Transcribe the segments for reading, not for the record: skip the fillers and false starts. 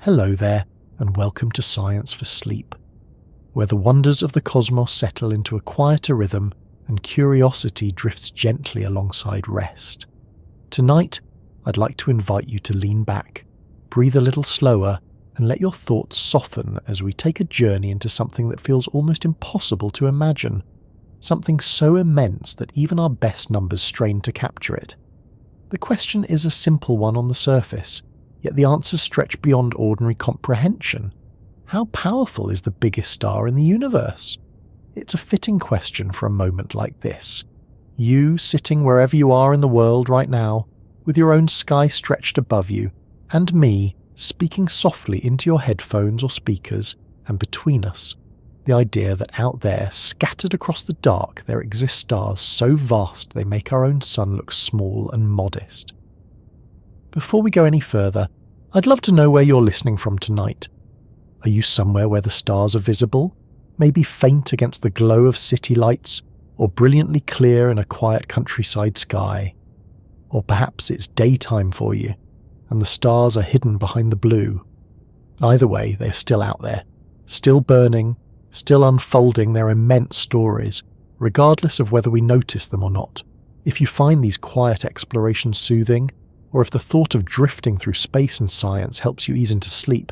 Hello there, and welcome to Science for Sleep, where the wonders of the cosmos settle into a quieter rhythm and curiosity drifts gently alongside rest. Tonight, I'd like to invite you to lean back, breathe a little slower, and let your thoughts soften as we take a journey into something that feels almost impossible to imagine, something so immense that even our best numbers strain to capture it. The question is a simple one on the surface, yet the answers stretch beyond ordinary comprehension. How powerful is the biggest star in the universe? It's a fitting question for a moment like this. You sitting wherever you are in the world right now, with your own sky stretched above you, and me speaking softly into your headphones or speakers, and between us, the idea that out there, scattered across the dark, there exist stars so vast they make our own sun look small and modest. Before we go any further, I'd love to know where you're listening from tonight. Are you somewhere where the stars are visible, maybe faint against the glow of city lights, or brilliantly clear in a quiet countryside sky? Or perhaps it's daytime for you, and the stars are hidden behind the blue. Either way, they're still out there, still burning, still unfolding their immense stories, regardless of whether we notice them or not. If you find these quiet explorations soothing, or if the thought of drifting through space and science helps you ease into sleep,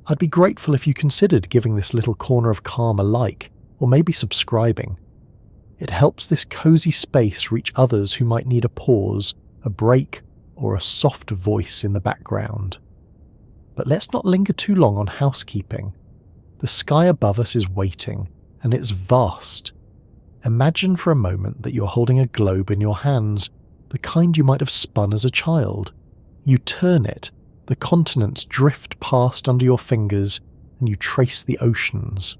I'd be grateful if you considered giving this little corner of calm a like, or maybe subscribing. It helps this cozy space reach others who might need a pause, a break, or a soft voice in the background. But let's not linger too long on housekeeping. The sky above us is waiting, and it's vast. Imagine for a moment that you're holding a globe in your hands, the kind you might have spun as a child. You turn it, the continents drift past under your fingers, and you trace the oceans.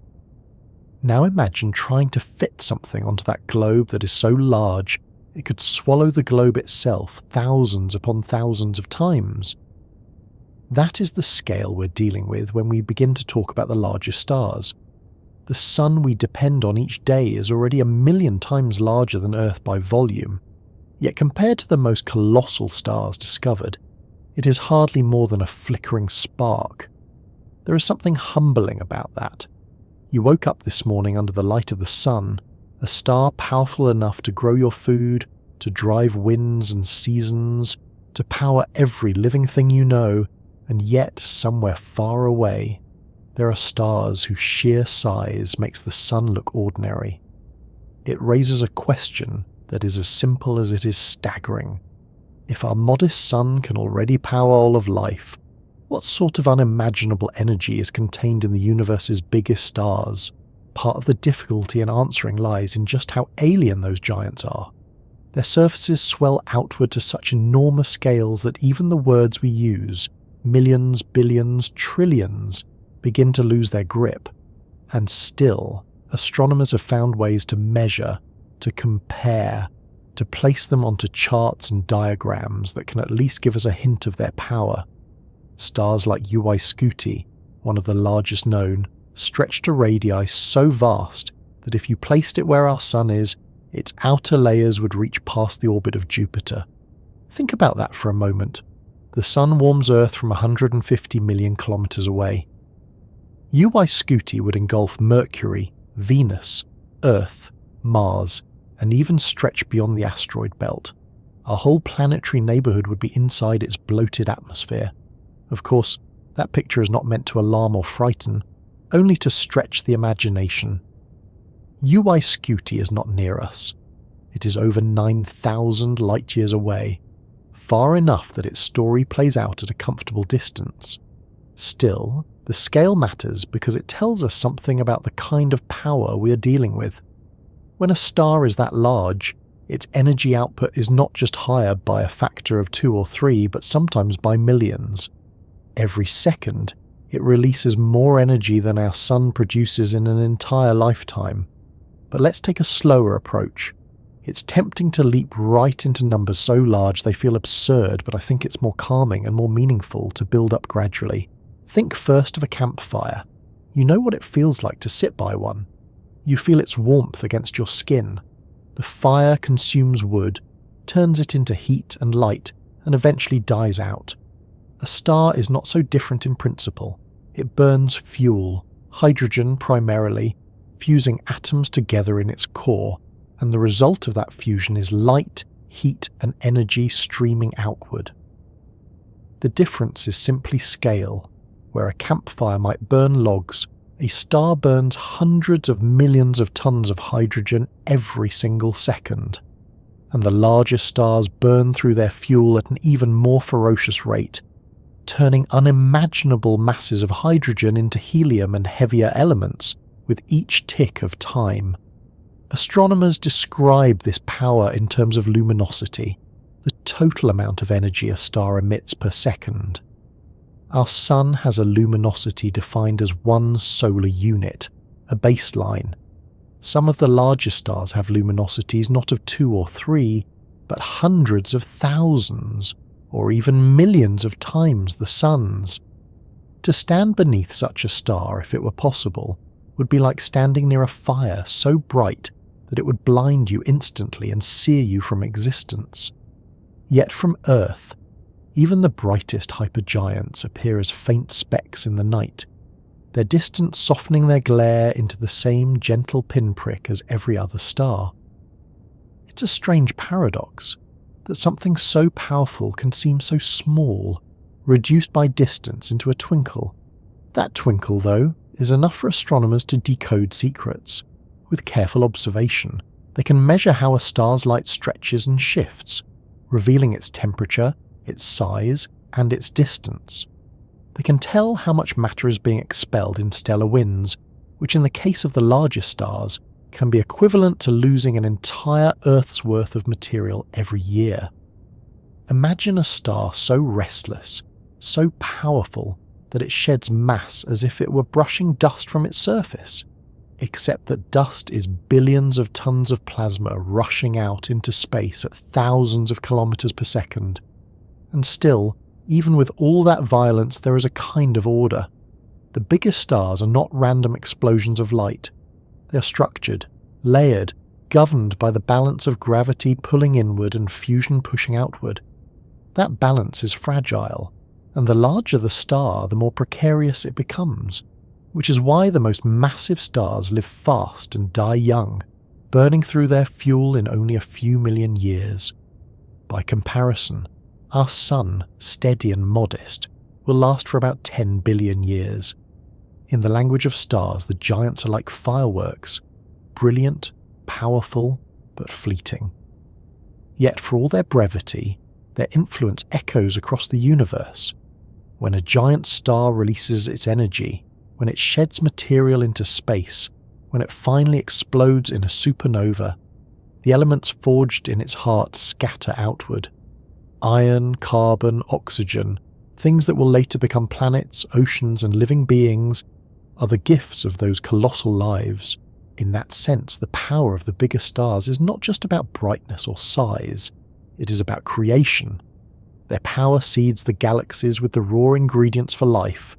Now imagine trying to fit something onto that globe that is so large it could swallow the globe itself thousands upon thousands of times. That is the scale we're dealing with when we begin to talk about the larger stars. The sun we depend on each day is already 1,000,000 times larger than Earth by volume. Yet compared to the most colossal stars discovered, it is hardly more than a flickering spark. There is something humbling about that. You woke up this morning under the light of the sun, a star powerful enough to grow your food, to drive winds and seasons, to power every living thing you know, and yet somewhere far away, there are stars whose sheer size makes the sun look ordinary. It raises a question that is as simple as it is staggering. If our modest sun can already power all of life, what sort of unimaginable energy is contained in the universe's biggest stars? Part of the difficulty in answering lies in just how alien those giants are. Their surfaces swell outward to such enormous scales that even the words we use, millions, billions, trillions, begin to lose their grip. And still, astronomers have found ways to measure, to compare, to place them onto charts and diagrams that can at least give us a hint of their power. Stars like Scuti, one of the largest known, stretch to radii so vast that if you placed it where our sun is, its outer layers would reach past the orbit of Jupiter. Think about that for a moment. The sun warms Earth from 150 million kilometers away. Scuti would engulf Mercury, Venus, Earth, Mars, and even stretch beyond the asteroid belt. Our whole planetary neighbourhood would be inside its bloated atmosphere. Of course, that picture is not meant to alarm or frighten, only to stretch the imagination. Scuti is not near us. It is over 9,000 light-years away, far enough that its story plays out at a comfortable distance. Still, the scale matters because it tells us something about the kind of power we are dealing with. When a star is that large, its energy output is not just higher by a factor of 2 or 3, but sometimes by millions. Every second, it releases more energy than our sun produces in an entire lifetime. But let's take a slower approach. It's tempting to leap right into numbers so large they feel absurd, but I think it's more calming and more meaningful to build up gradually. Think first of a campfire. You know what it feels like to sit by one. You feel its warmth against your skin. The fire consumes wood, turns it into heat and light, and eventually dies out. A star is not so different in principle. It burns fuel, hydrogen primarily, fusing atoms together in its core, and the result of that fusion is light, heat, and energy streaming outward. The difference is simply scale. Where a campfire might burn logs, a star burns hundreds of millions of tons of hydrogen every single second. And the larger stars burn through their fuel at an even more ferocious rate, turning unimaginable masses of hydrogen into helium and heavier elements with each tick of time. Astronomers describe this power in terms of luminosity, the total amount of energy a star emits per second. Our Sun has a luminosity defined as one solar unit, a baseline. Some of the larger stars have luminosities not of 2 or 3, but hundreds of thousands, or even millions of times the Sun's. To stand beneath such a star, if it were possible, would be like standing near a fire so bright that it would blind you instantly and sear you from existence. Yet from Earth, even the brightest hypergiants appear as faint specks in the night, their distance softening their glare into the same gentle pinprick as every other star. It's a strange paradox, that something so powerful can seem so small, reduced by distance into a twinkle. That twinkle, though, is enough for astronomers to decode secrets. With careful observation, they can measure how a star's light stretches and shifts, revealing its temperature, its size, and its distance. They can tell how much matter is being expelled in stellar winds, which in the case of the larger stars can be equivalent to losing an entire Earth's worth of material every year. Imagine a star so restless, so powerful, that it sheds mass as if it were brushing dust from its surface, except that dust is billions of tons of plasma rushing out into space at thousands of kilometers per second. And still, even with all that violence, there is a kind of order. The biggest stars are not random explosions of light. They are structured, layered, governed by the balance of gravity pulling inward and fusion pushing outward. That balance is fragile, and the larger the star, the more precarious it becomes, which is why the most massive stars live fast and die young, burning through their fuel in only a few million years. By comparison, our Sun, steady and modest, will last for about 10 billion years. In the language of stars, the giants are like fireworks, brilliant, powerful, but fleeting. Yet for all their brevity, their influence echoes across the universe. When a giant star releases its energy, when it sheds material into space, when it finally explodes in a supernova, the elements forged in its heart scatter outward. Iron, carbon, oxygen, things that will later become planets, oceans, and living beings, are the gifts of those colossal lives. In that sense, the power of the bigger stars is not just about brightness or size, it is about creation. Their power seeds the galaxies with the raw ingredients for life.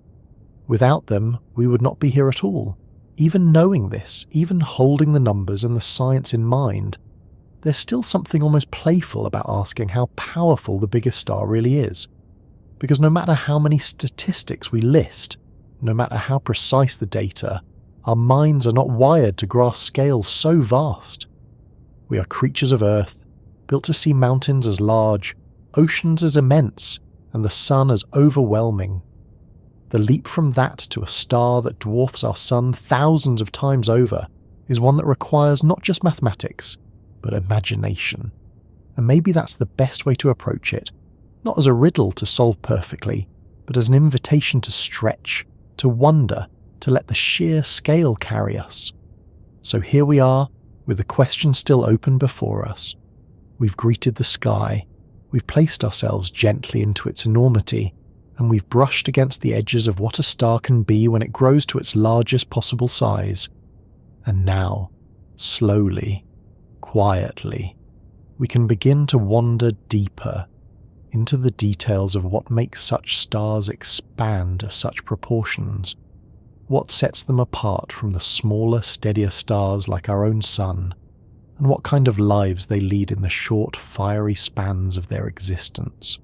Without them, we would not be here at all. Even knowing this, even holding the numbers and the science in mind, there's still something almost playful about asking how powerful the biggest star really is. Because no matter how many statistics we list, no matter how precise the data, our minds are not wired to grasp scales so vast. We are creatures of Earth, built to see mountains as large, oceans as immense, and the sun as overwhelming. The leap from that to a star that dwarfs our sun thousands of times over is one that requires not just mathematics, but imagination. And maybe that's the best way to approach it, not as a riddle to solve perfectly, but as an invitation to stretch, to wonder, to let the sheer scale carry us. So here we are, with the question still open before us. We've greeted the sky, we've placed ourselves gently into its enormity, and we've brushed against the edges of what a star can be when it grows to its largest possible size. And now, slowly, quietly, we can begin to wander deeper into the details of what makes such stars expand to such proportions, what sets them apart from the smaller, steadier stars like our own sun, and what kind of lives they lead in the short, fiery spans of their existence.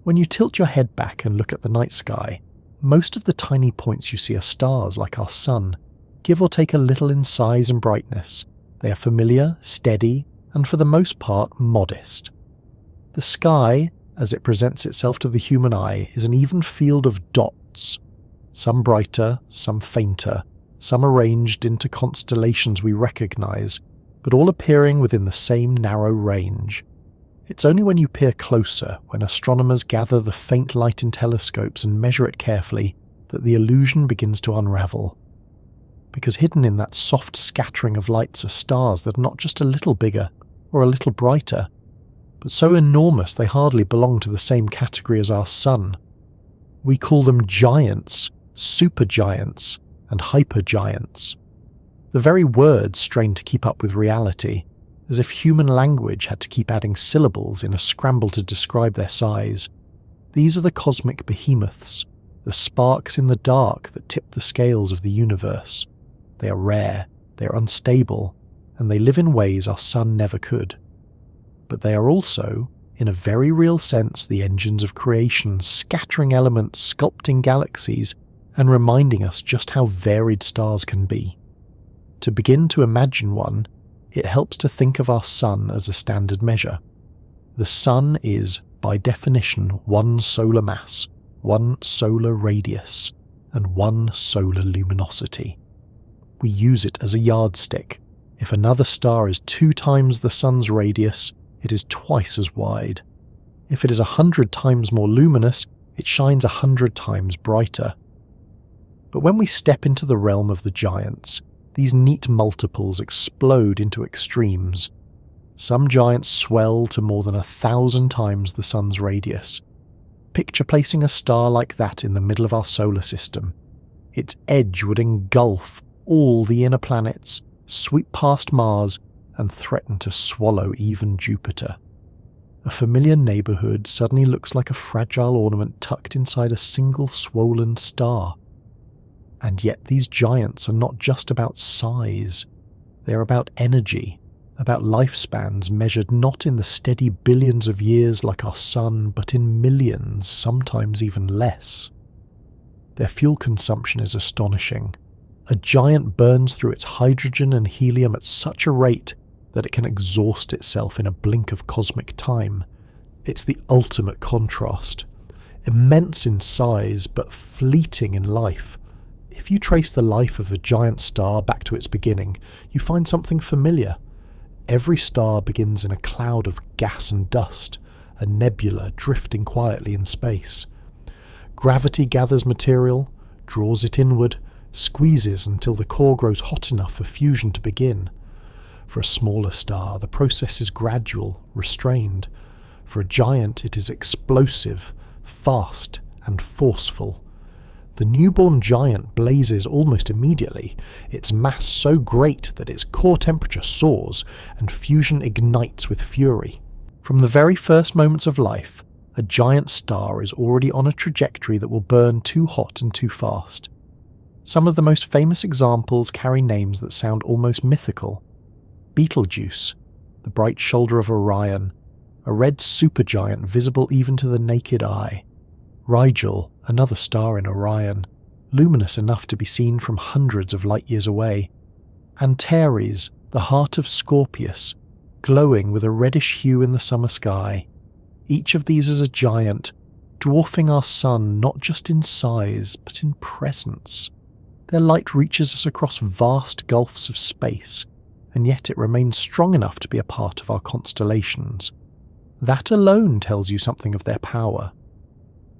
When you tilt your head back and look at the night sky, most of the tiny points you see are stars like our sun, give or take a little in size and brightness. They are familiar, steady, and for the most part modest. The sky, as it presents itself to the human eye, is an even field of dots, some brighter, some fainter, some arranged into constellations we recognise, but all appearing within the same narrow range. It's only when you peer closer, when astronomers gather the faint light in telescopes and measure it carefully, that the illusion begins to unravel. Because hidden in that soft scattering of lights are stars that are not just a little bigger or a little brighter, but so enormous they hardly belong to the same category as our sun. We call them giants, supergiants, and hypergiants. The very words strain to keep up with reality, as if human language had to keep adding syllables in a scramble to describe their size. These are the cosmic behemoths, the sparks in the dark that tip the scales of the universe. They are rare, they are unstable, and they live in ways our sun never could. But they are also, in a very real sense, the engines of creation, scattering elements, sculpting galaxies, and reminding us just how varied stars can be. To begin to imagine one, it helps to think of our sun as a standard measure. The sun is, by definition, one solar mass, one solar radius, and one solar luminosity. We use it as a yardstick. If another star is 2 times the sun's radius, it is twice as wide. If it is 100 times more luminous, it shines 100 times brighter. But when we step into the realm of the giants, these neat multiples explode into extremes. Some giants swell to more than 1,000 times the sun's radius. Picture placing a star like that in the middle of our solar system. Its edge would engulf all the inner planets, sweep past Mars, and threaten to swallow even Jupiter. A familiar neighbourhood suddenly looks like a fragile ornament tucked inside a single swollen star. And yet these giants are not just about size. They're about energy, about lifespans measured not in the steady billions of years like our sun, but in millions, sometimes even less. Their fuel consumption is astonishing. A giant burns through its hydrogen and helium at such a rate that it can exhaust itself in a blink of cosmic time. It's the ultimate contrast. Immense in size, but fleeting in life. If you trace the life of a giant star back to its beginning, you find something familiar. Every star begins in a cloud of gas and dust, a nebula drifting quietly in space. Gravity gathers material, draws it inward, squeezes until the core grows hot enough for fusion to begin. For a smaller star, the process is gradual, restrained. For a giant, it is explosive, fast, and forceful. The newborn giant blazes almost immediately, its mass so great that its core temperature soars, and fusion ignites with fury. From the very first moments of life, a giant star is already on a trajectory that will burn too hot and too fast. Some of the most famous examples carry names that sound almost mythical. Betelgeuse, the bright shoulder of Orion, a red supergiant visible even to the naked eye. Rigel, another star in Orion, luminous enough to be seen from hundreds of light-years away. Antares, the heart of Scorpius, glowing with a reddish hue in the summer sky. Each of these is a giant, dwarfing our sun not just in size, but in presence. Their light reaches us across vast gulfs of space, and yet it remains strong enough to be a part of our constellations. That alone tells you something of their power.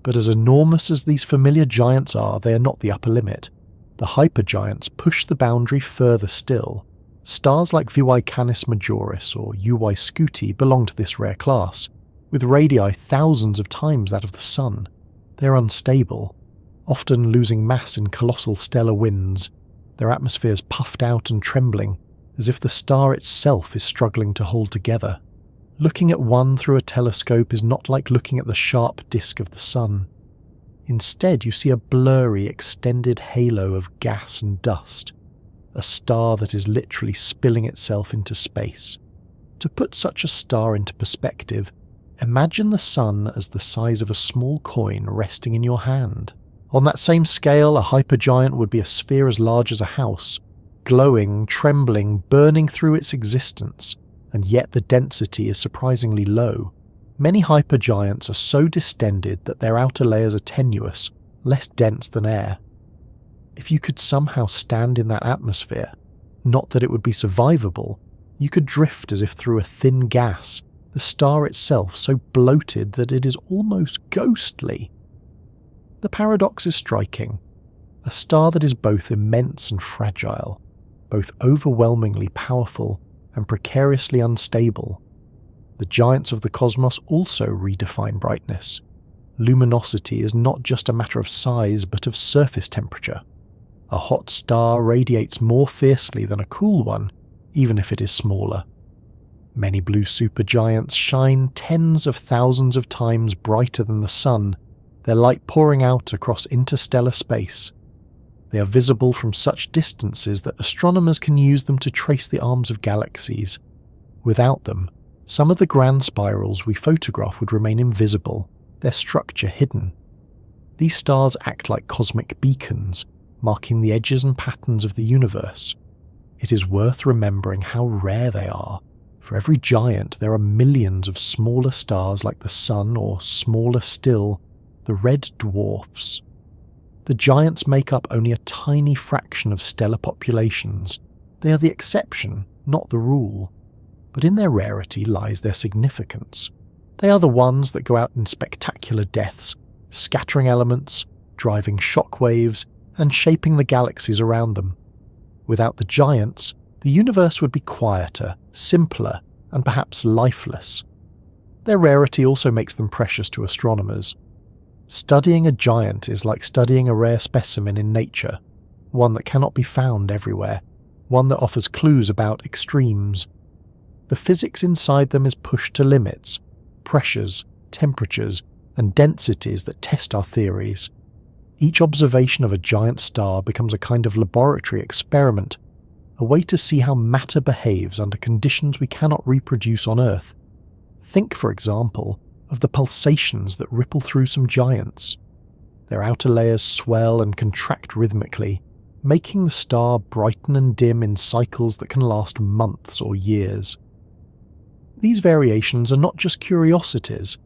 But as enormous as these familiar giants are, they are not the upper limit. The hypergiants push the boundary further still. Stars like VY Canis Majoris or UY Scuti belong to this rare class, with radii thousands of times that of the Sun. They are unstable, often losing mass in colossal stellar winds, their atmospheres puffed out and trembling, as if the star itself is struggling to hold together. Looking at one through a telescope is not like looking at the sharp disk of the Sun. Instead, you see a blurry, extended halo of gas and dust, a star that is literally spilling itself into space. To put such a star into perspective, Imagine the sun as the size of a small coin resting in your hand. On that same scale, a hypergiant would be a sphere as large as a house, glowing, trembling, burning through its existence, and yet the density is surprisingly low. Many hypergiants are so distended that their outer layers are tenuous, less dense than air. If you could somehow stand in that atmosphere, not that it would be survivable, you could drift as if through a thin gas, the star itself so bloated that it is almost ghostly. The paradox is striking. A star that is both immense and fragile, both overwhelmingly powerful and precariously unstable. The giants of the cosmos also redefine brightness. Luminosity is not just a matter of size but of surface temperature. A hot star radiates more fiercely than a cool one, even if it is smaller. Many blue supergiants shine tens of thousands of times brighter than the sun, their light pouring out across interstellar space. They are visible from such distances that astronomers can use them to trace the arms of galaxies. Without them, some of the grand spirals we photograph would remain invisible, their structure hidden. These stars act like cosmic beacons, marking the edges and patterns of the universe. It is worth remembering how rare they are. For every giant, there are millions of smaller stars like the Sun, or smaller still, the red dwarfs. The giants make up only a tiny fraction of stellar populations. They are the exception, not the rule. But in their rarity lies their significance. They are the ones that go out in spectacular deaths, scattering elements, driving shock waves, and shaping the galaxies around them. Without the giants, the universe would be quieter, simpler, and perhaps lifeless. Their rarity also makes them precious to astronomers. Studying a giant is like studying a rare specimen in nature, one that cannot be found everywhere, one that offers clues about extremes. The physics inside them is pushed to limits, pressures, temperatures, and densities that test our theories. Each observation of a giant star becomes a kind of laboratory experiment, a way to see how matter behaves under conditions we cannot reproduce on Earth. Think, for example, of the pulsations that ripple through some giants. Their outer layers swell and contract rhythmically, making the star brighten and dim in cycles that can last months or years. These variations are not just curiosities.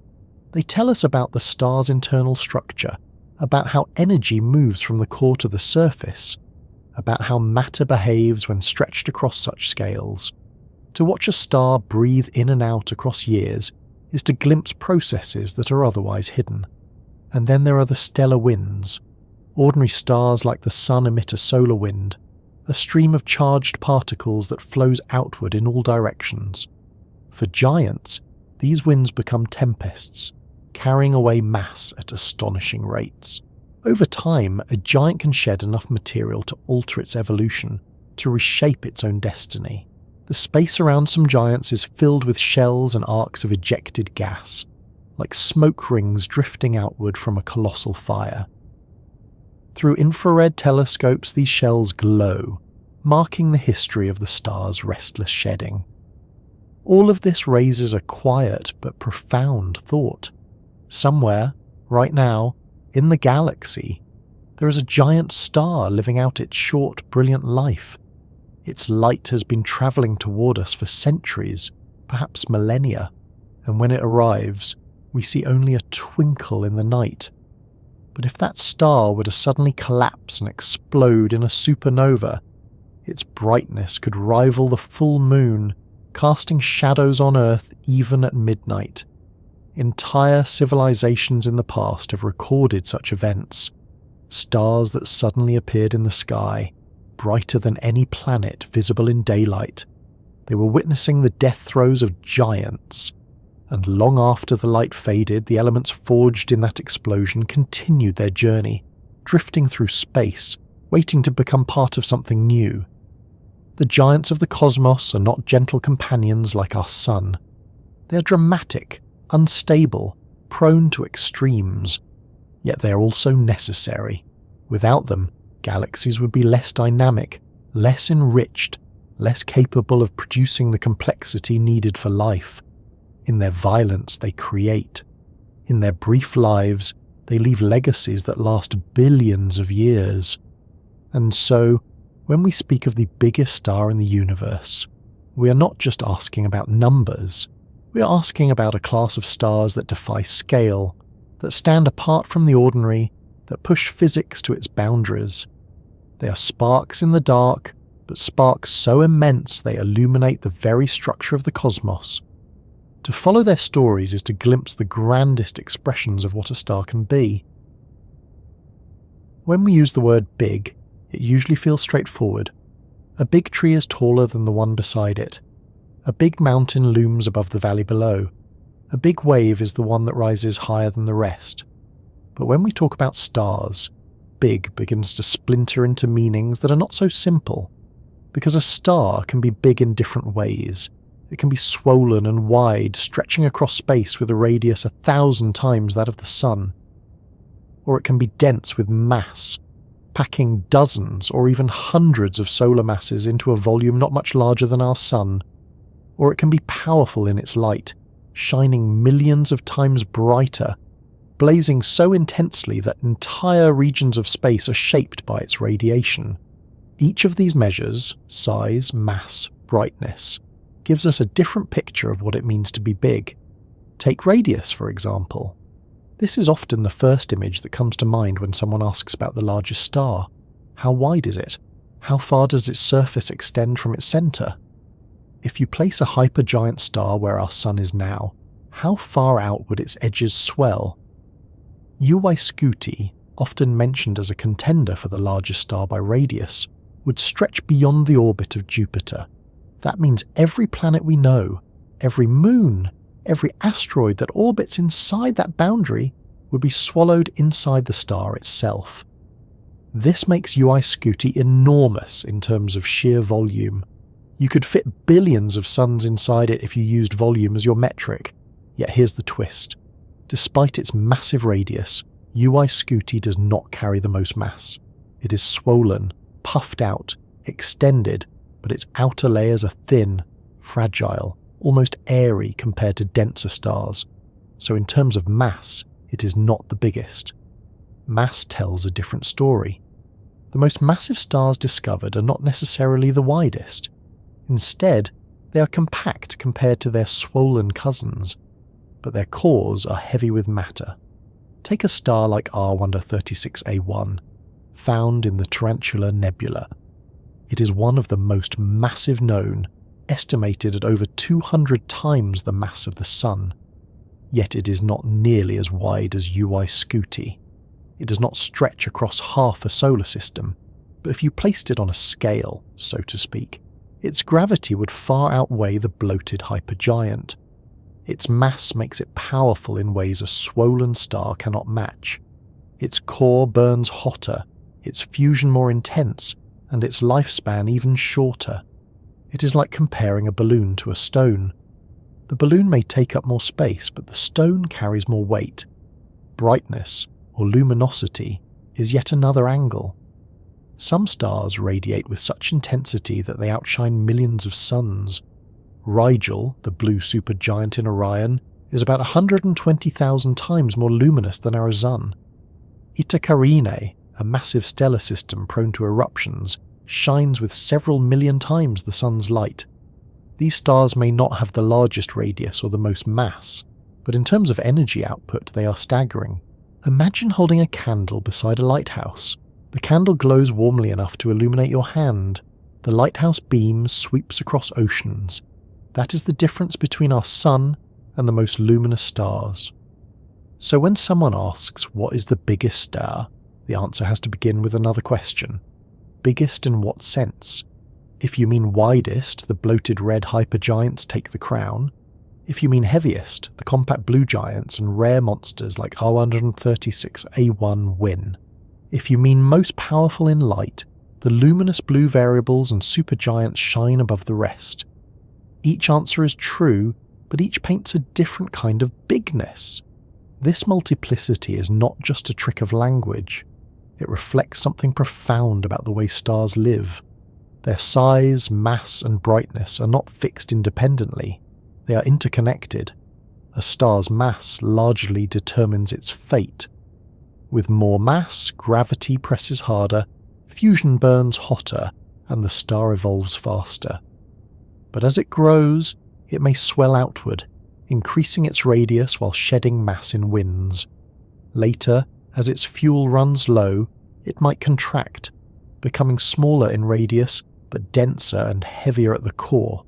They tell us about the star's internal structure, about how energy moves from the core to the surface, about how matter behaves when stretched across such scales. To watch a star breathe in and out across years is to glimpse processes that are otherwise hidden. And then there are the stellar winds. Ordinary stars like the Sun emit a solar wind, a stream of charged particles that flows outward in all directions. For giants, these winds become tempests, carrying away mass at astonishing rates. Over time, a giant can shed enough material to alter its evolution, to reshape its own destiny. The space around some giants is filled with shells and arcs of ejected gas, like smoke rings drifting outward from a colossal fire. Through infrared telescopes, these shells glow, marking the history of the star's restless shedding. All of this raises a quiet but profound thought. Somewhere, right now, in the galaxy, there is a giant star living out its short, brilliant life. Its light has been travelling toward us for centuries, perhaps millennia, and when it arrives, we see only a twinkle in the night. But if that star were to suddenly collapse and explode in a supernova, its brightness could rival the full moon, casting shadows on Earth even at midnight. Entire civilizations in the past have recorded such events. Stars that suddenly appeared in the sky, brighter than any planet visible in daylight. They were witnessing the death throes of giants. And long after the light faded, the elements forged in that explosion continued their journey, drifting through space, waiting to become part of something new. The giants of the cosmos are not gentle companions like our sun. They are dramatic, unstable, prone to extremes. Yet they are also necessary. Without them, galaxies would be less dynamic, less enriched, less capable of producing the complexity needed for life. In their violence, they create. In their brief lives, they leave legacies that last billions of years. And so, when we speak of the biggest star in the universe, we are not just asking about numbers. We are asking about a class of stars that defy scale, that stand apart from the ordinary, that push physics to its boundaries. They are sparks in the dark, but sparks so immense they illuminate the very structure of the cosmos. To follow their stories is to glimpse the grandest expressions of what a star can be. When we use the word big, it usually feels straightforward. A big tree is taller than the one beside it. A big mountain looms above the valley below. A big wave is the one that rises higher than the rest. But when we talk about stars, big begins to splinter into meanings that are not so simple, because a star can be big in different ways. It can be swollen and wide, stretching across space with a radius 1,000 times that of the Sun. Or it can be dense with mass, packing dozens or even hundreds of solar masses into a volume not much larger than our Sun. Or it can be powerful in its light, shining millions of times brighter, blazing so intensely that entire regions of space are shaped by its radiation. Each of these measures, size, mass, brightness, gives us a different picture of what it means to be big. Take radius, for example. This is often the first image that comes to mind when someone asks about the largest star. How wide is it? How far does its surface extend from its centre? If you place a hypergiant star where our Sun is now, how far out would its edges swell? Scuti, often mentioned as a contender for the largest star by radius, would stretch beyond the orbit of Jupiter. That means every planet we know, every moon, every asteroid that orbits inside that boundary would be swallowed inside the star itself. This makes Scuti enormous in terms of sheer volume. You could fit billions of suns inside it if you used volume as your metric. Yet here's the twist. Despite its massive radius, Scuti does not carry the most mass. It is swollen, puffed out, extended, but its outer layers are thin, fragile, almost airy compared to denser stars. So in terms of mass, it is not the biggest. Mass tells a different story. The most massive stars discovered are not necessarily the widest. Instead, they are compact compared to their swollen cousins, but their cores are heavy with matter. Take a star like R136A1, found in the Tarantula Nebula. It is one of the most massive known, estimated at over 200 times the mass of the Sun. Yet it is not nearly as wide as Scuti. It does not stretch across half a solar system, but if you placed it on a scale, so to speak, its gravity would far outweigh the bloated hypergiant. Its mass makes it powerful in ways a swollen star cannot match. Its core burns hotter, its fusion more intense, and its lifespan even shorter. It is like comparing a balloon to a stone. The balloon may take up more space, but the stone carries more weight. Brightness, or luminosity, is yet another angle. Some stars radiate with such intensity that they outshine millions of suns. Rigel, the blue supergiant in Orion, is about 120,000 times more luminous than our Sun. Eta Carinae, a massive stellar system prone to eruptions, shines with several million times the Sun's light. These stars may not have the largest radius or the most mass, but in terms of energy output they are staggering. Imagine holding a candle beside a lighthouse. The candle glows warmly enough to illuminate your hand. The lighthouse beam sweeps across oceans. That is the difference between our Sun and the most luminous stars. So when someone asks what is the biggest star, the answer has to begin with another question. Biggest in what sense? If you mean widest, the bloated red hypergiants take the crown. If you mean heaviest, the compact blue giants and rare monsters like R136A1 win. If you mean most powerful in light, the luminous blue variables and supergiants shine above the rest. Each answer is true, but each paints a different kind of bigness. This multiplicity is not just a trick of language. It reflects something profound about the way stars live. Their size, mass, and brightness are not fixed independently. They are interconnected, a star's mass largely determines its fate. With more mass, gravity presses harder, fusion burns hotter, and the star evolves faster. But as it grows, it may swell outward, increasing its radius while shedding mass in winds. Later, as its fuel runs low, it might contract, becoming smaller in radius but denser and heavier at the core.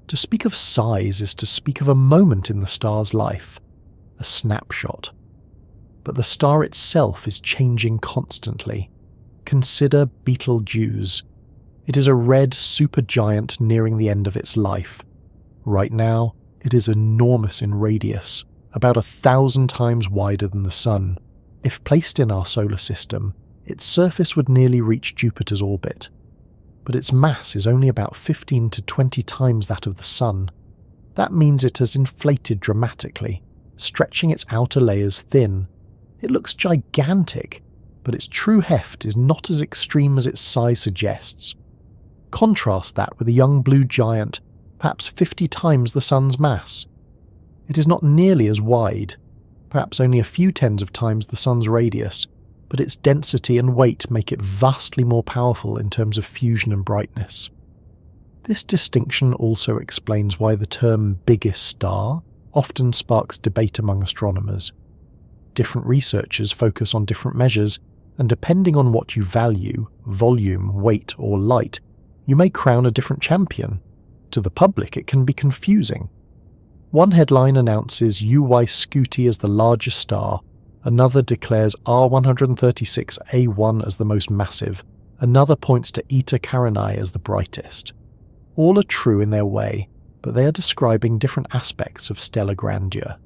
To speak of size is to speak of a moment in the star's life, a snapshot. But the star itself is changing constantly. Consider Betelgeuse. It is a red supergiant nearing the end of its life. Right now, it is enormous in radius, about 1,000 times wider than the Sun. If placed in our solar system, its surface would nearly reach Jupiter's orbit. But its mass is only about 15 to 20 times that of the Sun. That means it has inflated dramatically, stretching its outer layers thin. It looks gigantic, but its true heft is not as extreme as its size suggests. Contrast that with a young blue giant, perhaps 50 times the Sun's mass. It is not nearly as wide, perhaps only a few tens of times the Sun's radius, but its density and weight make it vastly more powerful in terms of fusion and brightness. This distinction also explains why the term biggest star often sparks debate among astronomers. Different researchers focus on different measures, and depending on what you value, volume, weight, or light, you may crown a different champion. To the public, it can be confusing. One headline announces UY Scuti as the largest star, another declares R136A1 as the most massive, another points to Eta Carinae as the brightest. All are true in their way, but they are describing different aspects of stellar grandeur.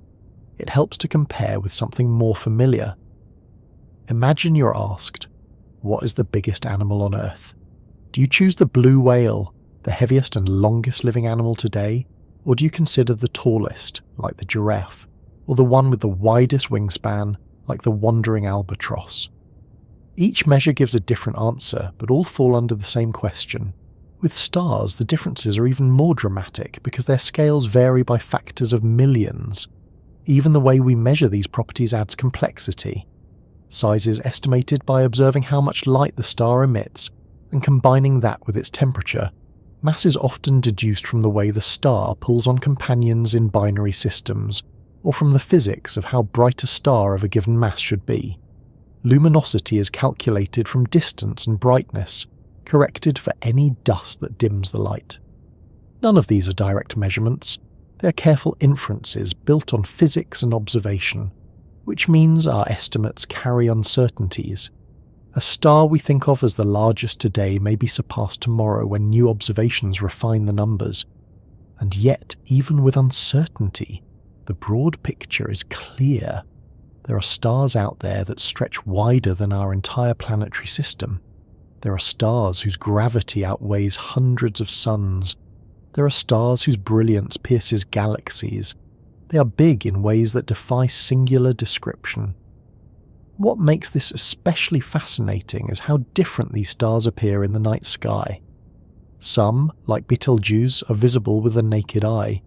It helps to compare with something more familiar. Imagine you're asked, what is the biggest animal on Earth? Do you choose the blue whale, the heaviest and longest living animal today, or do you consider the tallest, like the giraffe, or the one with the widest wingspan, like the wandering albatross? Each measure gives a different answer, but all fall under the same question. With stars, the differences are even more dramatic because their scales vary by factors of millions. Even the way we measure these properties adds complexity. Size is estimated by observing how much light the star emits, and combining that with its temperature. Mass is often deduced from the way the star pulls on companions in binary systems, or from the physics of how bright a star of a given mass should be. Luminosity is calculated from distance and brightness, corrected for any dust that dims the light. None of these are direct measurements. They are careful inferences built on physics and observation, which means our estimates carry uncertainties. A star we think of as the largest today may be surpassed tomorrow when new observations refine the numbers. And yet, even with uncertainty, the broad picture is clear. There are stars out there that stretch wider than our entire planetary system. There are stars whose gravity outweighs hundreds of suns. There are stars whose brilliance pierces galaxies. They are big in ways that defy singular description. What makes this especially fascinating is how different these stars appear in the night sky. Some, like Betelgeuse, are visible with the naked eye.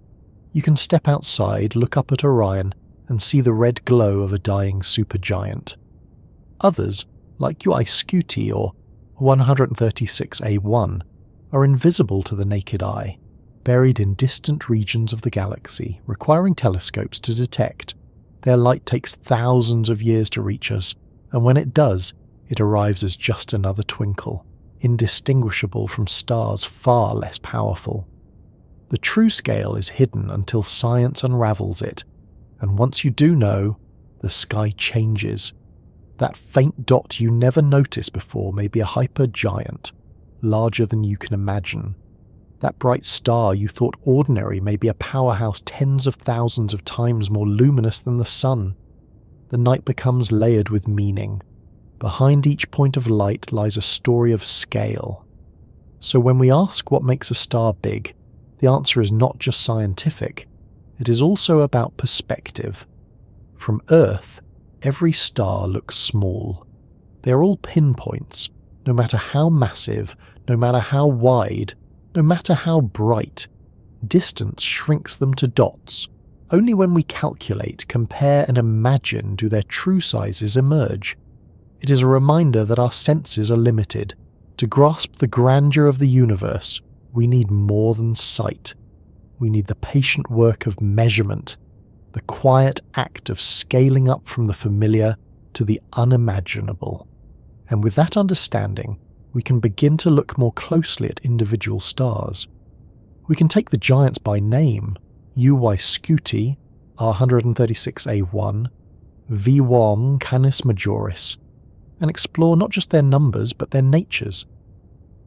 You can step outside, look up at Orion, and see the red glow of a dying supergiant. Others, like UY Scuti or 136A1, are invisible to the naked eye, buried in distant regions of the galaxy, requiring telescopes to detect. Their light takes thousands of years to reach us, and when it does, it arrives as just another twinkle, indistinguishable from stars far less powerful. The true scale is hidden until science unravels it, and once you do know, the sky changes. That faint dot you never noticed before may be a hypergiant, larger than you can imagine. That bright star you thought ordinary may be a powerhouse tens of thousands of times more luminous than the sun. The night becomes layered with meaning. Behind each point of light lies a story of scale. So when we ask what makes a star big, the answer is not just scientific, it is also about perspective. From Earth, every star looks small. They are all pinpoints, no matter how massive, no matter how wide, no matter how bright. Distance shrinks them to dots, Only when we calculate, compare and imagine do their true sizes emerge. It is a reminder that our senses are limited. To grasp the grandeur of the universe, we need more than sight. We need the patient work of measurement, the quiet act of scaling up from the familiar to the unimaginable. And with that understanding, we can begin to look more closely at individual stars. We can take the giants by name, UY Scuti, R136A1, V1 Canis Majoris, and explore not just their numbers but their natures.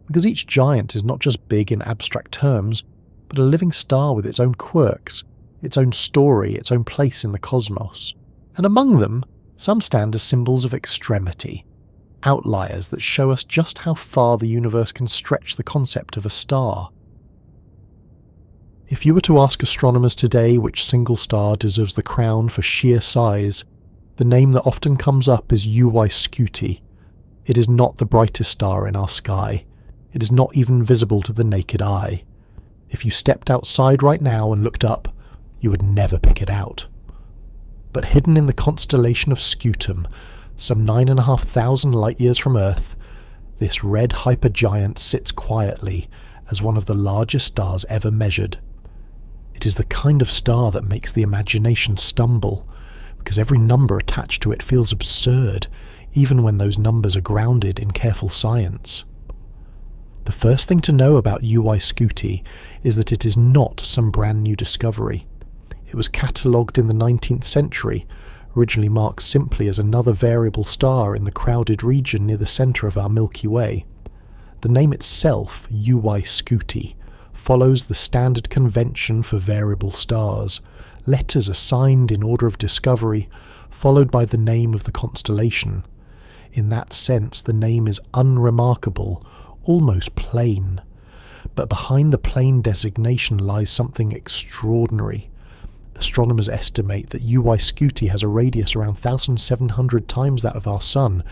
Because each giant is not just big in abstract terms, but a living star with its own quirks, its own story, its own place in the cosmos. And among them, some stand as symbols of extremity, outliers that show us just how far the universe can stretch the concept of a star. If you were to ask astronomers today which single star deserves the crown for sheer size, the name that often comes up is UY Scuti. It is not the brightest star in our sky. It is not even visible to the naked eye. If you stepped outside right now and looked up, you would never pick it out. But hidden in the constellation of Scutum, some 9,500 light-years from Earth, this red hypergiant sits quietly as one of the largest stars ever measured. It is the kind of star that makes the imagination stumble, because every number attached to it feels absurd, even when those numbers are grounded in careful science. The first thing to know about UY Scuti is that it is not some brand new discovery. It was catalogued in the 19th century, originally marked simply as another variable star in the crowded region near the centre of our Milky Way. The name itself, UY Scuti, follows the standard convention for variable stars, letters assigned in order of discovery, followed by the name of the constellation. In that sense, the name is unremarkable, almost plain. But behind the plain designation lies something extraordinary. Astronomers estimate that UY Scuti has a radius around 1,700 times that of our Sun,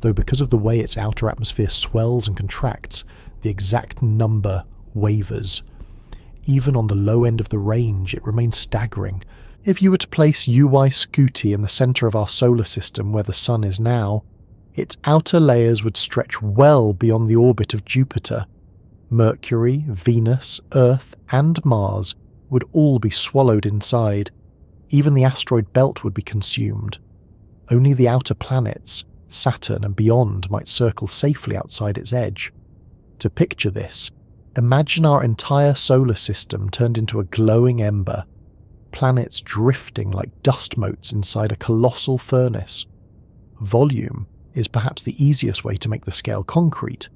though because of the way its outer atmosphere swells and contracts, the exact number wavers. Even on the low end of the range, it remains staggering. If you were to place UY Scuti in the centre of our solar system where the Sun is now, its outer layers would stretch well beyond the orbit of Jupiter. Mercury, Venus, Earth and Mars would all be swallowed inside. Even the asteroid belt would be consumed. Only the outer planets, Saturn and beyond, might circle safely outside its edge. To picture this, imagine our entire solar system turned into a glowing ember, planets drifting like dust motes inside a colossal furnace. Volume is perhaps the easiest way to make the scale concrete.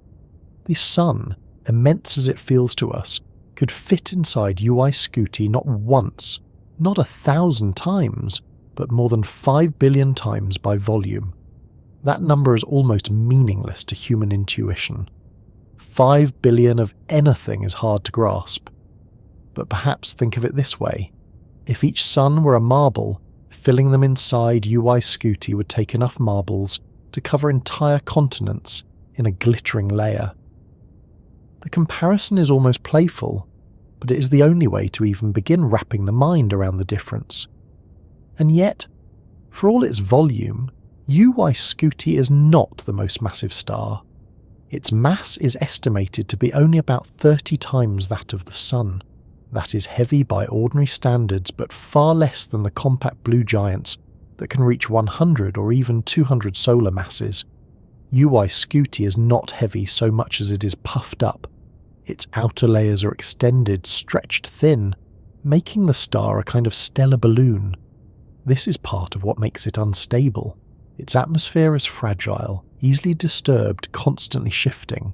The Sun, immense as it feels to us, could fit inside UY Scuti not once, not 1,000 times, but more than 5 billion times by volume. That number is almost meaningless to human intuition. 5 billion of anything is hard to grasp. But perhaps think of it this way. If each sun were a marble, filling them inside UY Scuti would take enough marbles to cover entire continents in a glittering layer. The comparison is almost playful, but it is the only way to even begin wrapping the mind around the difference. And yet, for all its volume, UY Scuti is not the most massive star. Its mass is estimated to be only about 30 times that of the Sun. That is heavy by ordinary standards, but far less than the compact blue giants that can reach 100 or even 200 solar masses. UY Scuti is not heavy so much as it is puffed up. Its outer layers are extended, stretched thin, making the star a kind of stellar balloon. This is part of what makes it unstable. Its atmosphere is fragile, easily disturbed, constantly shifting.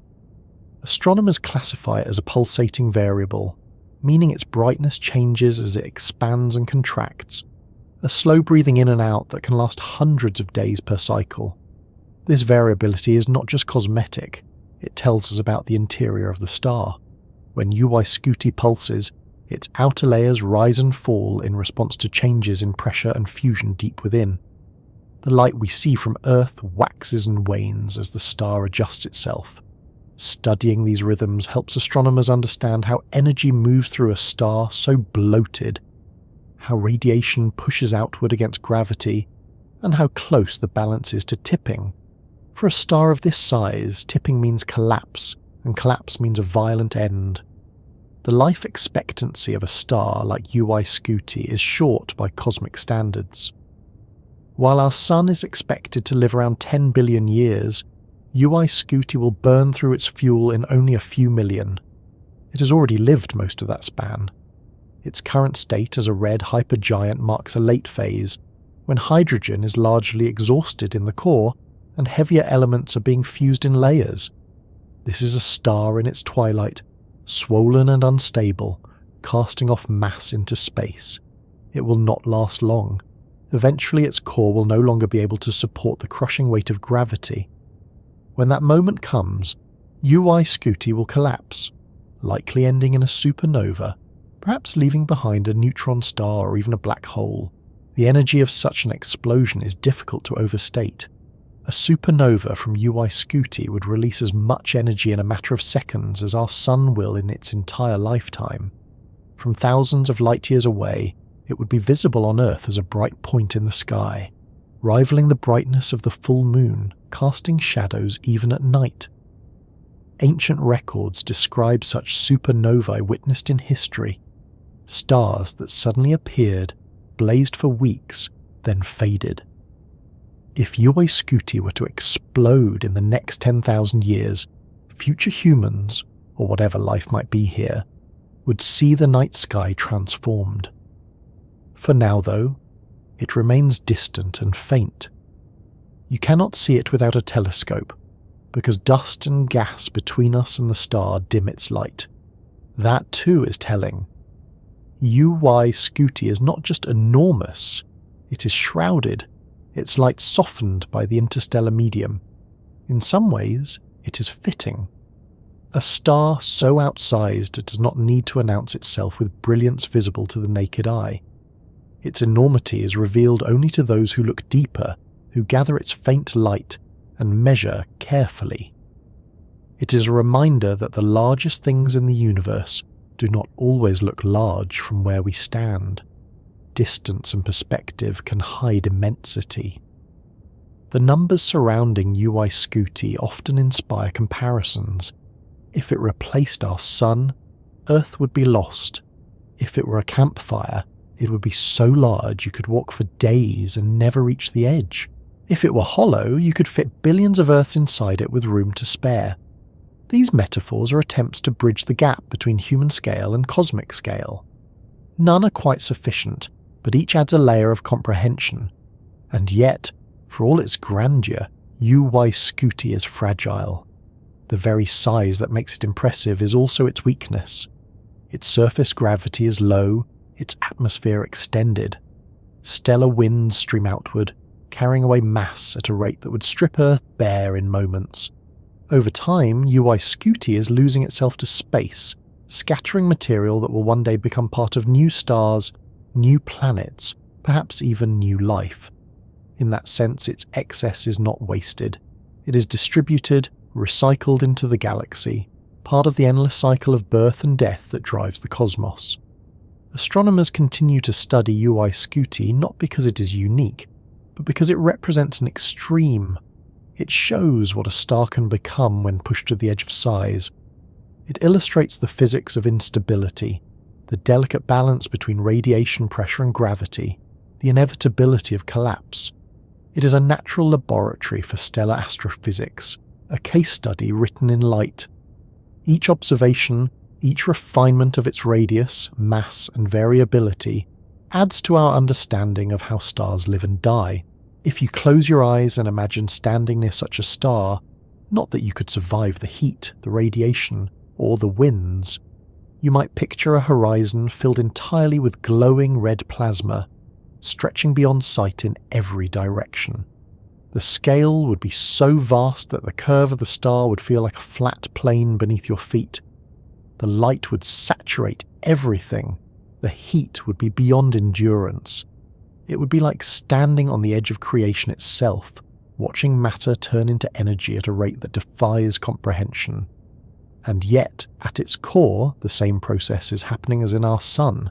Astronomers classify it as a pulsating variable, meaning its brightness changes as it expands and contracts, a slow breathing in and out that can last hundreds of days per cycle. This variability is not just cosmetic, it tells us about the interior of the star. When UY Scuti pulses, its outer layers rise and fall in response to changes in pressure and fusion deep within. The light we see from Earth waxes and wanes as the star adjusts itself. Studying these rhythms helps astronomers understand how energy moves through a star so bloated. how radiation pushes outward against gravity, and how close the balance is to tipping. For a star of this size, tipping means collapse, and collapse means a violent end. The life expectancy of a star like UY Scuti is short by cosmic standards. While our Sun is expected to live around 10 billion years, UY Scuti will burn through its fuel in only a few million. It has already lived most of that span. Its current state as a red hypergiant marks a late phase, when hydrogen is largely exhausted in the core and heavier elements are being fused in layers. This is a star in its twilight, swollen and unstable, casting off mass into space. It will not last long. Eventually its core will no longer be able to support the crushing weight of gravity. When that moment comes, UY Scuti will collapse, likely ending in a supernova, perhaps leaving behind a neutron star or even a black hole. The energy of such an explosion is difficult to overstate. A supernova from UY Scuti would release as much energy in a matter of seconds as our Sun will in its entire lifetime. From thousands of light years away, it would be visible on Earth as a bright point in the sky, rivaling the brightness of the full moon, casting shadows even at night. Ancient records describe such supernovae witnessed in history, stars that suddenly appeared, blazed for weeks, then faded. If UY Scuti were to explode in the next 10,000 years, future humans, or whatever life might be here, would see the night sky transformed. For now, though, it remains distant and faint. You cannot see it without a telescope, because dust and gas between us and the star dim its light. That too is telling. UY Scuti is not just enormous, it is shrouded, its light softened by the interstellar medium. In some ways, it is fitting. A star so outsized it does not need to announce itself with brilliance visible to the naked eye. Its enormity is revealed only to those who look deeper, who gather its faint light and measure carefully. It is a reminder that the largest things in the universe do not always look large from where we stand. Distance and perspective can hide immensity. The numbers surrounding UY Scuti often inspire comparisons. If it replaced our Sun, Earth would be lost. If it were a campfire, it would be so large you could walk for days and never reach the edge. If it were hollow, you could fit billions of Earths inside it with room to spare. These metaphors are attempts to bridge the gap between human scale and cosmic scale. None are quite sufficient, but each adds a layer of comprehension. And yet, for all its grandeur, UY Scuti is fragile. The very size that makes it impressive is also its weakness. Its surface gravity is low, its atmosphere extended. Stellar winds stream outward, carrying away mass at a rate that would strip Earth bare in moments. Over time, UY Scuti is losing itself to space, scattering material that will one day become part of new stars, new planets, perhaps even new life. In that sense, its excess is not wasted. It is distributed, recycled into the galaxy, part of the endless cycle of birth and death that drives the cosmos. Astronomers continue to study UY Scuti not because it is unique, but because it represents an extreme. It shows what a star can become when pushed to the edge of size. It illustrates the physics of instability, the delicate balance between radiation pressure and gravity, the inevitability of collapse. It is a natural laboratory for stellar astrophysics, a case study written in light. Each observation, each refinement of its radius, mass, and variability adds to our understanding of how stars live and die. If you close your eyes and imagine standing near such a star, not that you could survive the heat, the radiation, or the winds, you might picture a horizon filled entirely with glowing red plasma, stretching beyond sight in every direction. The scale would be so vast that the curve of the star would feel like a flat plane beneath your feet. The light would saturate everything. The heat would be beyond endurance. It would be like standing on the edge of creation itself, watching matter turn into energy at a rate that defies comprehension. And yet, at its core, the same process is happening as in our Sun.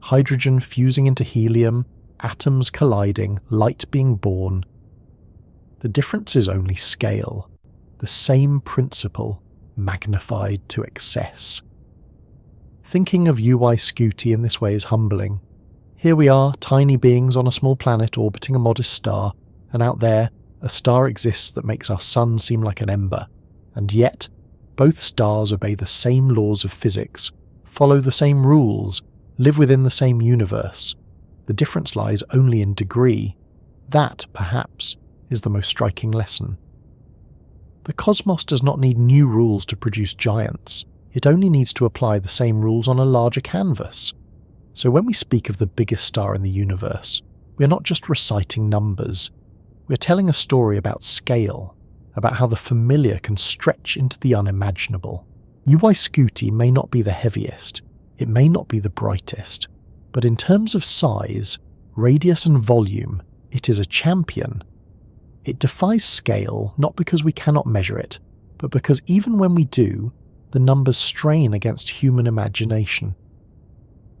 hydrogen fusing into helium, atoms colliding, light being born. The difference is only scale, the same principle magnified to excess. Thinking of UY Scuti in this way is humbling. Here we are, tiny beings on a small planet orbiting a modest star, and out there, a star exists that makes our sun seem like an ember. And yet, both stars obey the same laws of physics, follow the same rules, live within the same universe. The difference lies only in degree. That, perhaps, is the most striking lesson. The cosmos does not need new rules to produce giants. It only needs to apply the same rules on a larger canvas. So when we speak of the biggest star in the universe, we are not just reciting numbers. We are telling a story about scale, about how the familiar can stretch into the unimaginable. UY Scuti may not be the heaviest, it may not be the brightest, but in terms of size, radius and volume, it is a champion. It defies scale not because we cannot measure it, but because even when we do, the numbers strain against human imagination.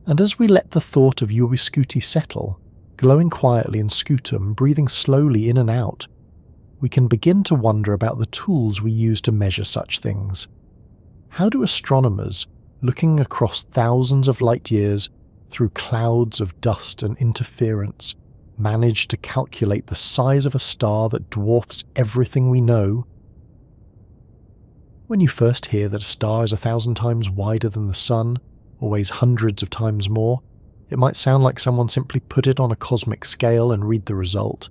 And as we let the thought of UY Scuti settle, glowing quietly in scutum, breathing slowly in and out, we can begin to wonder about the tools we use to measure such things. How do astronomers, looking across thousands of light years through clouds of dust and interference, manage to calculate the size of a star that dwarfs everything we know? When you first hear that a star is 1,000 times wider than the sun, or weighs hundreds of times more, it might sound like someone simply put it on a cosmic scale and read the result.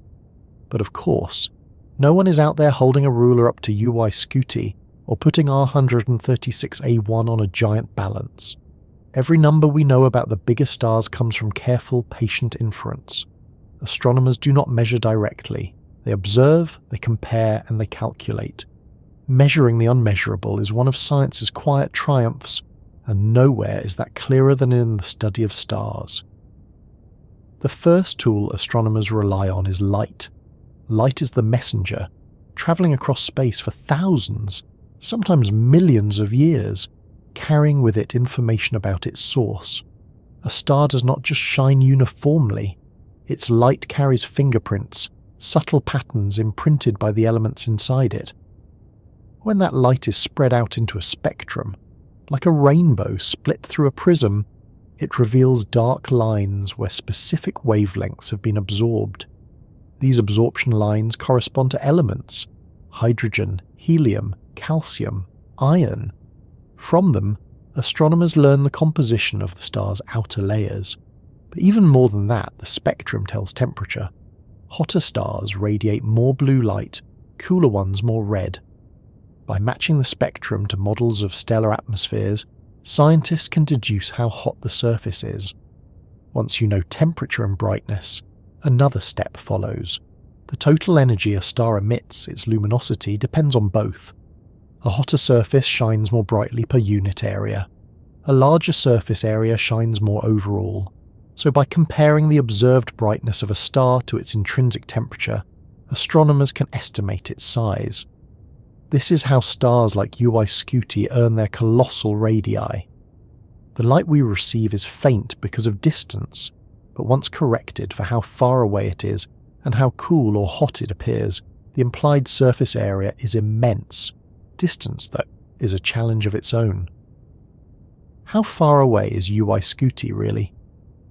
But of course, no one is out there holding a ruler up to UY Scuti or putting R136A1 on a giant balance. Every number we know about the bigger stars comes from careful, patient inference. Astronomers do not measure directly. They observe, they compare, and they calculate. Measuring the unmeasurable is one of science's quiet triumphs, and nowhere is that clearer than in the study of stars. The first tool astronomers rely on is light. Light is the messenger, travelling across space for thousands, sometimes millions of years, carrying with it information about its source. A star does not just shine uniformly. Its light carries fingerprints, subtle patterns imprinted by the elements inside it. When that light is spread out into a spectrum, like a rainbow split through a prism, it reveals dark lines where specific wavelengths have been absorbed. These absorption lines correspond to elements: hydrogen, helium, calcium, iron. From them, astronomers learn the composition of the star's outer layers. But even more than that, the spectrum tells temperature. Hotter stars radiate more blue light, cooler ones more red. By matching the spectrum to models of stellar atmospheres, scientists can deduce how hot the surface is. Once you know temperature and brightness, another step follows. The total energy a star emits, its luminosity, depends on both. A hotter surface shines more brightly per unit area. A larger surface area shines more overall. So by comparing the observed brightness of a star to its intrinsic temperature, astronomers can estimate its size. This is how stars like UY Scuti earn their colossal radii. The light we receive is faint because of distance, but once corrected for how far away it is and how cool or hot it appears, the implied surface area is immense. Distance, though, is a challenge of its own. How far away is UY Scuti really?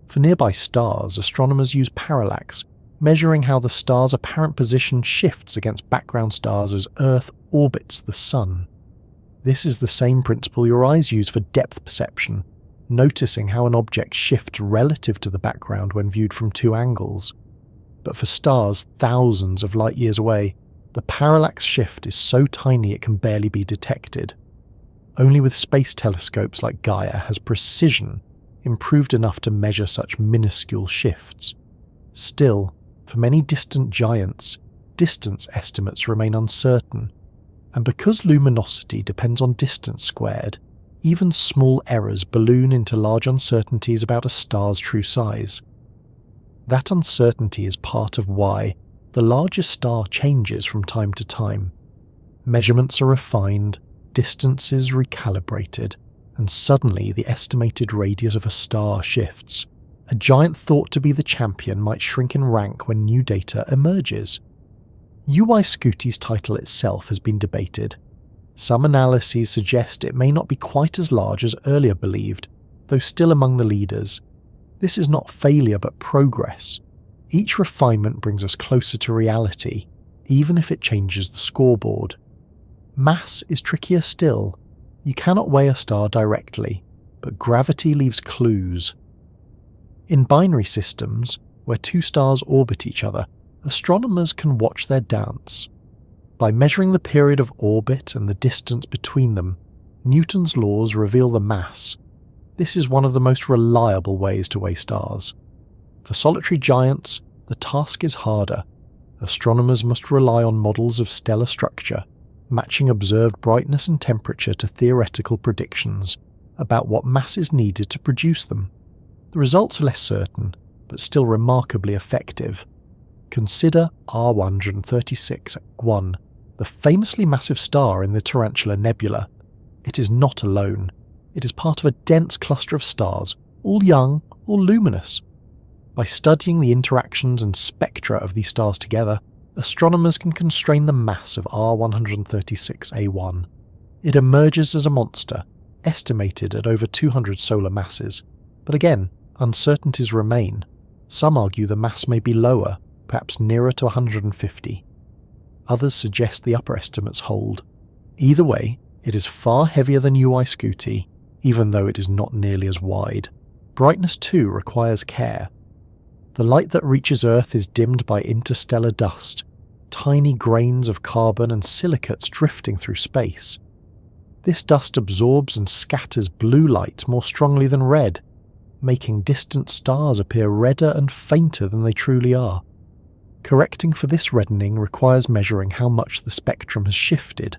For nearby stars, astronomers use parallax, measuring how the star's apparent position shifts against background stars as Earth orbits the Sun. This is the same principle your eyes use for depth perception, noticing how an object shifts relative to the background when viewed from two angles. But for stars thousands of light years away, the parallax shift is so tiny it can barely be detected. Only with space telescopes like Gaia has precision improved enough to measure such minuscule shifts. Still, for many distant giants, distance estimates remain uncertain, and because luminosity depends on distance squared, even small errors balloon into large uncertainties about a star's true size. That uncertainty is part of why the largest star changes from time to time. Measurements are refined, distances recalibrated, and suddenly the estimated radius of a star shifts. A giant thought to be the champion might shrink in rank when new data emerges. Scuti's title itself has been debated. Some analyses suggest it may not be quite as large as earlier believed, though still among the leaders. This is not failure but progress. Each refinement brings us closer to reality, even if it changes the scoreboard. Mass is trickier still. You cannot weigh a star directly, but gravity leaves clues. In binary systems, where two stars orbit each other, astronomers can watch their dance. By measuring the period of orbit and the distance between them, Newton's laws reveal the mass. This is one of the most reliable ways to weigh stars. For solitary giants, the task is harder. Astronomers must rely on models of stellar structure, matching observed brightness and temperature to theoretical predictions about what mass is needed to produce them. The results are less certain, but still remarkably effective. Consider R136-1, the famously massive star in the Tarantula Nebula. It is not alone. It is part of a dense cluster of stars, all young, all luminous. By studying the interactions and spectra of these stars together, astronomers can constrain the mass of R136-A1. It emerges as a monster, estimated at over 200 solar masses. But again, uncertainties remain. Some argue the mass may be lower, perhaps nearer to 150. Others suggest the upper estimates hold. Either way, it is far heavier than Scuti, even though it is not nearly as wide. Brightness too requires care. The light that reaches Earth is dimmed by interstellar dust, tiny grains of carbon and silicates drifting through space. This dust absorbs and scatters blue light more strongly than red, making distant stars appear redder and fainter than they truly are. Correcting for this reddening requires measuring how much the spectrum has shifted.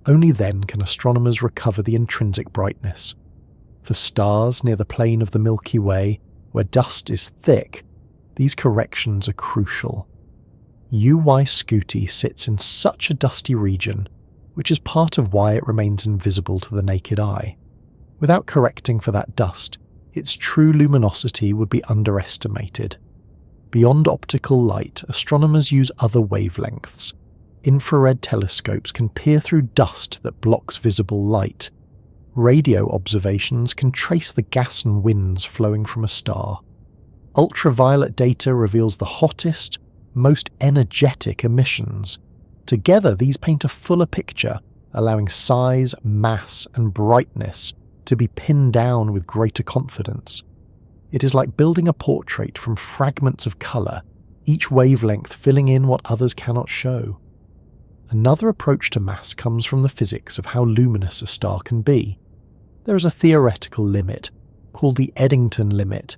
Only then can astronomers recover the intrinsic brightness. For stars near the plane of the Milky Way, where dust is thick, these corrections are crucial. Scuti sits in such a dusty region, which is part of why it remains invisible to the naked eye. Without correcting for that dust, its true luminosity would be underestimated. Beyond optical light, astronomers use other wavelengths. Infrared telescopes can peer through dust that blocks visible light. Radio observations can trace the gas and winds flowing from a star. Ultraviolet data reveals the hottest, most energetic emissions. Together, these paint a fuller picture, allowing size, mass, and brightness to be pinned down with greater confidence. It is like building a portrait from fragments of colour, each wavelength filling in what others cannot show. Another approach to mass comes from the physics of how luminous a star can be. There is a theoretical limit, called the Eddington limit,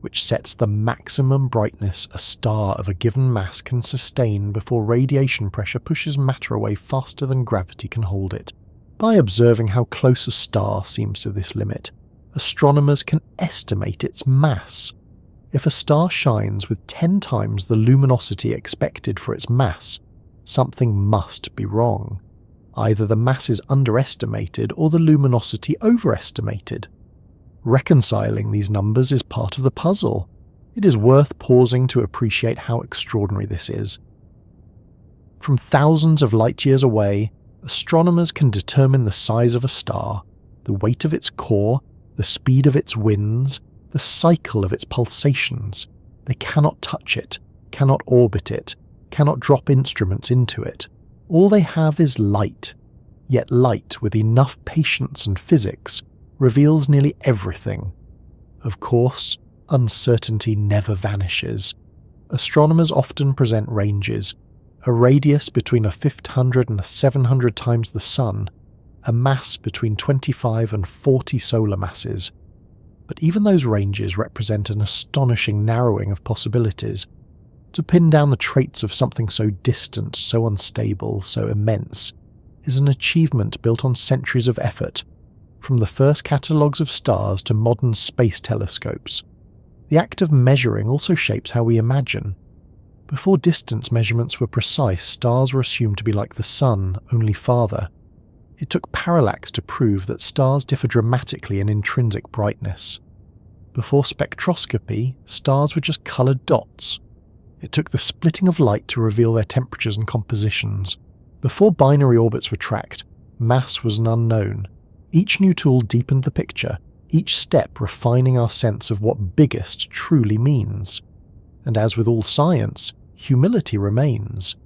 which sets the maximum brightness a star of a given mass can sustain before radiation pressure pushes matter away faster than gravity can hold it. By observing how close a star seems to this limit, astronomers can estimate its mass. If a star shines with 10 times the luminosity expected for its mass, something must be wrong. Either the mass is underestimated or the luminosity overestimated. Reconciling these numbers is part of the puzzle. It is worth pausing to appreciate how extraordinary this is. From thousands of light years away, astronomers can determine the size of a star, the weight of its core, the speed of its winds, the cycle of its pulsations. They cannot touch it, cannot orbit it, cannot drop instruments into it. All they have is light. Yet light, with enough patience and physics, reveals nearly everything. Of course, uncertainty never vanishes. Astronomers often present ranges, a radius between a 500 and a 700 times the Sun, a mass between 25 and 40 solar masses. But even those ranges represent an astonishing narrowing of possibilities. To pin down the traits of something so distant, so unstable, so immense, is an achievement built on centuries of effort, from the first catalogues of stars to modern space telescopes. The act of measuring also shapes how we imagine. Before distance measurements were precise, stars were assumed to be like the Sun, only farther. It took parallax to prove that stars differ dramatically in intrinsic brightness. Before spectroscopy, stars were just coloured dots. It took the splitting of light to reveal their temperatures and compositions. Before binary orbits were tracked, mass was an unknown. Each new tool deepened the picture, each step refining our sense of what biggest truly means. And as with all science, humility remains.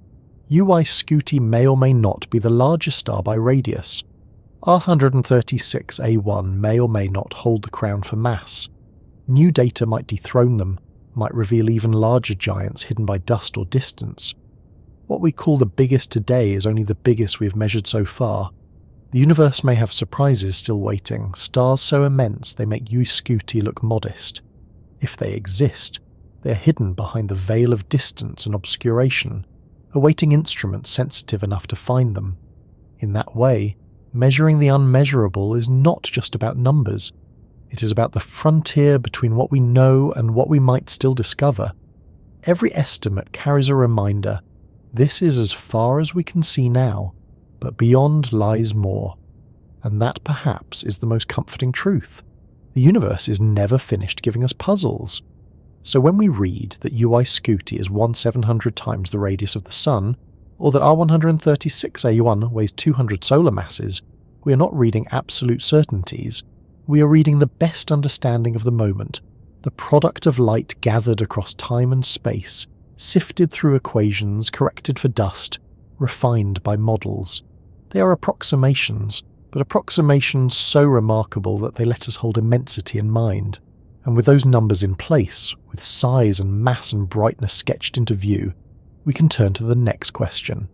Scuti may or may not be the largest star by radius. R136A1 may or may not hold the crown for mass. New data might dethrone them, might reveal even larger giants hidden by dust or distance. What we call the biggest today is only the biggest we have measured so far. The universe may have surprises still waiting, stars so immense they make Scuti look modest. If they exist, they are hidden behind the veil of distance and obscuration, awaiting instruments sensitive enough to find them. In that way, measuring the unmeasurable is not just about numbers. It is about the frontier between what we know and what we might still discover. Every estimate carries a reminder. This is as far as we can see now, but beyond lies more. And that perhaps is the most comforting truth. The universe is never finished giving us puzzles. So when we read that Scuti is 1/700 times the radius of the Sun, or that R136A1 weighs 200 solar masses, we are not reading absolute certainties. We are reading the best understanding of the moment, the product of light gathered across time and space, sifted through equations, corrected for dust, refined by models. They are approximations, but approximations so remarkable that they let us hold immensity in mind. And with those numbers in place, with size and mass and brightness sketched into view, we can turn to the next question.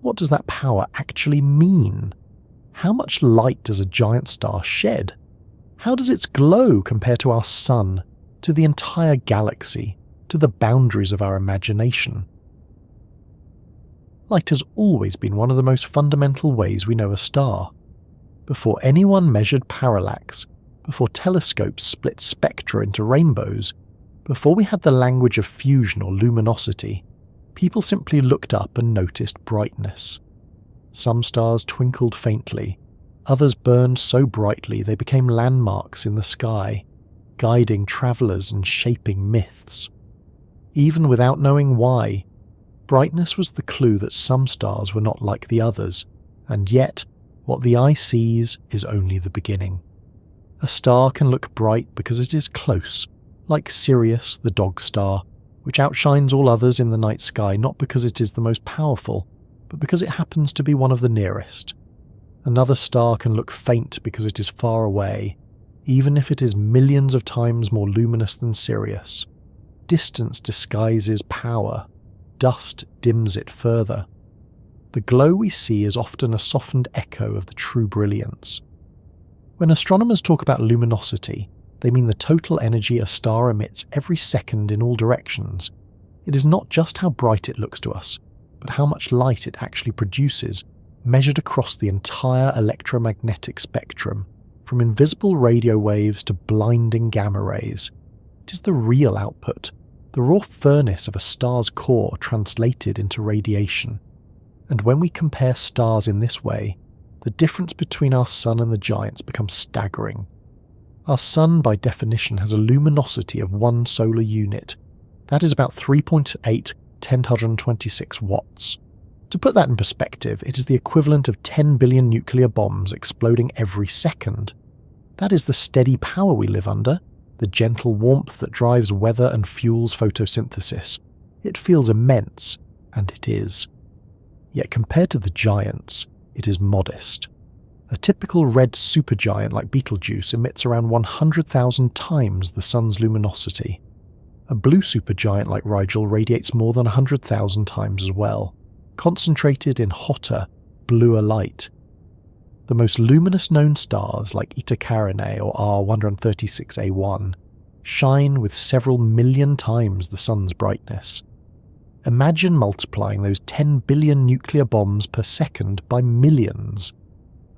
What does that power actually mean? How much light does a giant star shed? How does its glow compare to our Sun, to the entire galaxy, to the boundaries of our imagination? Light has always been one of the most fundamental ways we know a star. Before anyone measured parallax, before telescopes split spectra into rainbows, before we had the language of fusion or luminosity, people simply looked up and noticed brightness. Some stars twinkled faintly, others burned so brightly they became landmarks in the sky, guiding travellers and shaping myths. Even without knowing why, brightness was the clue that some stars were not like the others, and yet, what the eye sees is only the beginning. A star can look bright because it is close, like Sirius, the dog star, which outshines all others in the night sky not because it is the most powerful, but because it happens to be one of the nearest. Another star can look faint because it is far away, even if it is millions of times more luminous than Sirius. Distance disguises power. Dust dims it further. The glow we see is often a softened echo of the true brilliance. When astronomers talk about luminosity, they mean the total energy a star emits every second in all directions. It is not just how bright it looks to us, but how much light it actually produces, measured across the entire electromagnetic spectrum, from invisible radio waves to blinding gamma rays. It is the real output, the raw furnace of a star's core translated into radiation. And when we compare stars in this way, the difference between our Sun and the giants becomes staggering. Our Sun, by definition, has a luminosity of 1 solar unit. That is about 3.8 10^26 watts. To put that in perspective, it is the equivalent of 10 billion nuclear bombs exploding every second. That is the steady power we live under, the gentle warmth that drives weather and fuels photosynthesis. It feels immense, and it is. Yet compared to the giants, it is modest. A typical red supergiant like Betelgeuse emits around 100,000 times the Sun's luminosity. A blue supergiant like Rigel radiates more than 100,000 times as well, concentrated in hotter, bluer light. The most luminous known stars like Eta Carinae or R136A1 shine with several million times the Sun's brightness. Imagine multiplying those 10 billion nuclear bombs per second by millions.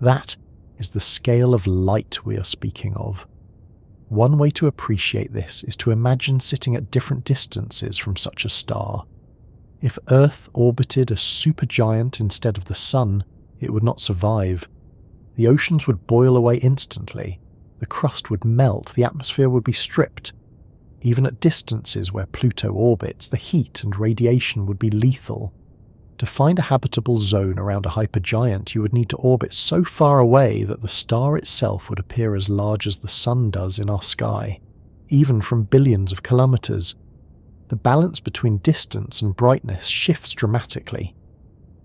That is the scale of light we are speaking of. One way to appreciate this is to imagine sitting at different distances from such a star. If Earth orbited a supergiant instead of the Sun, it would not survive. The oceans would boil away instantly. The crust would melt, the atmosphere would be stripped. Even at distances where Pluto orbits, the heat and radiation would be lethal. To find a habitable zone around a hypergiant, you would need to orbit so far away that the star itself would appear as large as the Sun does in our sky, even from billions of kilometers. The balance between distance and brightness shifts dramatically.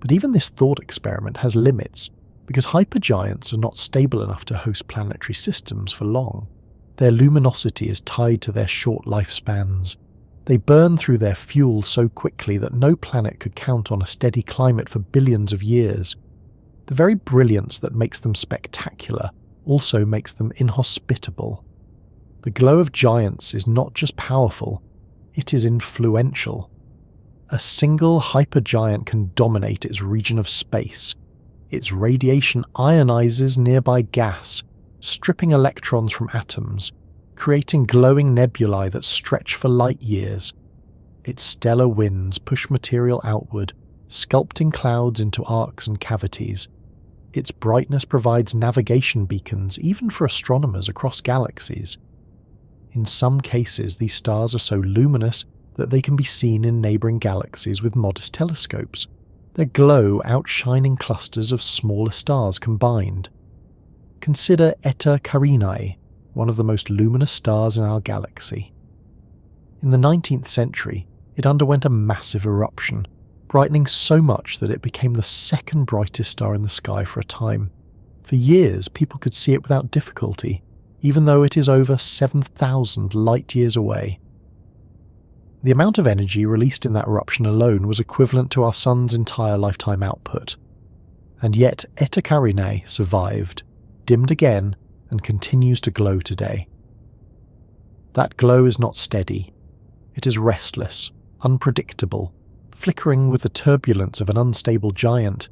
But even this thought experiment has limits, because hypergiants are not stable enough to host planetary systems for long. Their luminosity is tied to their short lifespans. They burn through their fuel so quickly that no planet could count on a steady climate for billions of years. The very brilliance that makes them spectacular also makes them inhospitable. The glow of giants is not just powerful, it is influential. A single hypergiant can dominate its region of space. Its radiation ionizes nearby gas, stripping electrons from atoms, creating glowing nebulae that stretch for light years. Its stellar winds push material outward, sculpting clouds into arcs and cavities. Its brightness provides navigation beacons even for astronomers across galaxies. In some cases, these stars are so luminous that they can be seen in neighbouring galaxies with modest telescopes, their glow outshining clusters of smaller stars combined. Consider Eta Carinae, one of the most luminous stars in our galaxy. In the 19th century, it underwent a massive eruption, brightening so much that it became the second brightest star in the sky for a time. For years, people could see it without difficulty, even though it is over 7,000 light-years away. The amount of energy released in that eruption alone was equivalent to our Sun's entire lifetime output. And yet Eta Carinae survived, dimmed again, and continues to glow today. That glow is not steady. It is restless, unpredictable, flickering with the turbulence of an unstable giant.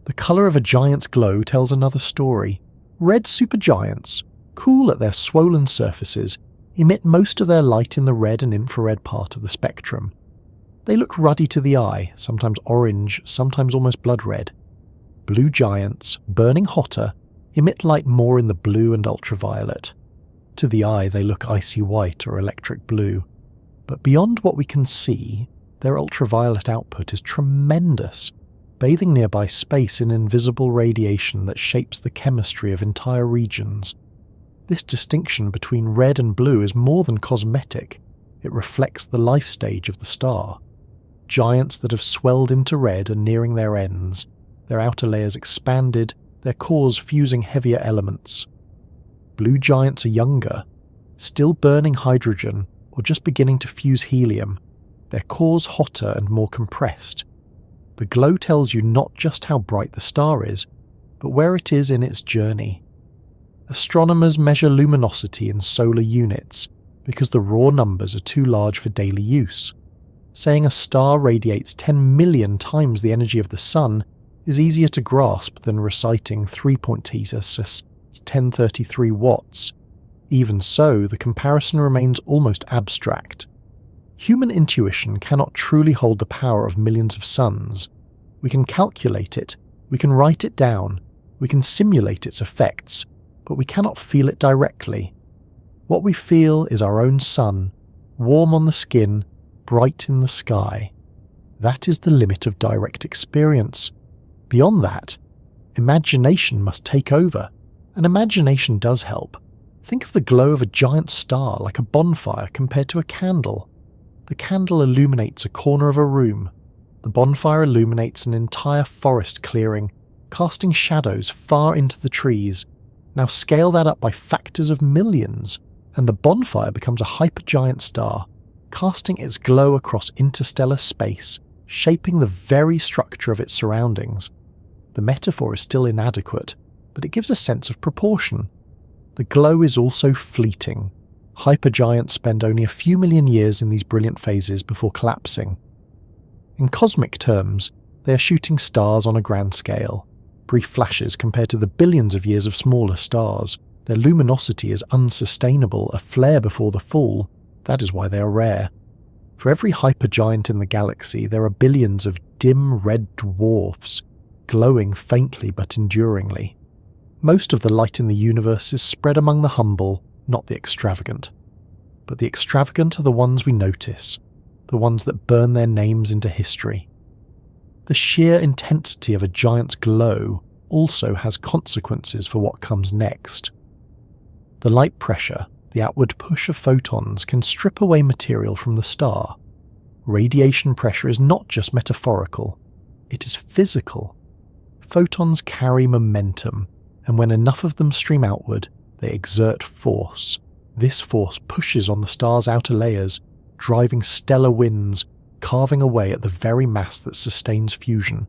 The colour of a giant's glow tells another story. Red supergiants, cool at their swollen surfaces, emit most of their light in the red and infrared part of the spectrum. They look ruddy to the eye, sometimes orange, sometimes almost blood red. Blue giants, burning hotter, emit light more in the blue and ultraviolet. To the eye they look icy white or electric blue. But beyond what we can see, their ultraviolet output is tremendous, bathing nearby space in invisible radiation that shapes the chemistry of entire regions. This distinction between red and blue is more than cosmetic. It reflects the life stage of the star. Giants that have swelled into red are nearing their ends, their outer layers expanded, their cores fusing heavier elements. Blue giants are younger, still burning hydrogen or just beginning to fuse helium, their cores hotter and more compressed. The glow tells you not just how bright the star is, but where it is in its journey. Astronomers measure luminosity in solar units because the raw numbers are too large for daily use. Saying a star radiates 10 million times the energy of the Sun is easier to grasp than reciting 3.1033 watts. Even so, the comparison remains almost abstract. Human intuition cannot truly hold the power of millions of suns. We can calculate it, we can write it down, we can simulate its effects, but we cannot feel it directly. What we feel is our own sun, warm on the skin, bright in the sky. That is the limit of direct experience. Beyond that, imagination must take over, and imagination does help. Think of the glow of a giant star like a bonfire compared to a candle. The candle illuminates a corner of a room. The bonfire illuminates an entire forest clearing, casting shadows far into the trees. Now scale that up by factors of millions, and the bonfire becomes a hypergiant star, casting its glow across interstellar space, shaping the very structure of its surroundings. The metaphor is still inadequate, but it gives a sense of proportion. The glow is also fleeting. Hypergiants spend only a few million years in these brilliant phases before collapsing. In cosmic terms, they are shooting stars on a grand scale. Brief flashes compared to the billions of years of smaller stars. Their luminosity is unsustainable, a flare before the fall. That is why they are rare. For every hypergiant in the galaxy, there are billions of dim red dwarfs, glowing faintly but enduringly. Most of the light in the universe is spread among the humble, not the extravagant. But the extravagant are the ones we notice, the ones that burn their names into history. The sheer intensity of a giant's glow also has consequences for what comes next. The light pressure, the outward push of photons, can strip away material from the star. Radiation pressure is not just metaphorical, it is physical. Photons carry momentum, and when enough of them stream outward, they exert force. This force pushes on the star's outer layers, driving stellar winds, carving away at the very mass that sustains fusion.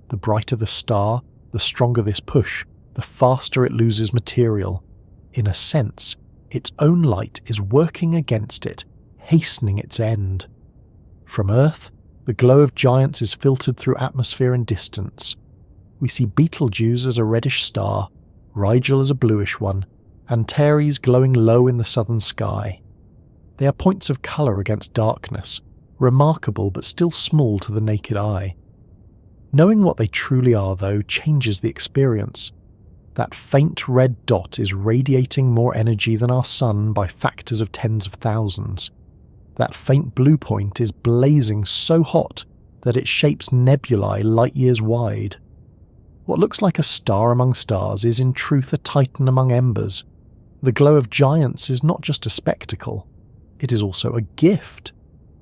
The brighter the star, the stronger this push, the faster it loses material. In a sense, its own light is working against it, hastening its end. From Earth, the glow of giants is filtered through atmosphere and distance. We see Betelgeuse as a reddish star, Rigel as a bluish one, Antares glowing low in the southern sky. They are points of colour against darkness, remarkable but still small to the naked eye. Knowing what they truly are, though, changes the experience. That faint red dot is radiating more energy than our sun by factors of tens of thousands. That faint blue point is blazing so hot that it shapes nebulae light years wide. What looks like a star among stars is in truth a titan among embers. The glow of giants is not just a spectacle, it is also a gift.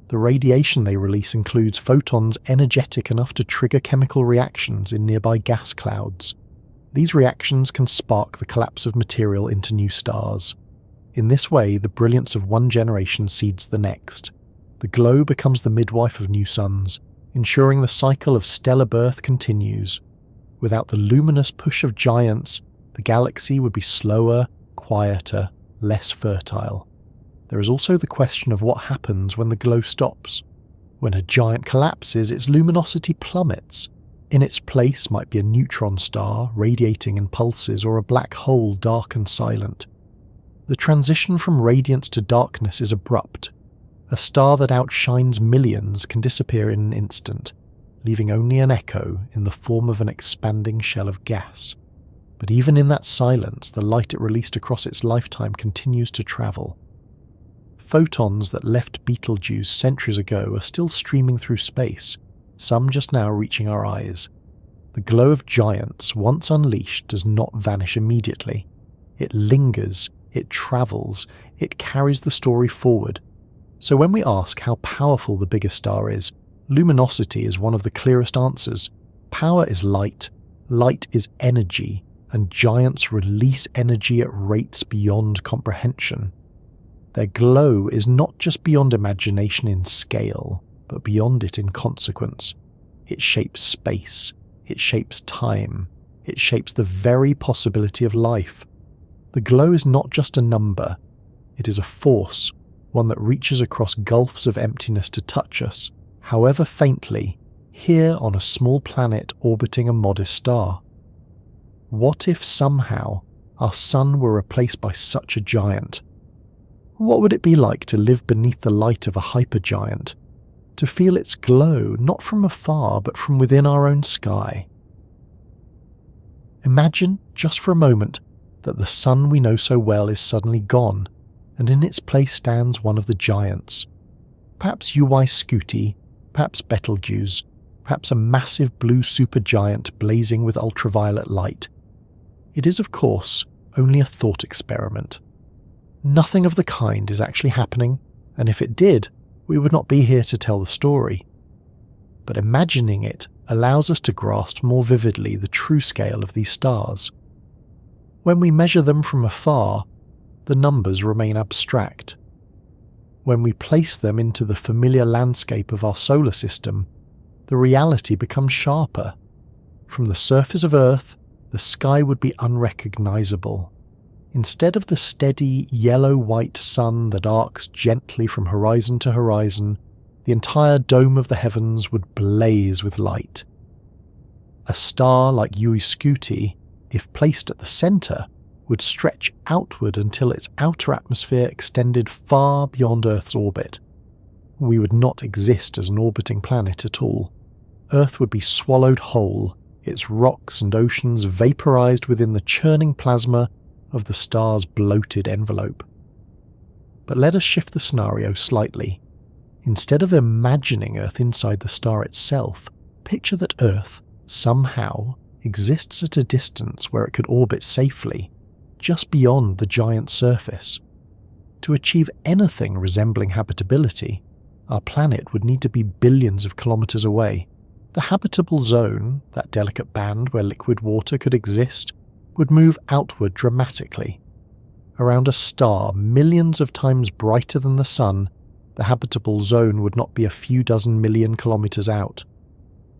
The radiation they release includes photons energetic enough to trigger chemical reactions in nearby gas clouds. These reactions can spark the collapse of material into new stars. In this way, the brilliance of one generation seeds the next. The glow becomes the midwife of new suns, ensuring the cycle of stellar birth continues. Without the luminous push of giants, the galaxy would be slower, quieter, less fertile. There is also the question of what happens when the glow stops. When a giant collapses, its luminosity plummets. In its place might be a neutron star radiating in pulses, or a black hole dark and silent. The transition from radiance to darkness is abrupt. A star that outshines millions can disappear in an instant, leaving only an echo in the form of an expanding shell of gas. But even in that silence, the light it released across its lifetime continues to travel. Photons that left Betelgeuse centuries ago are still streaming through space, some just now reaching our eyes. The glow of giants, once unleashed, does not vanish immediately. It lingers, it travels, it carries the story forward. So when we ask how powerful the biggest star is, luminosity is one of the clearest answers. Power is light, light is energy, and giants release energy at rates beyond comprehension. Their glow is not just beyond imagination in scale, but beyond it in consequence. It shapes space, it shapes time, it shapes the very possibility of life. The glow is not just a number, it is a force, one that reaches across gulfs of emptiness to touch us, however faintly, here on a small planet orbiting a modest star. What if somehow our sun were replaced by such a giant? What would it be like to live beneath the light of a hypergiant? To feel its glow not from afar but from within our own sky? Imagine, just for a moment, that the sun we know so well is suddenly gone, and in its place stands one of the giants. Perhaps Scuti, perhaps Betelgeuse, perhaps a massive blue supergiant blazing with ultraviolet light. It is, of course, only a thought experiment. Nothing of the kind is actually happening, and if it did, we would not be here to tell the story. But imagining it allows us to grasp more vividly the true scale of these stars. When we measure them from afar, the numbers remain abstract. When we place them into the familiar landscape of our solar system, the reality becomes sharper. From the surface of Earth, the sky would be unrecognizable. Instead of the steady yellow-white sun that arcs gently from horizon to horizon, the entire dome of the heavens would blaze with light. A star like Scuti, if placed at the centre, would stretch outward until its outer atmosphere extended far beyond Earth's orbit. We would not exist as an orbiting planet at all. Earth would be swallowed whole, its rocks and oceans vaporized within the churning plasma of the star's bloated envelope. But let us shift the scenario slightly. Instead of imagining Earth inside the star itself, picture that Earth, somehow, exists at a distance where it could orbit safely, just beyond the giant surface. To achieve anything resembling habitability, our planet would need to be billions of kilometers away. The habitable zone, that delicate band where liquid water could exist, would move outward dramatically. Around a star millions of times brighter than the Sun, the habitable zone would not be a few dozen million kilometers out.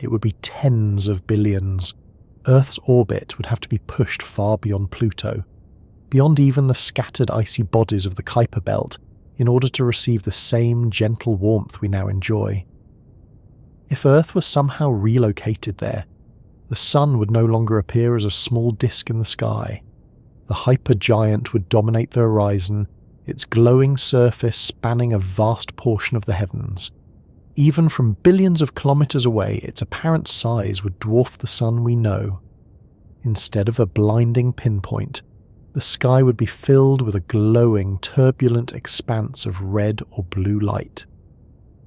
It would be tens of billions. Earth's orbit would have to be pushed far beyond Pluto, beyond even the scattered icy bodies of the Kuiper Belt, in order to receive the same gentle warmth we now enjoy. If Earth were somehow relocated there, the Sun would no longer appear as a small disk in the sky. The hypergiant would dominate the horizon, its glowing surface spanning a vast portion of the heavens. Even from billions of kilometers away, its apparent size would dwarf the Sun we know. Instead of a blinding pinpoint, the sky would be filled with a glowing, turbulent expanse of red or blue light.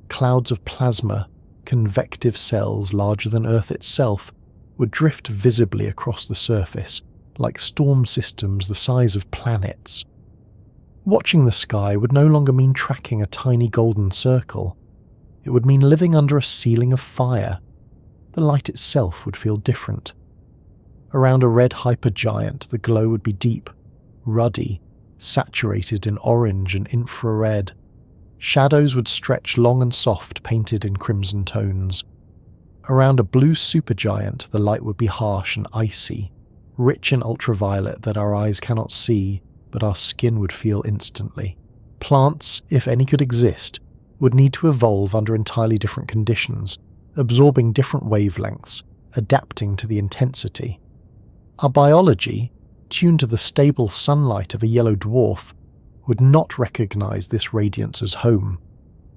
Clouds of plasma, convective cells larger than Earth itself, would drift visibly across the surface, like storm systems the size of planets. Watching the sky would no longer mean tracking a tiny golden circle. It would mean living under a ceiling of fire. The light itself would feel different. Around a red hypergiant, the glow would be deep, ruddy, saturated in orange and infrared. Shadows would stretch long and soft, painted in crimson tones. Around a blue supergiant, the light would be harsh and icy, rich in ultraviolet that our eyes cannot see, but our skin would feel instantly. Plants, if any could exist, would need to evolve under entirely different conditions, absorbing different wavelengths, adapting to the intensity. Our biology, tuned to the stable sunlight of a yellow dwarf, would not recognize this radiance as home.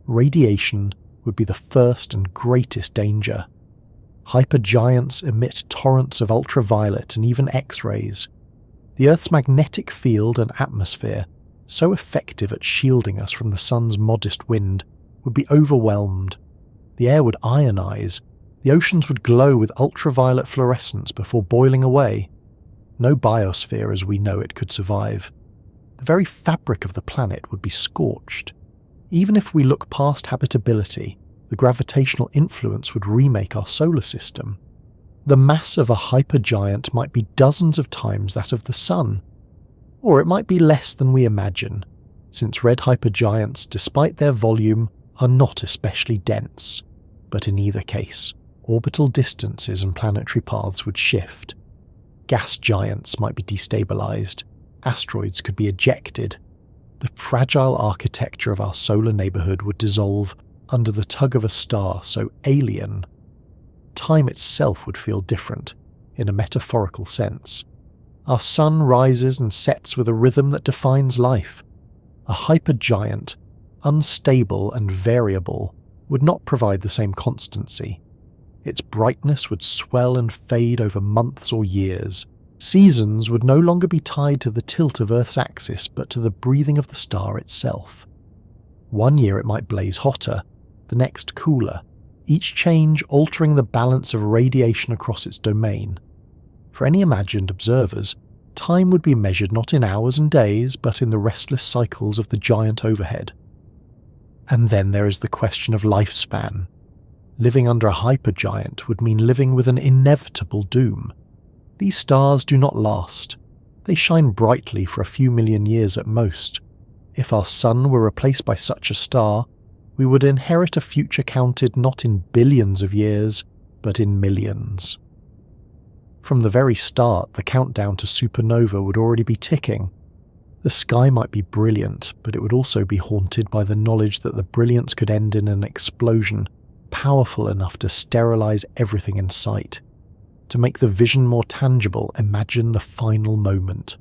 Radiation would be the first and greatest danger. Hypergiants emit torrents of ultraviolet and even X-rays. The Earth's magnetic field and atmosphere, so effective at shielding us from the sun's modest wind, would be overwhelmed. The air would ionize. The oceans would glow with ultraviolet fluorescence before boiling away. No biosphere as we know it could survive. The very fabric of the planet would be scorched. Even if we look past habitability, the gravitational influence would remake our solar system. The mass of a hypergiant might be dozens of times that of the Sun. Or it might be less than we imagine, since red hypergiants, despite their volume, are not especially dense. But in either case, orbital distances and planetary paths would shift. Gas giants might be destabilized, asteroids could be ejected. The fragile architecture of our solar neighborhood would dissolve under the tug of a star so alien. Time itself would feel different, in a metaphorical sense. Our sun rises and sets with a rhythm that defines life. A hypergiant, unstable and variable, would not provide the same constancy. Its brightness would swell and fade over months or years. Seasons would no longer be tied to the tilt of Earth's axis, but to the breathing of the star itself. One year it might blaze hotter, the next cooler, each change altering the balance of radiation across its domain. For any imagined observers, time would be measured not in hours and days, but in the restless cycles of the giant overhead. And then there is the question of lifespan. Living under a hypergiant would mean living with an inevitable doom. These stars do not last. They shine brightly for a few million years at most. If our sun were replaced by such a star, we would inherit a future counted not in billions of years, but in millions. From the very start, the countdown to supernova would already be ticking. The sky might be brilliant, but it would also be haunted by the knowledge that the brilliance could end in an explosion powerful enough to sterilize everything in sight. To make the vision more tangible, imagine the final moment.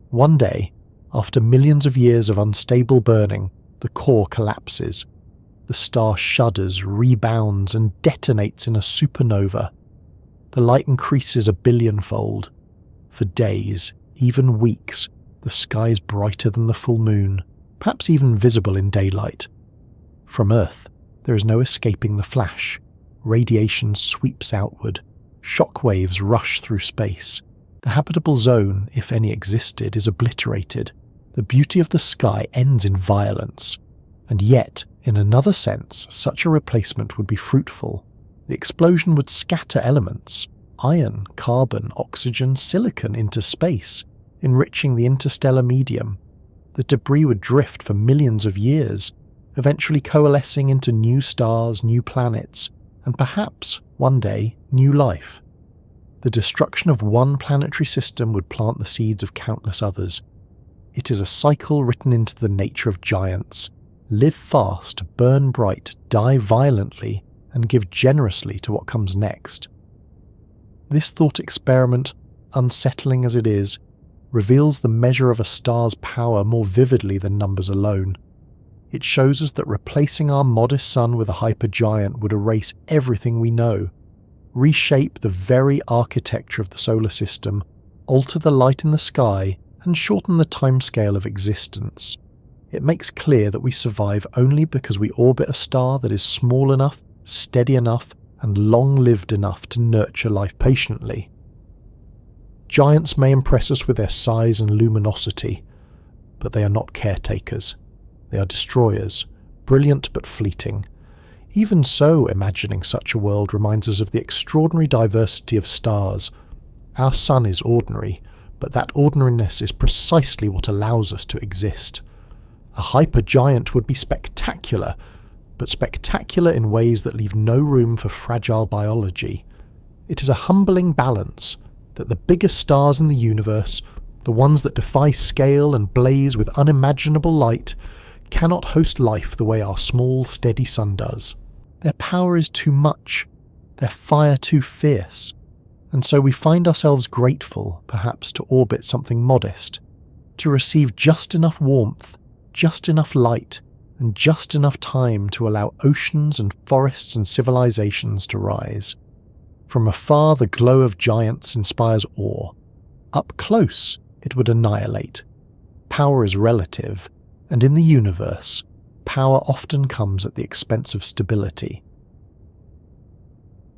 One day, after millions of years of unstable burning, the core collapses. The star shudders, rebounds, and detonates in a supernova. the light increases a billionfold. For days, even weeks, the sky is brighter than the full moon, perhaps even visible in daylight. From Earth, there is no escaping the flash. Radiation sweeps outward. Shock waves rush through space. The habitable zone, if any existed, is obliterated. The beauty of the sky ends in violence. And yet, in another sense, such a replacement would be fruitful. The explosion would scatter elements, iron, carbon, oxygen, silicon into space, enriching the interstellar medium. The debris would drift for millions of years, eventually coalescing into new stars, new planets, and perhaps, one day, new life. The destruction of one planetary system would plant the seeds of countless others. It is a cycle written into the nature of giants. Live fast, burn bright, die violently, and give generously to what comes next. This thought experiment, unsettling as it is, reveals the measure of a star's power more vividly than numbers alone. It shows us that replacing our modest sun with a hypergiant would erase everything we know, reshape the very architecture of the solar system, alter the light in the sky, and shorten the timescale of existence. It makes clear that we survive only because we orbit a star that is small enough, steady enough, and long-lived enough to nurture life patiently. Giants may impress us with their size and luminosity, but they are not caretakers. They are destroyers, brilliant but fleeting. Even so, imagining such a world reminds us of the extraordinary diversity of stars. Our sun is ordinary, but that ordinariness is precisely what allows us to exist. A hypergiant would be spectacular, but spectacular in ways that leave no room for fragile biology. It is a humbling balance that the biggest stars in the universe, the ones that defy scale and blaze with unimaginable light, cannot host life the way our small, steady sun does. Their power is too much, their fire too fierce, and so we find ourselves grateful, perhaps, to orbit something modest, to receive just enough warmth, just enough light, and just enough time to allow oceans and forests and civilizations to rise. From afar, the glow of giants inspires awe. Up close, it would annihilate. Power is relative, and in the universe, power often comes at the expense of stability.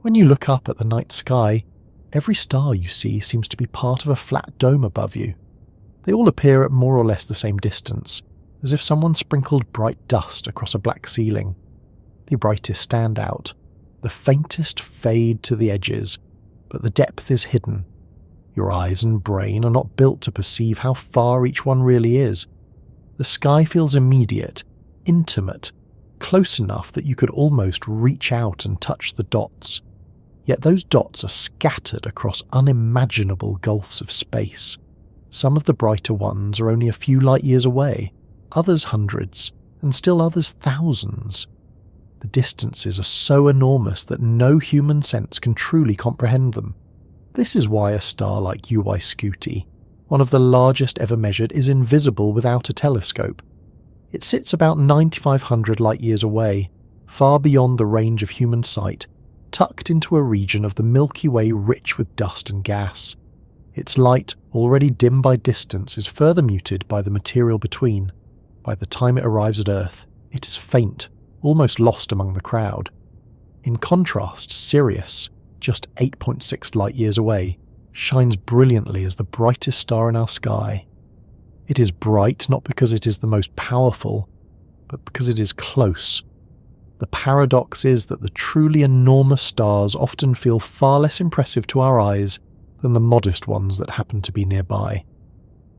When you look up at the night sky, every star you see seems to be part of a flat dome above you. They all appear at more or less the same distance, as if someone sprinkled bright dust across a black ceiling. The brightest stand out, the faintest fade to the edges, but the depth is hidden. Your eyes and brain are not built to perceive how far each one really is. The sky feels immediate, intimate, close enough that you could almost reach out and touch the dots. Yet those dots are scattered across unimaginable gulfs of space. Some of the brighter ones are only a few light years away, others hundreds, and still others thousands. The distances are so enormous that no human sense can truly comprehend them. This is why a star like Scuti, one of the largest ever measured, is invisible without a telescope. It sits about 9,500 light-years away, far beyond the range of human sight, tucked into a region of the Milky Way rich with dust and gas. Its light, already dim by distance, is further muted by the material between. By the time it arrives at Earth, it is faint, almost lost among the crowd. In contrast, Sirius, just 8.6 light-years away, shines brilliantly as the brightest star in our sky. It is bright not because it is the most powerful, but because it is close. The paradox is that the truly enormous stars often feel far less impressive to our eyes than the modest ones that happen to be nearby.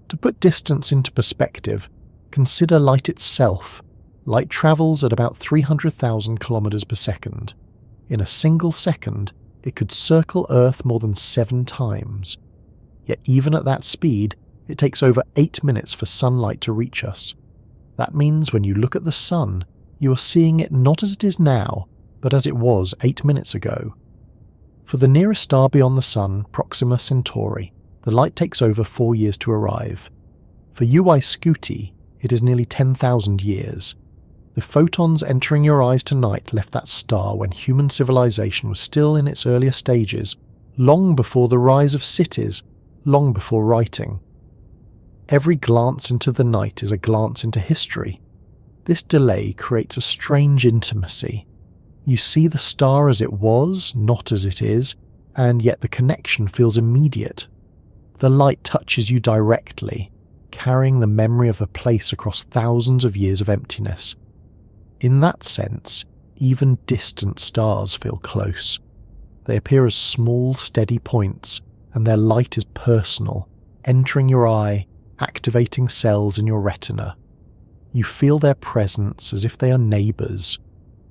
To put distance into perspective, consider light itself. Light travels at about 300,000 kilometers per second. In a single second, it could circle Earth more than 7 times. Yet even at that speed, it takes over 8 minutes for sunlight to reach us. That means when you look at the sun, you are seeing it not as it is now, but as it was 8 minutes ago. For the nearest star beyond the sun, Proxima Centauri, the light takes over 4 years to arrive. For Scuti, it is nearly 10,000 years. The photons entering your eyes tonight left that star when human civilization was still in its earlier stages, long before the rise of cities, long before writing. Every glance into the night is a glance into history. This delay creates a strange intimacy. You see the star as it was, not as it is, and yet the connection feels immediate. The light touches you directly, carrying the memory of a place across thousands of years of emptiness. In that sense, even distant stars feel close. They appear as small, steady points, and their light is personal, entering your eye, activating cells in your retina. You feel their presence as if they are neighbours.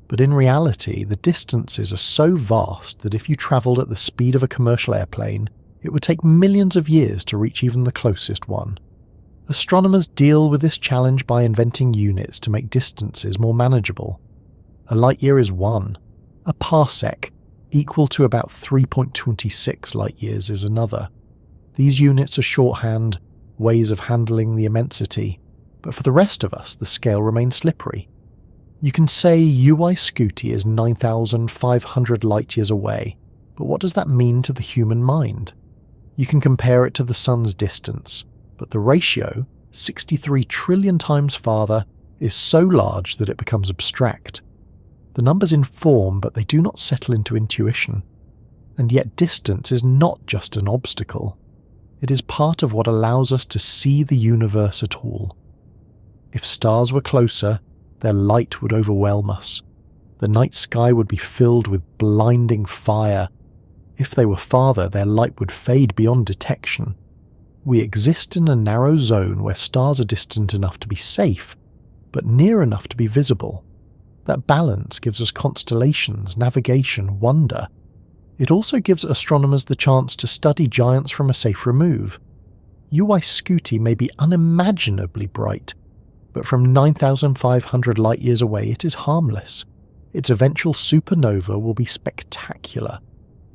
But in reality, the distances are so vast that if you travelled at the speed of a commercial airplane, it would take millions of years to reach even the closest one. Astronomers deal with this challenge by inventing units to make distances more manageable. A light year is one. A parsec, equal to about 3.26 light years, is another. These units are shorthand, ways of handling the immensity, but for the rest of us, the scale remains slippery. You can say Ui Scuti is 9,500 light years away, but what does that mean to the human mind? You can compare it to the sun's distance, but the ratio, 63 trillion times farther, is so large that it becomes abstract. The numbers inform, but they do not settle into intuition. And yet distance is not just an obstacle. It is part of what allows us to see the universe at all. If stars were closer, their light would overwhelm us. The night sky would be filled with blinding fire. If they were farther, their light would fade beyond detection. We exist in a narrow zone where stars are distant enough to be safe, but near enough to be visible. That balance gives us constellations, navigation, wonder. It also gives astronomers the chance to study giants from a safe remove. Ui Scuti may be unimaginably bright, but from 9,500 light years away it is harmless. Its eventual supernova will be spectacular,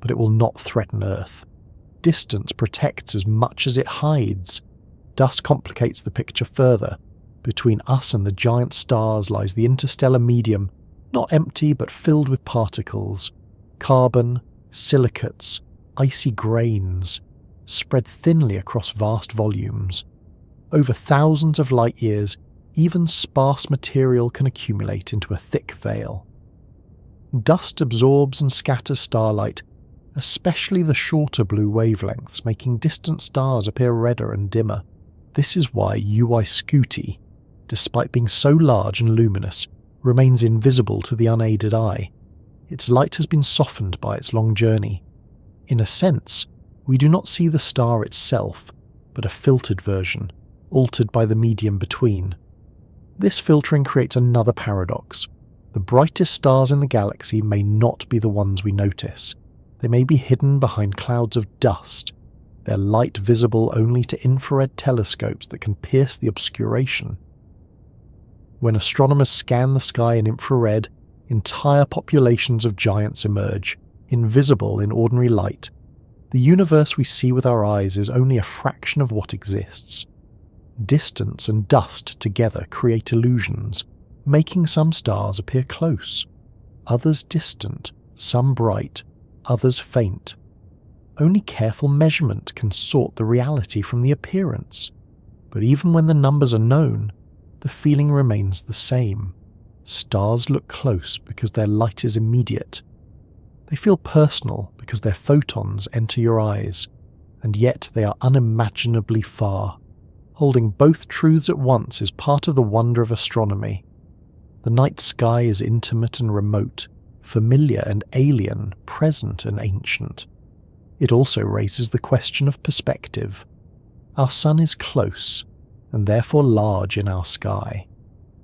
but it will not threaten Earth. Distance protects as much as it hides. Dust complicates the picture further. Between us and the giant stars lies the interstellar medium, not empty but filled with particles. Carbon, silicates, icy grains, spread thinly across vast volumes. Over thousands of light years, even sparse material can accumulate into a thick veil. Dust absorbs and scatters starlight, especially the shorter blue wavelengths, making distant stars appear redder and dimmer. This is why Ui Scuti, despite being so large and luminous, remains invisible to the unaided eye. Its light has been softened by its long journey. In a sense, we do not see the star itself, but a filtered version, altered by the medium between. This filtering creates another paradox. The brightest stars in the galaxy may not be the ones we notice. They may be hidden behind clouds of dust, their light visible only to infrared telescopes that can pierce the obscuration. When astronomers scan the sky in infrared, entire populations of giants emerge, invisible in ordinary light. The universe we see with our eyes is only a fraction of what exists. Distance and dust together create illusions, making some stars appear close, others distant, some bright, others faint. Only careful measurement can sort the reality from the appearance. But even when the numbers are known, the feeling remains the same. Stars look close because their light is immediate. They feel personal because their photons enter your eyes, and yet they are unimaginably far. Holding both truths at once is part of the wonder of astronomy. The night sky is intimate and remote, familiar and alien, present and ancient. It also raises the question of perspective. Our sun is close, and therefore large in our sky.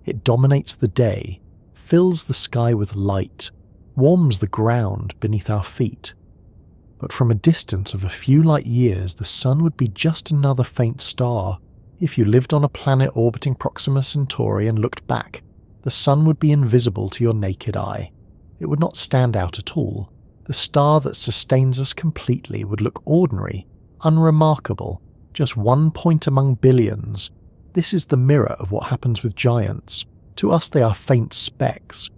It dominates the day, fills the sky with light, warms the ground beneath our feet. But from a distance of a few light years, the sun would be just another faint star. If you lived on a planet orbiting Proxima Centauri and looked back, the sun would be invisible to your naked eye. It would not stand out at all. The star that sustains us completely would look ordinary, unremarkable, just one point among billions. This is the mirror of what happens with giants. To us they are faint specks.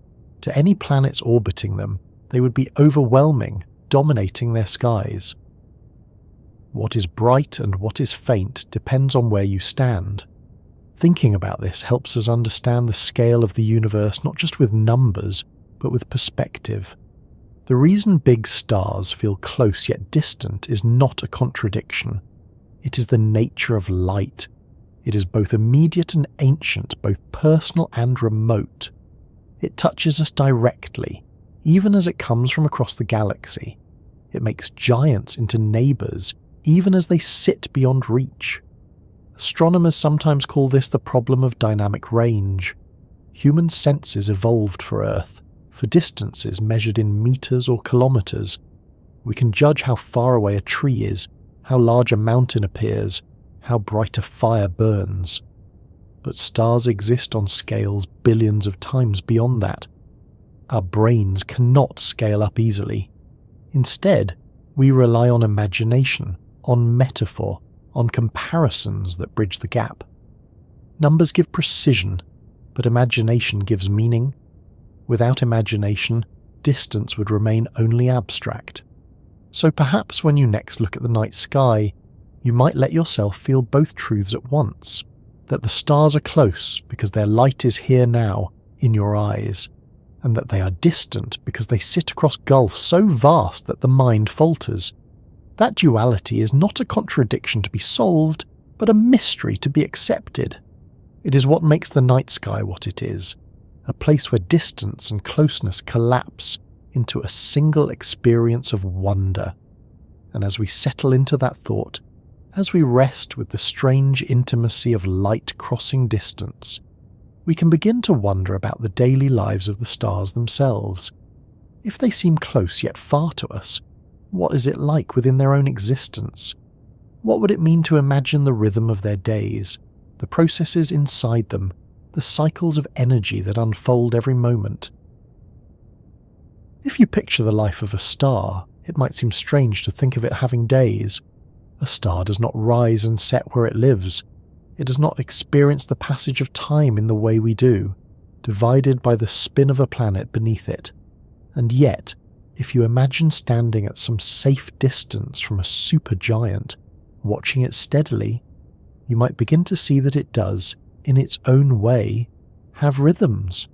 To any planets orbiting them, they would be overwhelming, dominating their skies. What is bright and what is faint depends on where you stand. Thinking about this helps us understand the scale of the universe not just with numbers, but with perspective. The reason big stars feel close yet distant is not a contradiction. It is the nature of light. It is both immediate and ancient, both personal and remote. It touches us directly, even as it comes from across the galaxy. It makes giants into neighbours, even as they sit beyond reach. Astronomers sometimes call this the problem of dynamic range. Human senses evolved for Earth, for distances measured in meters or kilometers. We can judge how far away a tree is, how large a mountain appears, how bright a fire burns. But stars exist on scales billions of times beyond that. Our brains cannot scale up easily. Instead, we rely on imagination, on metaphor, on comparisons that bridge the gap. Numbers give precision, but imagination gives meaning. Without imagination, distance would remain only abstract. So perhaps when you next look at the night sky, you might let yourself feel both truths at once, that the stars are close because their light is here now, in your eyes, and that they are distant because they sit across gulfs so vast that the mind falters. That duality is not a contradiction to be solved, but a mystery to be accepted. It is what makes the night sky what it is, a place where distance and closeness collapse into a single experience of wonder. And as we settle into that thought, as we rest with the strange intimacy of light crossing distance, we can begin to wonder about the daily lives of the stars themselves. If they seem close yet far to us, what is it like within their own existence? What would it mean to imagine the rhythm of their days, the processes inside them, the cycles of energy that unfold every moment? If you picture the life of a star, it might seem strange to think of it having days. A star does not rise and set where it lives. It does not experience the passage of time in the way we do, divided by the spin of a planet beneath it. And yet, if you imagine standing at some safe distance from a supergiant, watching it steadily, you might begin to see that it does, in its own way, have rhythms.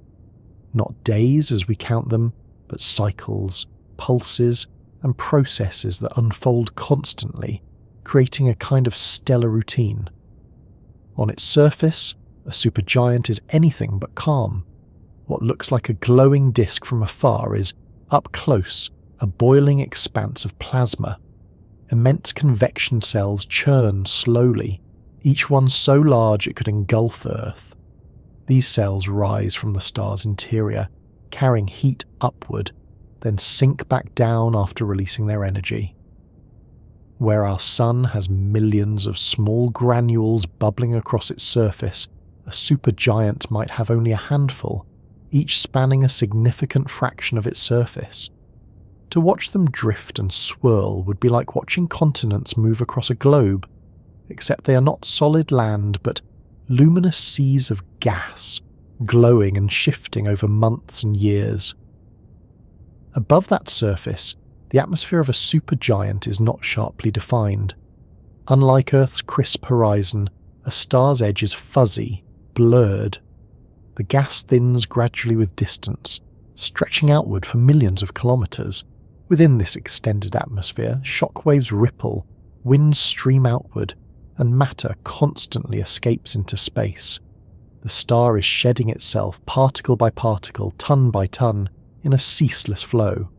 Not days as we count them, but cycles, pulses, and processes that unfold constantly, creating a kind of stellar routine. On its surface, a supergiant is anything but calm. What looks like a glowing disk from afar is, up close, a boiling expanse of plasma. Immense convection cells churn slowly, each one so large it could engulf Earth. These cells rise from the star's interior, carrying heat upward, then sink back down after releasing their energy. Where our sun has millions of small granules bubbling across its surface, a supergiant might have only a handful, each spanning a significant fraction of its surface. To watch them drift and swirl would be like watching continents move across a globe, except they are not solid land but luminous seas of gas, glowing and shifting over months and years. Above that surface, the atmosphere of a supergiant is not sharply defined. Unlike Earth's crisp horizon, a star's edge is fuzzy, blurred. The gas thins gradually with distance, stretching outward for millions of kilometers. Within this extended atmosphere, shockwaves ripple, winds stream outward, and matter constantly escapes into space. The star is shedding itself particle by particle, ton by ton, in a ceaseless flow.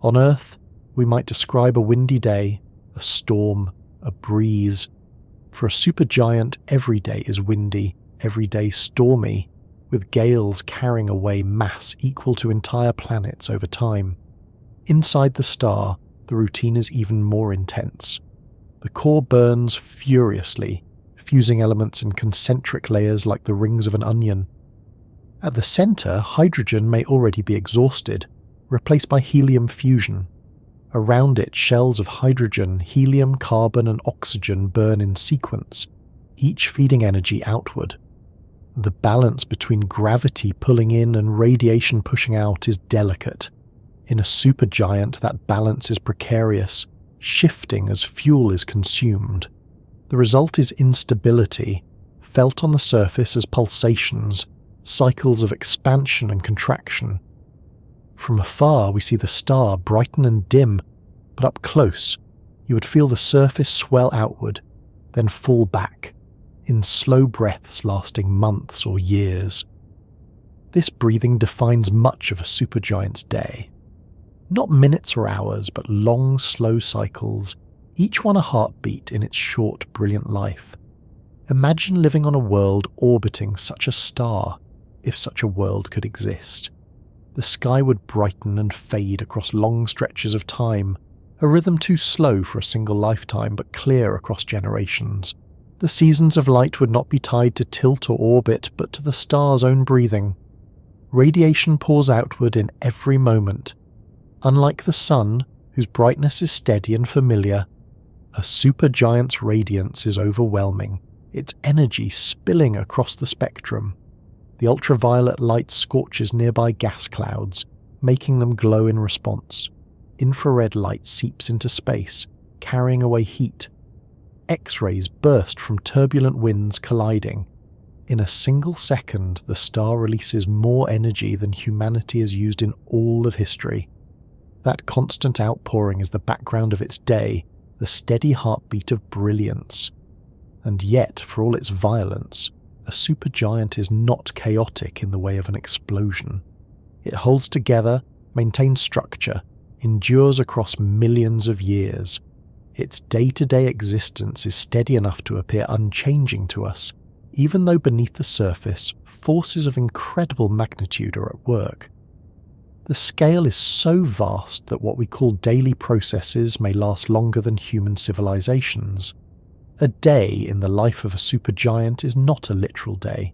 On Earth, we might describe a windy day, a storm, a breeze. For a supergiant, every day is windy, every day stormy, with gales carrying away mass equal to entire planets over time. Inside the star, the routine is even more intense. The core burns furiously, fusing elements in concentric layers like the rings of an onion. At the centre, hydrogen may already be exhausted, replaced by helium fusion. Around it, shells of hydrogen, helium, carbon, and oxygen burn in sequence, each feeding energy outward. The balance between gravity pulling in and radiation pushing out is delicate. In a supergiant, that balance is precarious, shifting as fuel is consumed. The result is instability, felt on the surface as pulsations, cycles of expansion and contraction. From afar, we see the star brighten and dim, but up close, you would feel the surface swell outward, then fall back, in slow breaths lasting months or years. This breathing defines much of a supergiant's day. Not minutes or hours, but long, slow cycles, each one a heartbeat in its short, brilliant life. Imagine living on a world orbiting such a star, if such a world could exist. The sky would brighten and fade across long stretches of time, a rhythm too slow for a single lifetime but clear across generations. The seasons of light would not be tied to tilt or orbit, but to the star's own breathing. Radiation pours outward in every moment. Unlike the sun, whose brightness is steady and familiar, a supergiant's radiance is overwhelming, its energy spilling across the spectrum. The ultraviolet light scorches nearby gas clouds, making them glow in response. Infrared light seeps into space, carrying away heat. X-rays burst from turbulent winds colliding. In a single second, the star releases more energy than humanity has used in all of history. That constant outpouring is the background of its day, the steady heartbeat of brilliance. And yet, for all its violence, a supergiant is not chaotic in the way of an explosion. It holds together, maintains structure, endures across millions of years. Its day-to-day existence is steady enough to appear unchanging to us, even though beneath the surface, forces of incredible magnitude are at work. The scale is so vast that what we call daily processes may last longer than human civilizations. A day in the life of a supergiant is not a literal day,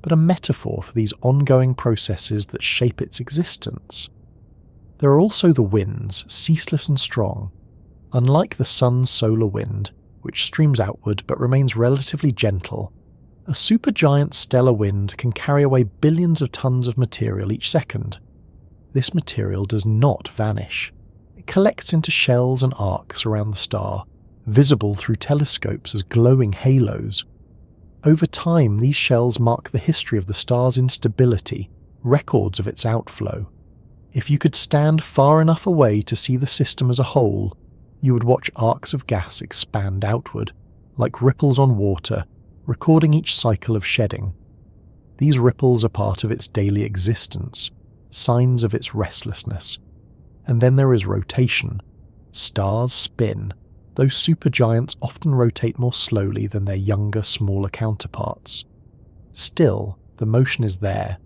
but a metaphor for these ongoing processes that shape its existence. There are also the winds, ceaseless and strong. Unlike the sun's solar wind, which streams outward but remains relatively gentle, a supergiant's stellar wind can carry away billions of tons of material each second. This material does not vanish. It collects into shells and arcs around the star, visible through telescopes as glowing halos. Over time, these shells mark the history of the star's instability, records of its outflow. If you could stand far enough away to see the system as a whole, you would watch arcs of gas expand outward, like ripples on water, recording each cycle of shedding. These ripples are part of its daily existence, signs of its restlessness. And then there is rotation. Stars spin, though supergiants often rotate more slowly than their younger, smaller counterparts. Still, the motion is there.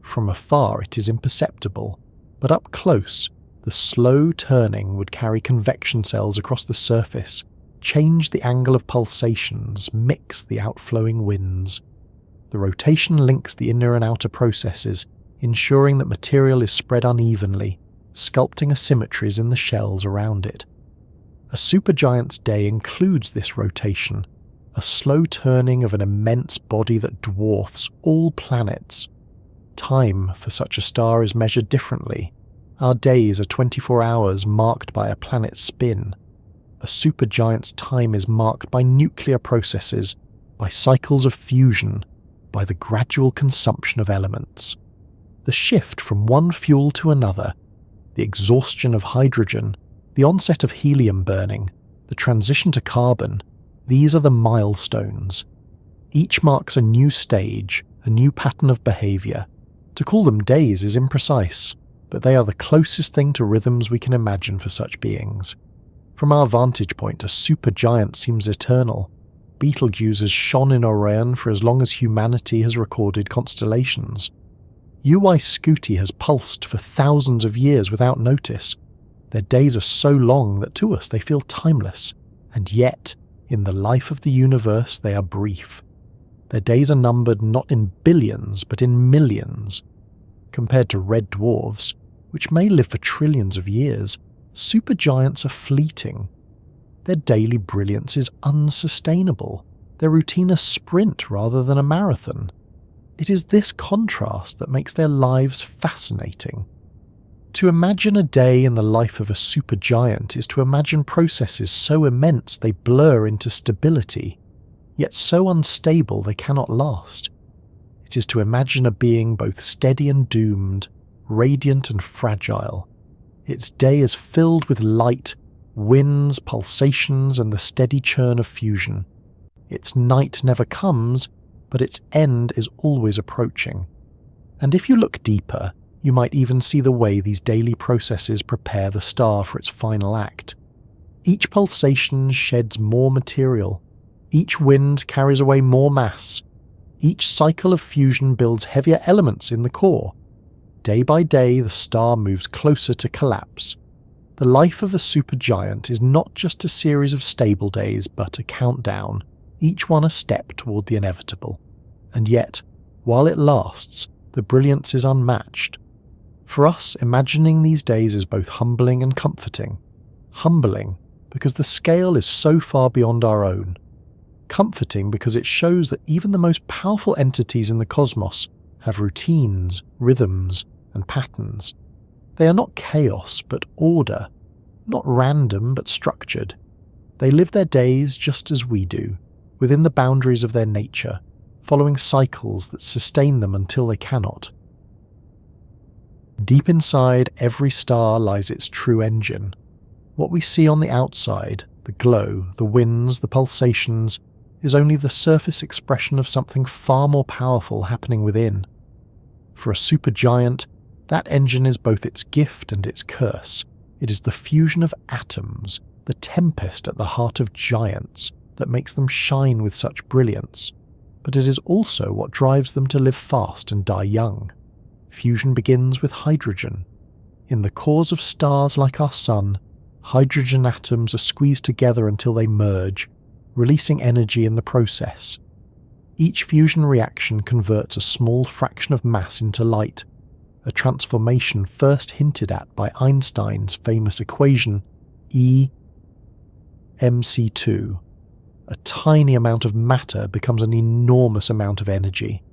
From afar it is imperceptible, but up close, the slow turning would carry convection cells across the surface, change the angle of pulsations, mix the outflowing winds. The rotation links the inner and outer processes, ensuring that material is spread unevenly, sculpting asymmetries in the shells around it. A supergiant's day includes this rotation, a slow turning of an immense body that dwarfs all planets. Time for such a star is measured differently. Our days are 24 hours marked by a planet's spin. A supergiant's time is marked by nuclear processes, by cycles of fusion, by the gradual consumption of elements. The shift from one fuel to another, the exhaustion of hydrogen, the onset of helium burning, the transition to carbon, these are the milestones. Each marks a new stage, a new pattern of behaviour. To call them days is imprecise, but they are the closest thing to rhythms we can imagine for such beings. From our vantage point, a supergiant seems eternal. Betelgeuse has shone in Orion for as long as humanity has recorded constellations. UY Scuti has pulsed for thousands of years without notice. Their days are so long that to us they feel timeless, and yet, in the life of the universe, they are brief. Their days are numbered not in billions, but in millions. Compared to red dwarfs, which may live for trillions of years, supergiants are fleeting. Their daily brilliance is unsustainable, their routine a sprint rather than a marathon. It is this contrast that makes their lives fascinating. To imagine a day in the life of a supergiant is to imagine processes so immense they blur into stability, yet so unstable they cannot last. It is to imagine a being both steady and doomed, radiant and fragile. Its day is filled with light, winds, pulsations, and the steady churn of fusion. Its night never comes, but its end is always approaching. And if you look deeper, you might even see the way these daily processes prepare the star for its final act. Each pulsation sheds more material. Each wind carries away more mass. Each cycle of fusion builds heavier elements in the core. Day by day, the star moves closer to collapse. The life of a supergiant is not just a series of stable days, but a countdown, each one a step toward the inevitable. And yet, while it lasts, the brilliance is unmatched. For us, imagining these days is both humbling and comforting. Humbling, because the scale is so far beyond our own. Comforting, because it shows that even the most powerful entities in the cosmos have routines, rhythms, and patterns. They are not chaos, but order. Not random, but structured. They live their days just as we do, within the boundaries of their nature, following cycles that sustain them until they cannot. Deep inside every star lies its true engine. What we see on the outside, the glow, the winds, the pulsations, is only the surface expression of something far more powerful happening within. For a supergiant, that engine is both its gift and its curse. It is the fusion of atoms, the tempest at the heart of giants, that makes them shine with such brilliance. But it is also what drives them to live fast and die young. Fusion begins with hydrogen. In the cores of stars like our Sun, hydrogen atoms are squeezed together until they merge, releasing energy in the process. Each fusion reaction converts a small fraction of mass into light, a transformation first hinted at by Einstein's famous equation E mc2. A tiny amount of matter becomes an enormous amount of energy.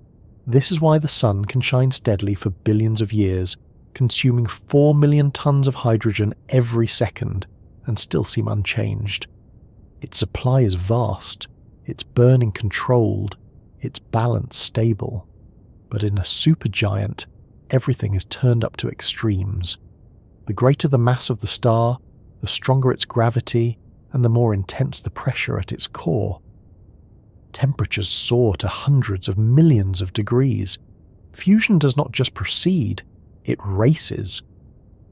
This is why the Sun can shine steadily for billions of years, consuming 4 million tons of hydrogen every second, and still seem unchanged. Its supply is vast, its burning controlled, its balance stable. But in a supergiant, everything is turned up to extremes. The greater the mass of the star, the stronger its gravity, and the more intense the pressure at its core. Temperatures soar to hundreds of millions of degrees. Fusion does not just proceed, it races.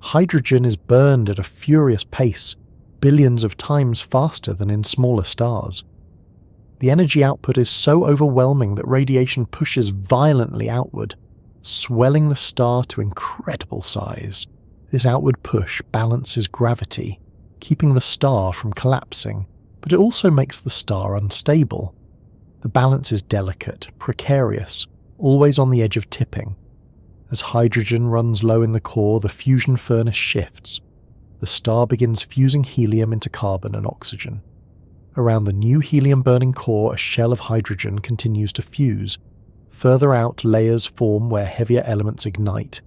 Hydrogen is burned at a furious pace, billions of times faster than in smaller stars. The energy output is so overwhelming that radiation pushes violently outward, swelling the star to incredible size. This outward push balances gravity, keeping the star from collapsing, but it also makes the star unstable. The balance is delicate, precarious, always on the edge of tipping. As hydrogen runs low in the core, the fusion furnace shifts. The star begins fusing helium into carbon and oxygen. Around the new helium-burning core, a shell of hydrogen continues to fuse. Further out, layers form where heavier elements ignite.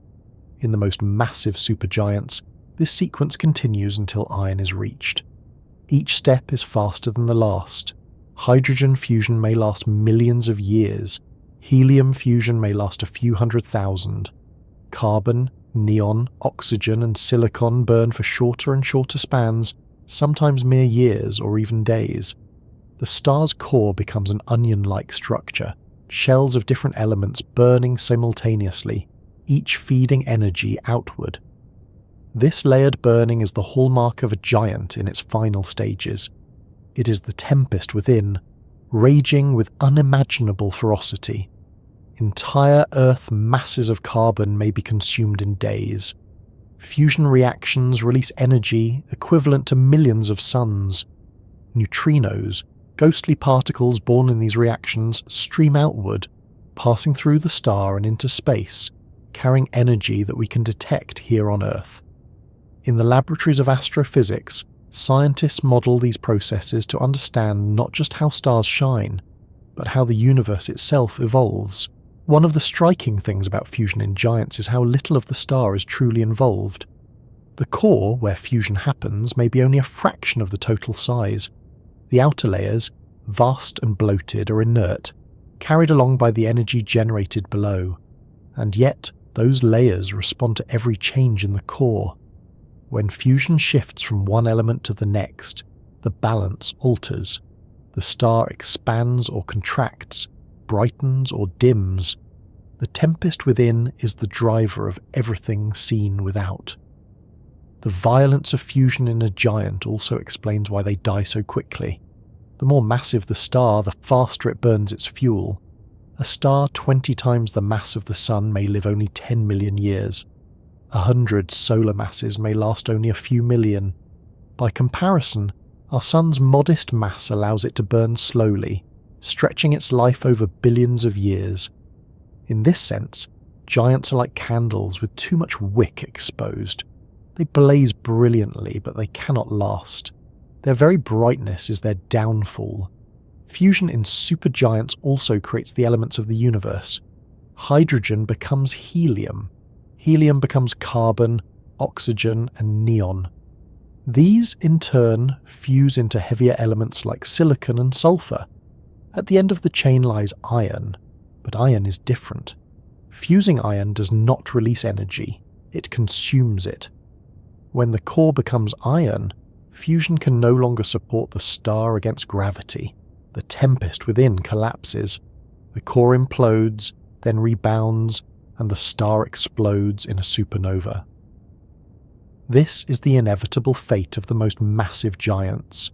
In the most massive supergiants, this sequence continues until iron is reached. Each step is faster than the last. Hydrogen fusion may last millions of years. Helium fusion may last a few 100,000. Carbon, neon, oxygen, and silicon burn for shorter and shorter spans, sometimes mere years or even days. The star's core becomes an onion-like structure, shells of different elements burning simultaneously, each feeding energy outward. This layered burning is the hallmark of a giant in its final stages. It is the tempest within, raging with unimaginable ferocity. Entire Earth masses of carbon may be consumed in days. Fusion reactions release energy equivalent to millions of suns. Neutrinos, ghostly particles born in these reactions, stream outward, passing through the star and into space, carrying energy that we can detect here on Earth. In the laboratories of astrophysics, scientists model these processes to understand not just how stars shine, but how the universe itself evolves, One of the striking things about fusion in giants is how little of the star is truly involved. The core, where fusion happens, may be only a fraction of the total size. The outer layers, vast and bloated, are inert, carried along by the energy generated below. And yet, those layers respond to every change in the core. When fusion shifts from one element to the next, the balance alters. The star expands or contracts, brightens or dims. The tempest within is the driver of everything seen without. The violence of fusion in a giant also explains why they die so quickly. The more massive the star, the faster it burns its fuel. A star 20 times the mass of the Sun may live only 10 million years. 100 solar masses may last only a few million. By comparison, our Sun's modest mass allows it to burn slowly, stretching its life over billions of years. In this sense, giants are like candles with too much wick exposed. They blaze brilliantly, but they cannot last. Their very brightness is their downfall. Fusion in supergiants also creates the elements of the universe. Hydrogen becomes helium. Helium becomes carbon, oxygen, and neon. These, in turn, fuse into heavier elements like silicon and sulfur. At the end of the chain lies iron, but iron is different. Fusing iron does not release energy, it consumes it. When the core becomes iron, fusion can no longer support the star against gravity. The tempest within collapses. The core implodes, then rebounds, and the star explodes in a supernova. This is the inevitable fate of the most massive giants.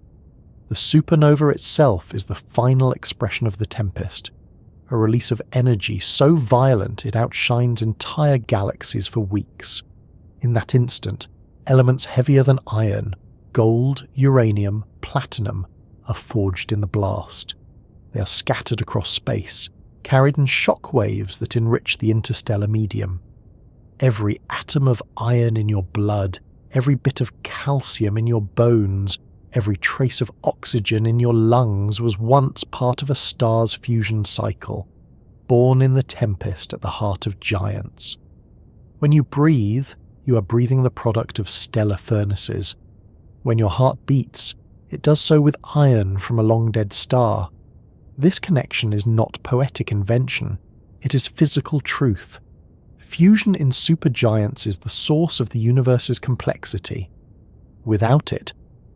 The supernova itself is the final expression of the tempest, a release of energy so violent it outshines entire galaxies for weeks. In that instant, elements heavier than iron, gold, uranium, platinum, are forged in the blast. They are scattered across space, carried in shock waves that enrich the interstellar medium. Every atom of iron in your blood, every bit of calcium in your bones, every trace of oxygen in your lungs was once part of a star's fusion cycle, born in the tempest at the heart of giants. When you breathe, you are breathing the product of stellar furnaces. When your heart beats, it does so with iron from a long-dead star. This connection is not poetic invention, it is physical truth. Fusion in supergiants is the source of the universe's complexity. Without it,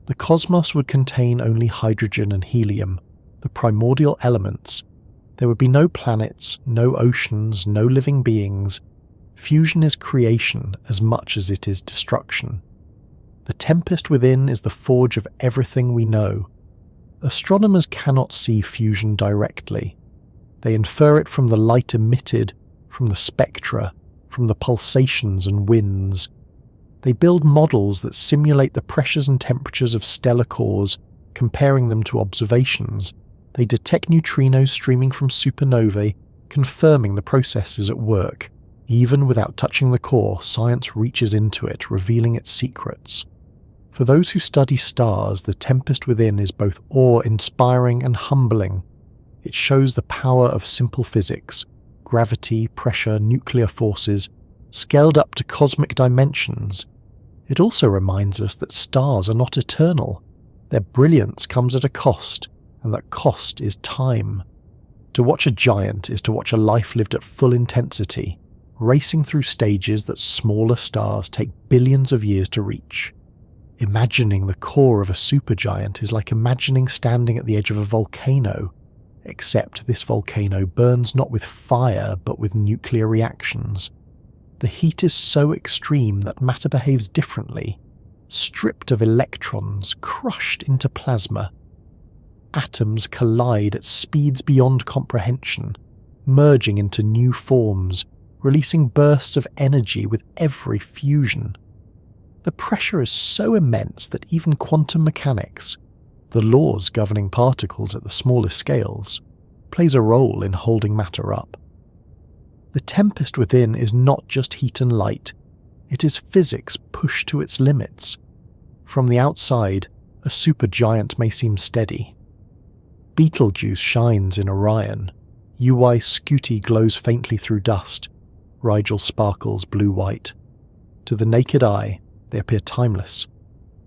the cosmos would contain only hydrogen and helium, the primordial elements. There would be no planets, no oceans, no living beings. Fusion is creation as much as it is destruction. The tempest within is the forge of everything we know. Astronomers cannot see fusion directly. They infer it from the light emitted, from the spectra, from the pulsations and winds. They build models that simulate the pressures and temperatures of stellar cores, comparing them to observations. They detect neutrinos streaming from supernovae, confirming the processes at work. Even without touching the core, science reaches into it, revealing its secrets. For those who study stars, the tempest within is both awe-inspiring and humbling. It shows the power of simple physics, gravity, pressure, nuclear forces, scaled up to cosmic dimensions. It also reminds us that stars are not eternal. Their brilliance comes at a cost, and that cost is time. To watch a giant is to watch a life lived at full intensity, racing through stages that smaller stars take billions of years to reach. Imagining the core of a supergiant is like imagining standing at the edge of a volcano, except this volcano burns not with fire but with nuclear reactions. The heat is so extreme that matter behaves differently, stripped of electrons, crushed into plasma. Atoms collide at speeds beyond comprehension, merging into new forms, releasing bursts of energy with every fusion. The pressure is so immense that even quantum mechanics, the laws governing particles at the smallest scales, plays a role in holding matter up. The tempest within is not just heat and light, it is physics pushed to its limits. From the outside, a supergiant may seem steady. Betelgeuse shines in Orion, Scuti glows faintly through dust, Rigel sparkles blue-white. To the naked eye, they appear timeless.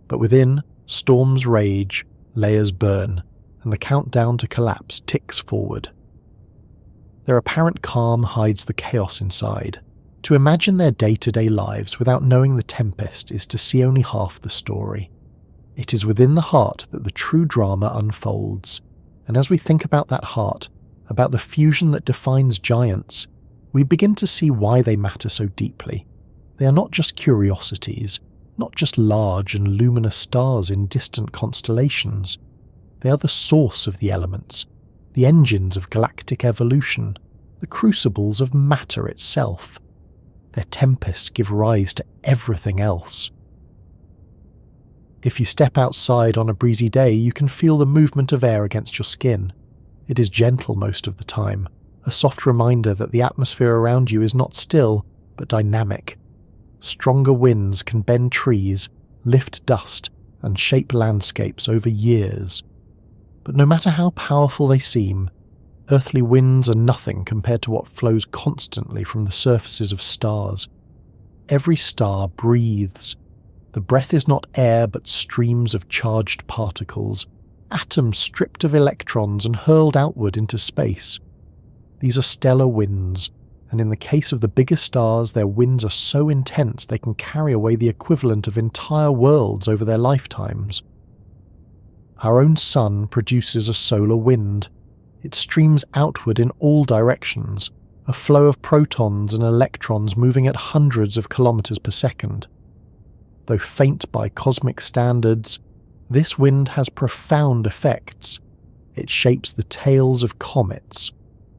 But within, storms rage, layers burn, and the countdown to collapse ticks forward. Their apparent calm hides the chaos inside. To imagine their day-to-day lives without knowing the tempest is to see only half the story. It is within the heart that the true drama unfolds, and as we think about that heart, about the fusion that defines giants, we begin to see why they matter so deeply. They are not just curiosities, not just large and luminous stars in distant constellations. They are the source of the elements, the engines of galactic evolution, the crucibles of matter itself. Their tempests give rise to everything else. If you step outside on a breezy day, you can feel the movement of air against your skin. It is gentle most of the time, a soft reminder that the atmosphere around you is not still, but dynamic. Stronger winds can bend trees, lift dust, and shape landscapes over years. But no matter how powerful they seem, earthly winds are nothing compared to what flows constantly from the surfaces of stars. Every star breathes. The breath is not air but streams of charged particles, atoms stripped of electrons and hurled outward into space. These are stellar winds, and in the case of the biggest stars, their winds are so intense they can carry away the equivalent of entire worlds over their lifetimes. Our own sun produces a solar wind. It streams outward in all directions, a flow of protons and electrons moving at hundreds of kilometers per second. Though faint by cosmic standards, this wind has profound effects. It shapes the tails of comets,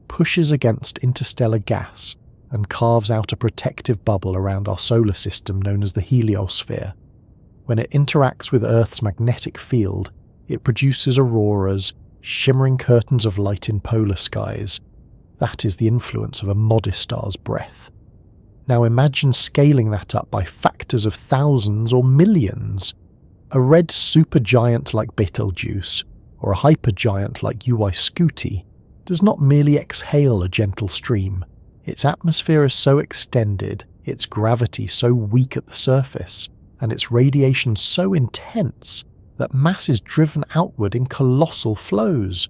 pushes against interstellar gas, and carves out a protective bubble around our solar system known as the heliosphere. When it interacts with Earth's magnetic field, it produces auroras, shimmering curtains of light in polar skies. That is the influence of a modest star's breath. Now imagine scaling that up by factors of thousands or millions. A red supergiant like Betelgeuse, or a hypergiant like Scuti, does not merely exhale a gentle stream. Its atmosphere is so extended, its gravity so weak at the surface, and its radiation so intense that mass is driven outward in colossal flows.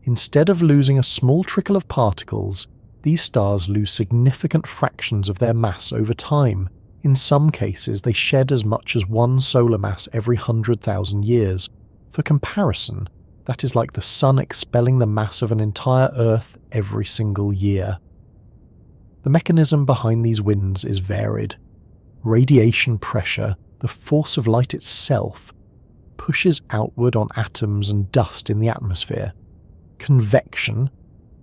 Instead of losing a small trickle of particles, these stars lose significant fractions of their mass over time. In some cases, they shed as much as one solar mass every 100,000 years. For comparison, that is like the sun expelling the mass of an entire Earth every single year. The mechanism behind these winds is varied. Radiation pressure, the force of light itself, pushes outward on atoms and dust in the atmosphere. Convection,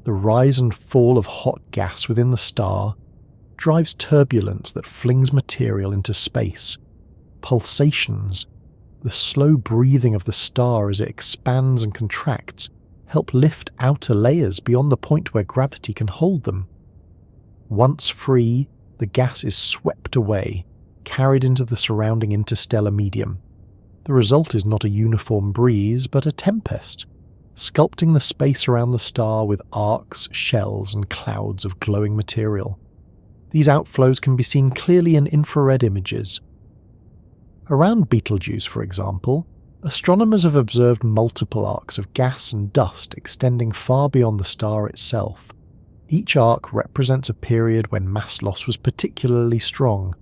the rise and fall of hot gas within the star, drives turbulence that flings material into space. Pulsations, the slow breathing of the star as it expands and contracts, help lift outer layers beyond the point where gravity can hold them. Once free, the gas is swept away, carried into the surrounding interstellar medium. The result is not a uniform breeze, but a tempest, sculpting the space around the star with arcs, shells, and clouds of glowing material. These outflows can be seen clearly in infrared images. Around Betelgeuse, for example, astronomers have observed multiple arcs of gas and dust extending far beyond the star itself. Each arc represents a period when mass loss was particularly strong,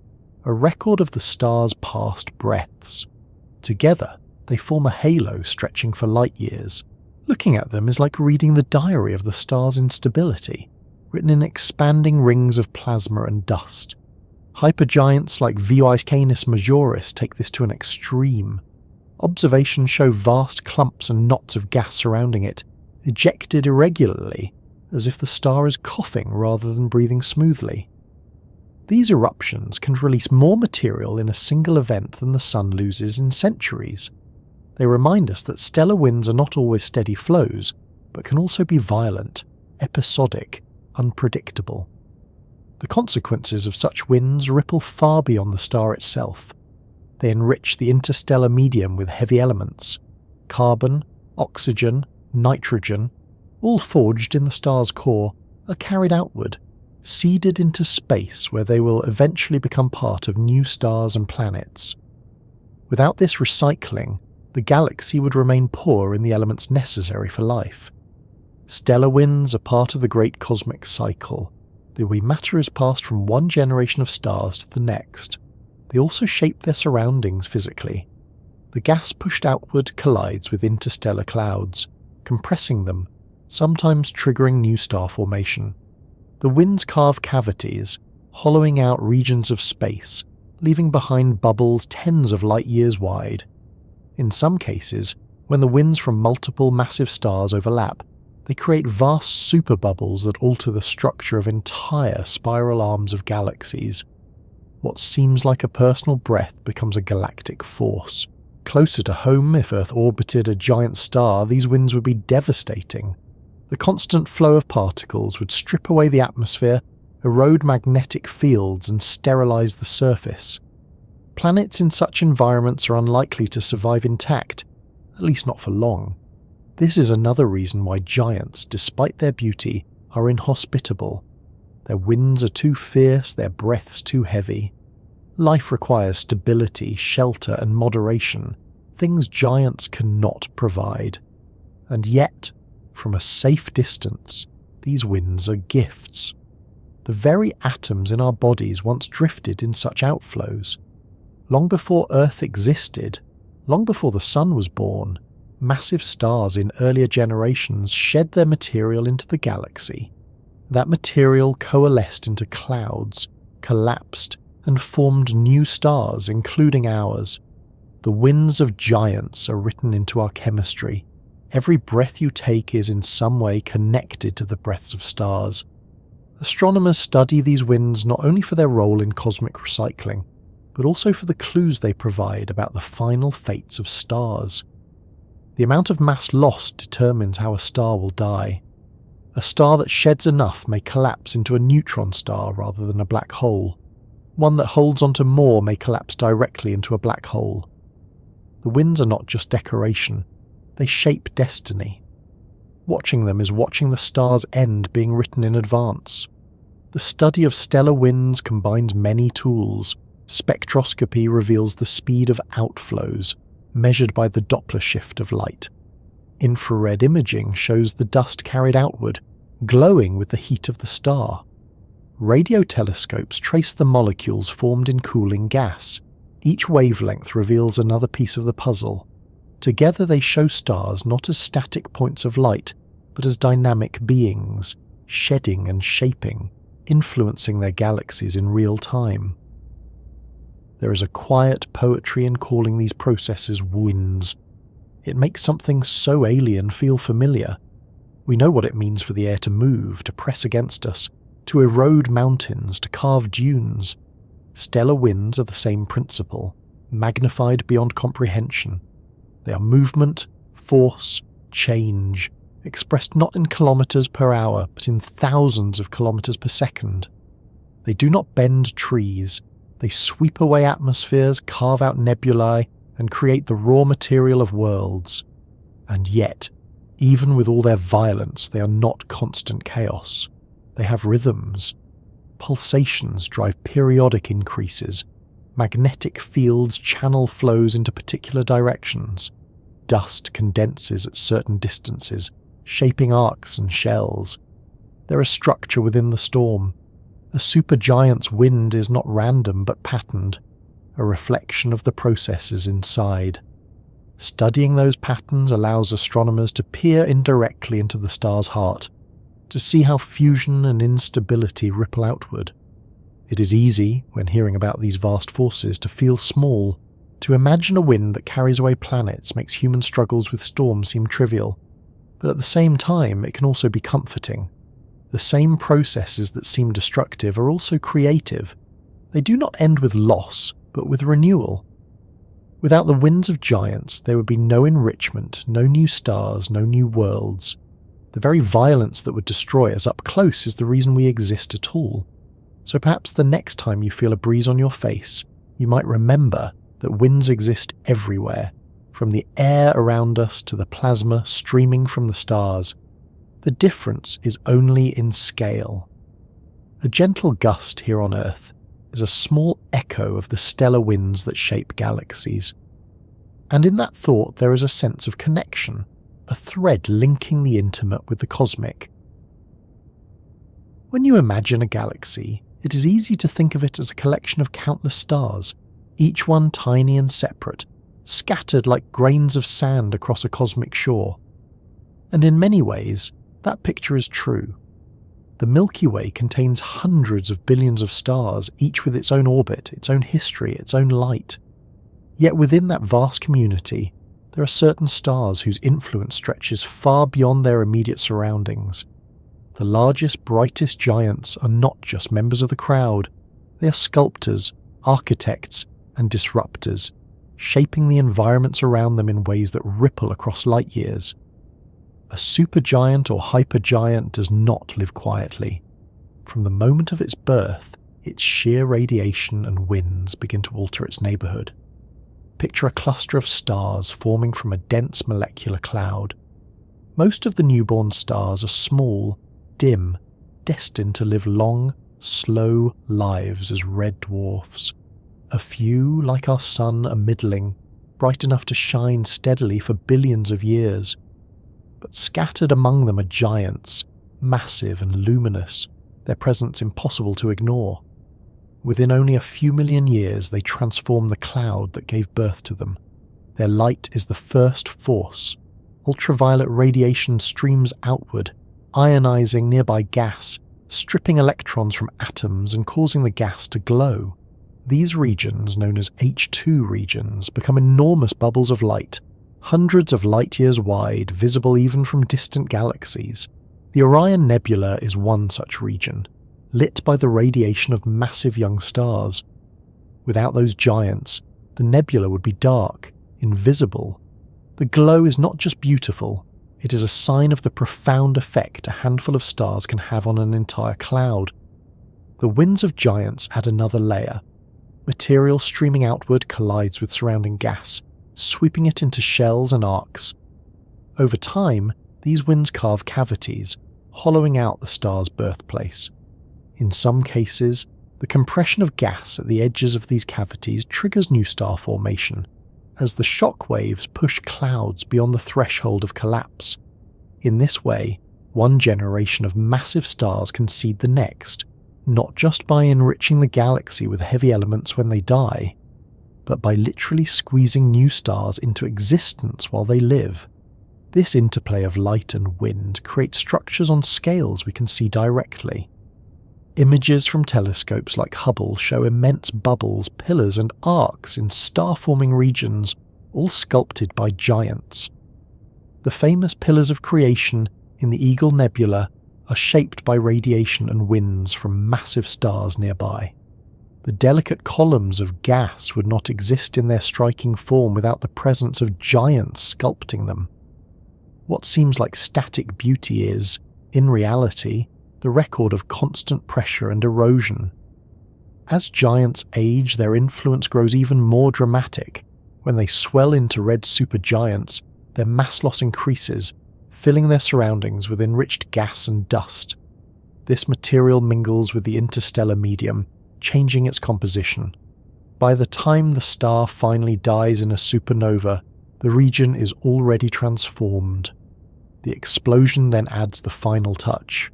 a record of the star's past breaths. Together, they form a halo stretching for light years. Looking at them is like reading the diary of the star's instability, written in expanding rings of plasma and dust. Hypergiants like Canis majoris take this to an extreme. Observations show vast clumps and knots of gas surrounding it, ejected irregularly, as if the star is coughing rather than breathing smoothly. These eruptions can release more material in a single event than the Sun loses in centuries. They remind us that stellar winds are not always steady flows, but can also be violent, episodic, unpredictable. The consequences of such winds ripple far beyond the star itself. They enrich the interstellar medium with heavy elements, carbon, oxygen, nitrogen, all forged in the star's core, are carried outward, seeded into space where they will eventually become part of new stars and planets. Without this recycling, the galaxy would remain poor in the elements necessary for life. Stellar winds are part of the great cosmic cycle. The way matter is passed from one generation of stars to the next. They also shape their surroundings physically. The gas pushed outward collides with interstellar clouds, compressing them, sometimes triggering new star formation. The winds carve cavities, hollowing out regions of space, leaving behind bubbles tens of light years wide. In some cases, when the winds from multiple massive stars overlap, they create vast superbubbles that alter the structure of entire spiral arms of galaxies. What seems like a personal breath becomes a galactic force. Closer to home, if Earth orbited a giant star, these winds would be devastating. The constant flow of particles would strip away the atmosphere, erode magnetic fields, and sterilize the surface. Planets in such environments are unlikely to survive intact, at least not for long. This is another reason why giants, despite their beauty, are inhospitable. Their winds are too fierce, their breaths too heavy. Life requires stability, shelter, and moderation, things giants cannot provide. And yet, from a safe distance, these winds are gifts. The very atoms in our bodies once drifted in such outflows. Long before Earth existed, long before the sun was born, massive stars in earlier generations shed their material into the galaxy. That material coalesced into clouds, collapsed, and formed new stars, including ours. The winds of giants are written into our chemistry. Every breath you take is in some way connected to the breaths of stars. Astronomers study these winds not only for their role in cosmic recycling, but also for the clues they provide about the final fates of stars. The amount of mass lost determines how a star will die. A star that sheds enough may collapse into a neutron star rather than a black hole. One that holds onto more may collapse directly into a black hole. The winds are not just decoration, they shape destiny. Watching them is watching the star's end being written in advance. The study of stellar winds combines many tools. Spectroscopy reveals the speed of outflows, measured by the Doppler shift of light. Infrared imaging shows the dust carried outward, glowing with the heat of the star. Radio telescopes trace the molecules formed in cooling gas. Each wavelength reveals another piece of the puzzle. Together they show stars not as static points of light, but as dynamic beings, shedding and shaping, influencing their galaxies in real time. There is a quiet poetry in calling these processes winds. It makes something so alien feel familiar. We know what it means for the air to move, to press against us, to erode mountains, to carve dunes. Stellar winds are the same principle, magnified beyond comprehension. They are movement, force, change, expressed not in kilometers per hour, but in thousands of kilometers per second. They do not bend trees. They sweep away atmospheres, carve out nebulae, and create the raw material of worlds. And yet, even with all their violence, they are not constant chaos. They have rhythms. Pulsations drive periodic increases. Magnetic fields channel flows into particular directions. Dust condenses at certain distances, shaping arcs and shells. There is structure within the storm. A supergiant's wind is not random but patterned, a reflection of the processes inside. Studying those patterns allows astronomers to peer indirectly into the star's heart, to see how fusion and instability ripple outward. It is easy, when hearing about these vast forces, to feel small. To imagine a wind that carries away planets makes human struggles with storms seem trivial, but at the same time it can also be comforting. The same processes that seem destructive are also creative. They do not end with loss, but with renewal. Without the winds of giants, there would be no enrichment, no new stars, no new worlds. The very violence that would destroy us up close is the reason we exist at all. So perhaps the next time you feel a breeze on your face, you might remember that winds exist everywhere, from the air around us to the plasma streaming from the stars. The difference is only in scale. A gentle gust here on Earth is a small echo of the stellar winds that shape galaxies. And in that thought there is a sense of connection, a thread linking the intimate with the cosmic. When you imagine a galaxy, it is easy to think of it as a collection of countless stars, each one tiny and separate, scattered like grains of sand across a cosmic shore. And in many ways, that picture is true. The Milky Way contains hundreds of billions of stars, each with its own orbit, its own history, its own light. Yet within that vast community, there are certain stars whose influence stretches far beyond their immediate surroundings. The largest, brightest giants are not just members of the crowd, they are sculptors, architects, and disruptors, shaping the environments around them in ways that ripple across light years. A supergiant or hypergiant does not live quietly. From the moment of its birth, its sheer radiation and winds begin to alter its neighbourhood. Picture a cluster of stars forming from a dense molecular cloud. Most of the newborn stars are small, dim, destined to live long, slow lives as red dwarfs. A few, like our sun, are middling, bright enough to shine steadily for billions of years. But scattered among them are giants, massive and luminous, their presence impossible to ignore. Within only a few million years they transform the cloud that gave birth to them. Their light is the first force. Ultraviolet radiation streams outward, ionizing nearby gas, stripping electrons from atoms and causing the gas to glow. These regions, known as H2 regions, become enormous bubbles of light, hundreds of light years wide, visible even from distant galaxies. The Orion Nebula is one such region, lit by the radiation of massive young stars. Without those giants, the nebula would be dark, invisible. The glow is not just beautiful, it is a sign of the profound effect a handful of stars can have on an entire cloud. The winds of giants add another layer. Material streaming outward collides with surrounding gas, sweeping it into shells and arcs. Over time, these winds carve cavities, hollowing out the star's birthplace. In some cases, the compression of gas at the edges of these cavities triggers new star formation, as the shock waves push clouds beyond the threshold of collapse. In this way, one generation of massive stars can seed the next, not just by enriching the galaxy with heavy elements when they die, but by literally squeezing new stars into existence while they live. This interplay of light and wind creates structures on scales we can see directly. Images from telescopes like Hubble show immense bubbles, pillars and arcs in star-forming regions, all sculpted by giants. The famous pillars of creation in the Eagle Nebula are shaped by radiation and winds from massive stars nearby. The delicate columns of gas would not exist in their striking form without the presence of giants sculpting them. What seems like static beauty is, in reality, the record of constant pressure and erosion. As giants age, their influence grows even more dramatic. When they swell into red supergiants, their mass loss increases, filling their surroundings with enriched gas and dust. This material mingles with the interstellar medium, changing its composition. By the time the star finally dies in a supernova, the region is already transformed. The explosion then adds the final touch.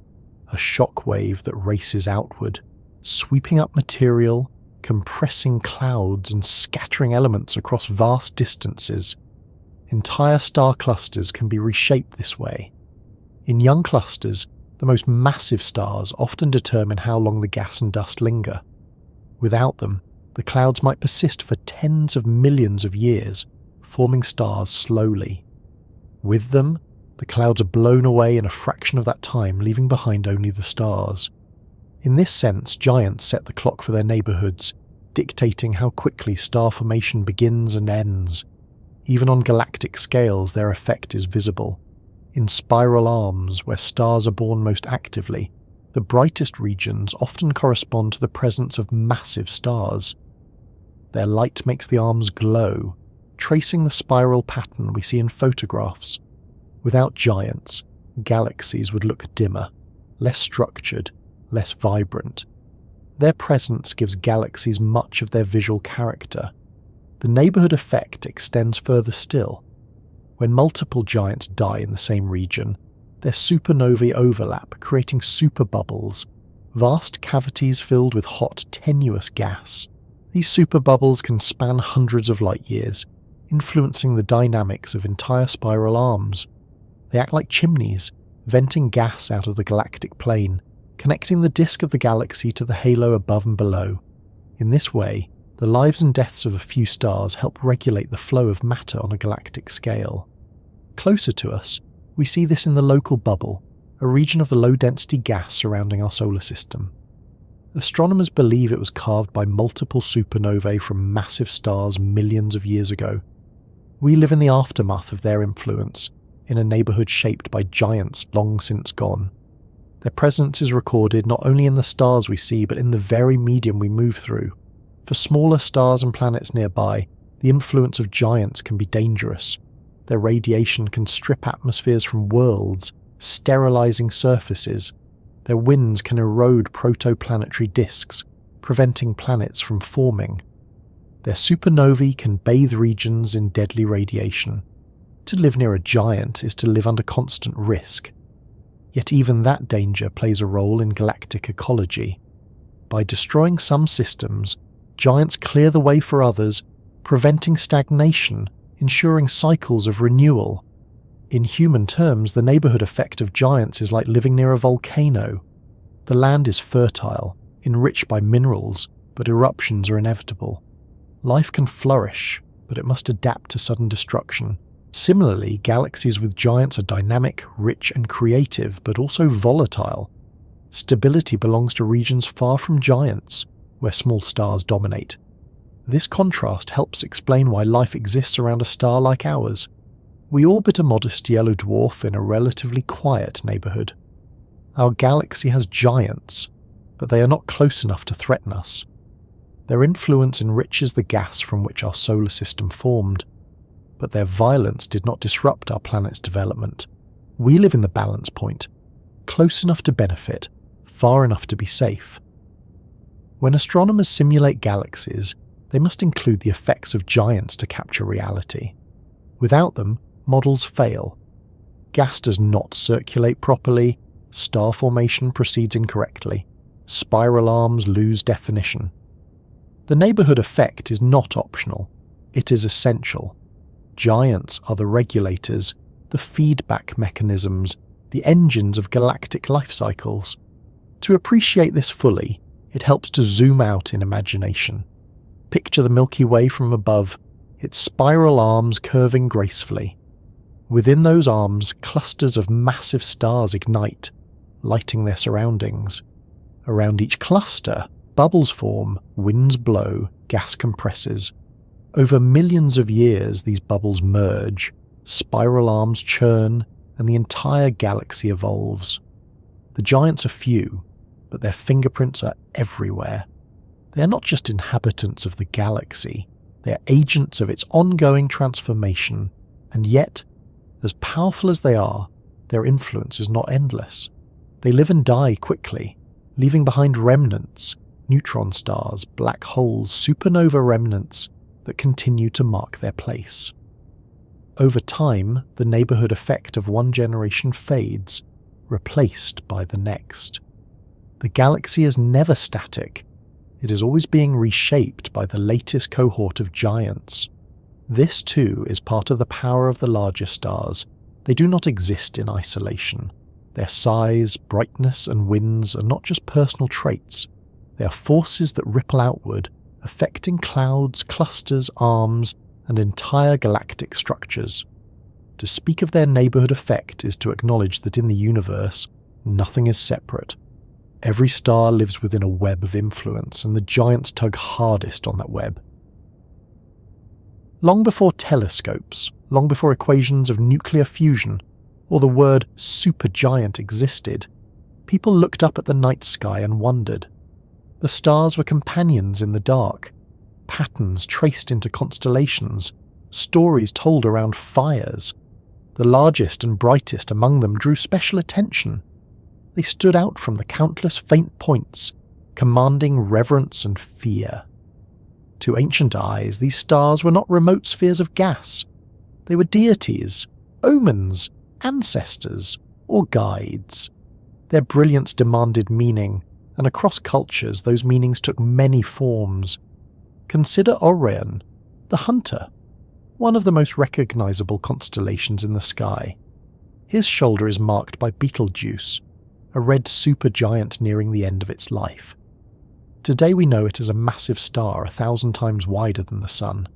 A shock wave that races outward, sweeping up material, compressing clouds and scattering elements across vast distances. Entire star clusters can be reshaped this way. In young clusters, the most massive stars often determine how long the gas and dust linger. Without them, the clouds might persist for tens of millions of years, forming stars slowly. With them, the clouds are blown away in a fraction of that time, leaving behind only the stars. In this sense, giants set the clock for their neighbourhoods, dictating how quickly star formation begins and ends. Even on galactic scales, their effect is visible. In spiral arms, where stars are born most actively, the brightest regions often correspond to the presence of massive stars. Their light makes the arms glow, tracing the spiral pattern we see in photographs. Without giants, galaxies would look dimmer, less structured, less vibrant. Their presence gives galaxies much of their visual character. The neighbourhood effect extends further still. When multiple giants die in the same region, their supernovae overlap, creating superbubbles, vast cavities filled with hot, tenuous gas. These superbubbles can span hundreds of light years, influencing the dynamics of entire spiral arms. They act like chimneys, venting gas out of the galactic plane, connecting the disk of the galaxy to the halo above and below. In this way, the lives and deaths of a few stars help regulate the flow of matter on a galactic scale. Closer to us, we see this in the local bubble, a region of the low-density gas surrounding our solar system. Astronomers believe it was carved by multiple supernovae from massive stars millions of years ago. We live in the aftermath of their influence, in a neighbourhood shaped by giants long since gone. Their presence is recorded not only in the stars we see, but in the very medium we move through. For smaller stars and planets nearby, the influence of giants can be dangerous. Their radiation can strip atmospheres from worlds, sterilizing surfaces. Their winds can erode protoplanetary disks, preventing planets from forming. Their supernovae can bathe regions in deadly radiation. To live near a giant is to live under constant risk. Yet even that danger plays a role in galactic ecology. By destroying some systems, giants clear the way for others, preventing stagnation, ensuring cycles of renewal. In human terms, the neighbourhood effect of giants is like living near a volcano. The land is fertile, enriched by minerals, but eruptions are inevitable. Life can flourish, but it must adapt to sudden destruction. Similarly, galaxies with giants are dynamic, rich and creative, but also volatile. Stability belongs to regions far from giants, where small stars dominate. This contrast helps explain why life exists around a star like ours. We orbit a modest yellow dwarf in a relatively quiet neighbourhood. Our galaxy has giants, but they are not close enough to threaten us. Their influence enriches the gas from which our solar system formed, but their violence did not disrupt our planet's development. We live in the balance point, close enough to benefit, far enough to be safe. When astronomers simulate galaxies, they must include the effects of giants to capture reality. Without them, models fail. Gas does not circulate properly, star formation proceeds incorrectly, spiral arms lose definition. The neighbourhood effect is not optional, it is essential. Giants are the regulators, the feedback mechanisms, the engines of galactic life cycles. To appreciate this fully, it helps to zoom out in imagination. Picture the Milky Way from above, its spiral arms curving gracefully. Within those arms, clusters of massive stars ignite, lighting their surroundings. Around each cluster, bubbles form, winds blow, gas compresses. Over millions of years, these bubbles merge, spiral arms churn, and the entire galaxy evolves. The giants are few, but their fingerprints are everywhere. They are not just inhabitants of the galaxy, they are agents of its ongoing transformation, and yet, as powerful as they are, their influence is not endless. They live and die quickly, leaving behind remnants, neutron stars, black holes, supernova remnants that continue to mark their place. Over time, the neighbourhood effect of one generation fades, replaced by the next. The galaxy is never static. It is always being reshaped by the latest cohort of giants. This too is part of the power of the larger stars. They do not exist in isolation. Their size, brightness and winds are not just personal traits. They are forces that ripple outward, affecting clouds, clusters, arms, and entire galactic structures. To speak of their neighbourhood effect is to acknowledge that in the universe, nothing is separate. Every star lives within a web of influence, and the giants tug hardest on that web. Long before telescopes, long before equations of nuclear fusion, or the word supergiant existed, people looked up at the night sky and wondered. The stars were companions in the dark, patterns traced into constellations, stories told around fires. The largest and brightest among them drew special attention. They stood out from the countless faint points, commanding reverence and fear. To ancient eyes, these stars were not remote spheres of gas. They were deities, omens, ancestors, or guides. Their brilliance demanded meaning, and across cultures those meanings took many forms. Consider Orion, the hunter, one of the most recognizable constellations in the sky. His shoulder is marked by Betelgeuse, a red supergiant nearing the end of its life. Today we know it as a massive star 1,000 times wider than the Sun,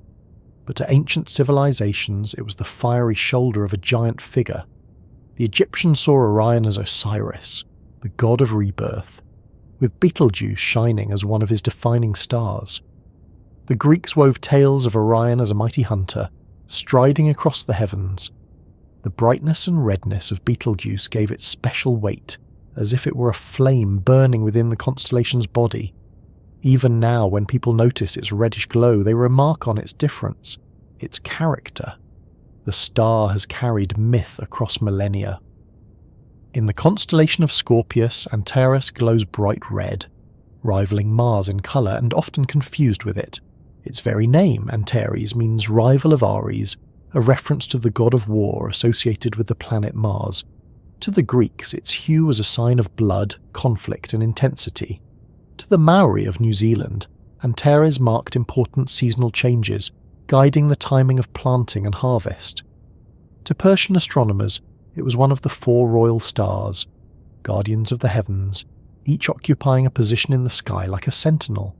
but to ancient civilizations it was the fiery shoulder of a giant figure. The Egyptians saw Orion as Osiris, the god of rebirth, with Betelgeuse shining as one of his defining stars. The Greeks wove tales of Orion as a mighty hunter, striding across the heavens. The brightness and redness of Betelgeuse gave it special weight, as if it were a flame burning within the constellation's body. Even now, when people notice its reddish glow, they remark on its difference, its character. The star has carried myth across millennia. In the constellation of Scorpius, Antares glows bright red, rivaling Mars in colour and often confused with it. Its very name, Antares, means rival of Ares, a reference to the god of war associated with the planet Mars. To the Greeks, its hue was a sign of blood, conflict and intensity. To the Maori of New Zealand, Antares marked important seasonal changes, guiding the timing of planting and harvest. To Persian astronomers, it was one of the 4 royal stars, guardians of the heavens, each occupying a position in the sky like a sentinel.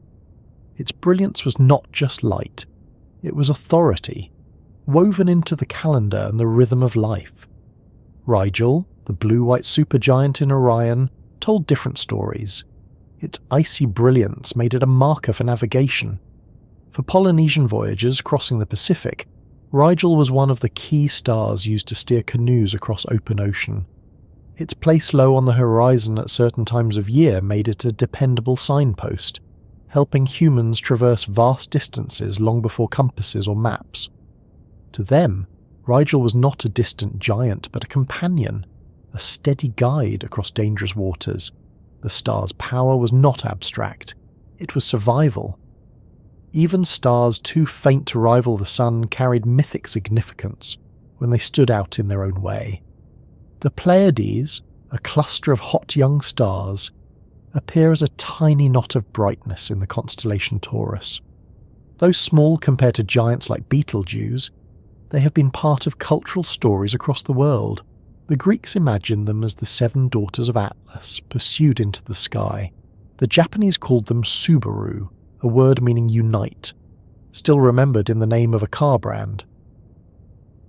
Its brilliance was not just light, it was authority, woven into the calendar and the rhythm of life. Rigel, the blue-white supergiant in Orion, told different stories. Its icy brilliance made it a marker for navigation. For Polynesian voyagers crossing the Pacific, Rigel was one of the key stars used to steer canoes across open ocean. Its place low on the horizon at certain times of year made it a dependable signpost, helping humans traverse vast distances long before compasses or maps. To them, Rigel was not a distant giant but a companion, a steady guide across dangerous waters. The star's power was not abstract, it was survival. Even stars too faint to rival the Sun carried mythic significance when they stood out in their own way. The Pleiades, a cluster of hot young stars, appear as a tiny knot of brightness in the constellation Taurus. Though small compared to giants like Betelgeuse, they have been part of cultural stories across the world. The Greeks imagined them as the 7 daughters of Atlas, pursued into the sky. The Japanese called them Subaru, a word meaning unite, still remembered in the name of a car brand.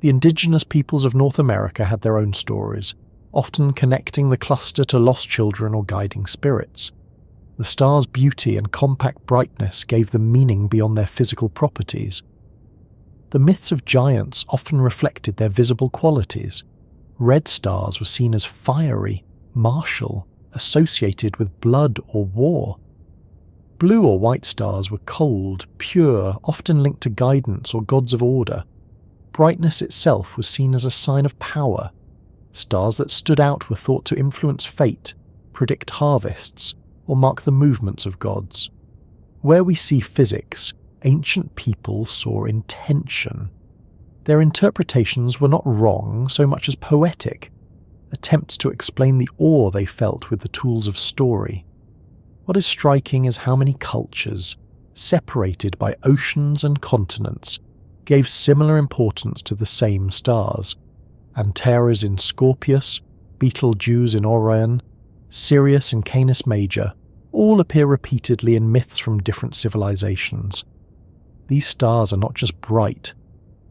The indigenous peoples of North America had their own stories, often connecting the cluster to lost children or guiding spirits. The star's beauty and compact brightness gave them meaning beyond their physical properties. The myths of giants often reflected their visible qualities. Red stars were seen as fiery, martial, associated with blood or war. Blue or white stars were cold, pure, often linked to guidance or gods of order. Brightness itself was seen as a sign of power. Stars that stood out were thought to influence fate, predict harvests, or mark the movements of gods. Where we see physics, ancient people saw intention. Their interpretations were not wrong so much as poetic, attempts to explain the awe they felt with the tools of story. What is striking is how many cultures, separated by oceans and continents, gave similar importance to the same stars. Antares in Scorpius, Betelgeuse in Orion, Sirius in Canis Major, all appear repeatedly in myths from different civilizations. These stars are not just bright,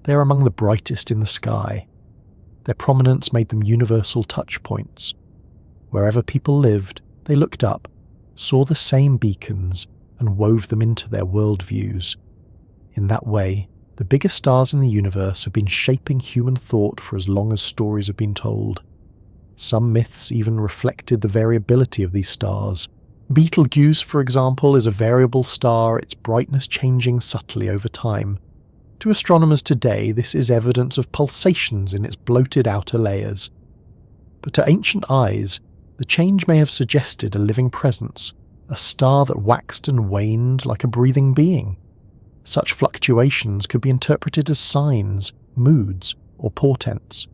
they are among the brightest in the sky. Their prominence made them universal touchpoints. Wherever people lived, they looked up, saw the same beacons, and wove them into their worldviews. In that way, the biggest stars in the universe have been shaping human thought for as long as stories have been told. Some myths even reflected the variability of these stars. Betelgeuse, for example, is a variable star, its brightness changing subtly over time. To astronomers today, this is evidence of pulsations in its bloated outer layers. But to ancient eyes, the change may have suggested a living presence, a star that waxed and waned like a breathing being. Such fluctuations could be interpreted as signs, moods, or portents.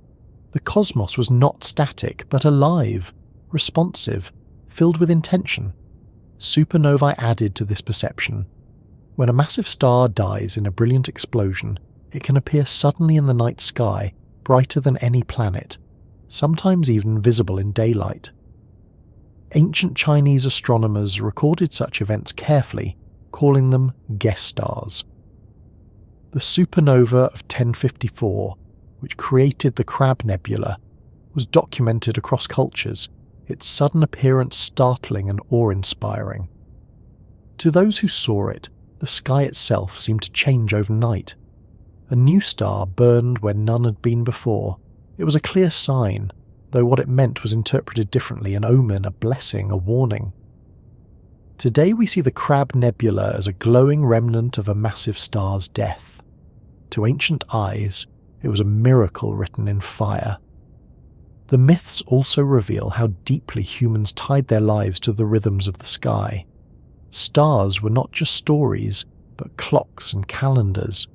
The cosmos was not static, but alive, responsive, filled with intention. Supernovae added to this perception. When a massive star dies in a brilliant explosion, it can appear suddenly in the night sky, brighter than any planet, sometimes even visible in daylight. Ancient Chinese astronomers recorded such events carefully, calling them guest stars. The supernova of 1054, which created the Crab Nebula, was documented across cultures, its sudden appearance startling and awe-inspiring. To those who saw it, the sky itself seemed to change overnight. A new star burned where none had been before. It was a clear sign, though what it meant was interpreted differently, an omen, a blessing, a warning. Today we see the Crab Nebula as a glowing remnant of a massive star's death. To ancient eyes, it was a miracle written in fire. The myths also reveal how deeply humans tied their lives to the rhythms of the sky. Stars were not just stories, but clocks and calendars.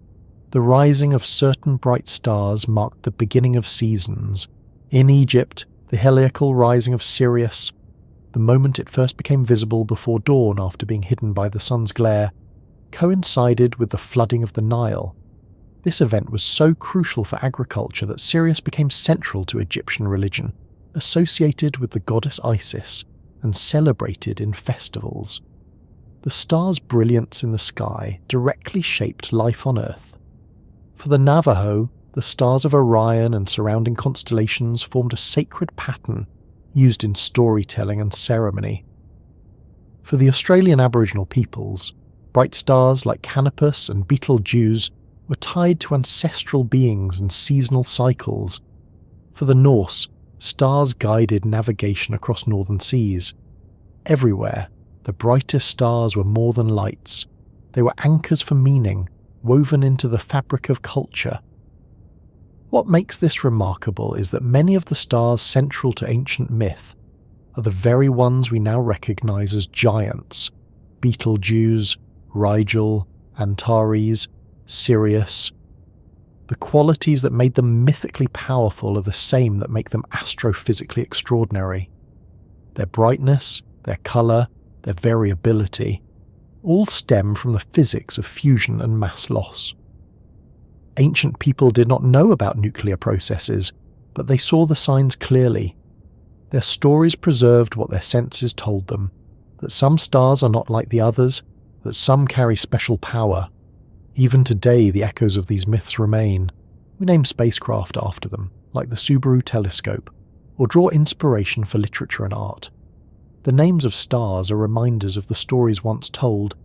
The rising of certain bright stars marked the beginning of seasons. In Egypt, the heliacal rising of Sirius, the moment it first became visible before dawn after being hidden by the sun's glare, coincided with the flooding of the Nile. This event was so crucial for agriculture that Sirius became central to Egyptian religion, associated with the goddess Isis, and celebrated in festivals. The star's brilliance in the sky directly shaped life on Earth. For the Navajo, the stars of Orion and surrounding constellations formed a sacred pattern used in storytelling and ceremony. For the Australian Aboriginal peoples, bright stars like Canopus and Betelgeuse were tied to ancestral beings and seasonal cycles. For the Norse, stars guided navigation across northern seas. Everywhere, the brightest stars were more than lights. They were anchors for meaning, woven into the fabric of culture. What makes this remarkable is that many of the stars central to ancient myth are the very ones we now recognize as giants: Betelgeuse, Rigel, Antares, Sirius. The qualities that made them mythically powerful are the same that make them astrophysically extraordinary. Their brightness, their colour, their variability, all stem from the physics of fusion and mass loss. Ancient people did not know about nuclear processes, but they saw the signs clearly. Their stories preserved what their senses told them, that some stars are not like the others, that some carry special power. Even today, the echoes of these myths remain. We name spacecraft after them, like the Subaru telescope, or draw inspiration for literature and art. The names of stars are reminders of the stories once told: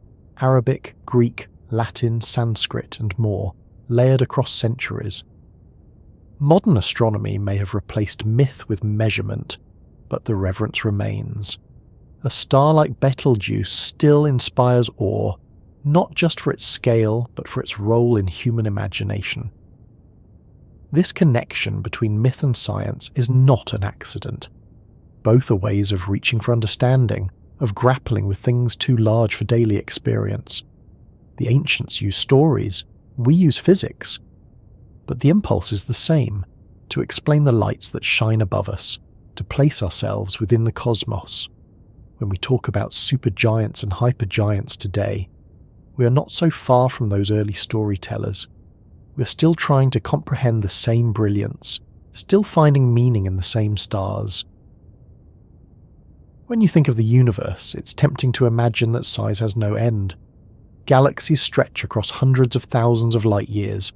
Arabic, Greek, Latin, Sanskrit, and more, layered across centuries. Modern astronomy may have replaced myth with measurement, but the reverence remains. A star like Betelgeuse still inspires awe, not just for its scale, but for its role in human imagination. This connection between myth and science is not an accident. Both are ways of reaching for understanding, of grappling with things too large for daily experience. The ancients used stories, we use physics. But the impulse is the same, to explain the lights that shine above us, to place ourselves within the cosmos. When we talk about supergiants and hypergiants today, we are not so far from those early storytellers. We are still trying to comprehend the same brilliance, still finding meaning in the same stars. When you think of the universe, it's tempting to imagine that size has no end. Galaxies stretch across hundreds of thousands of light years.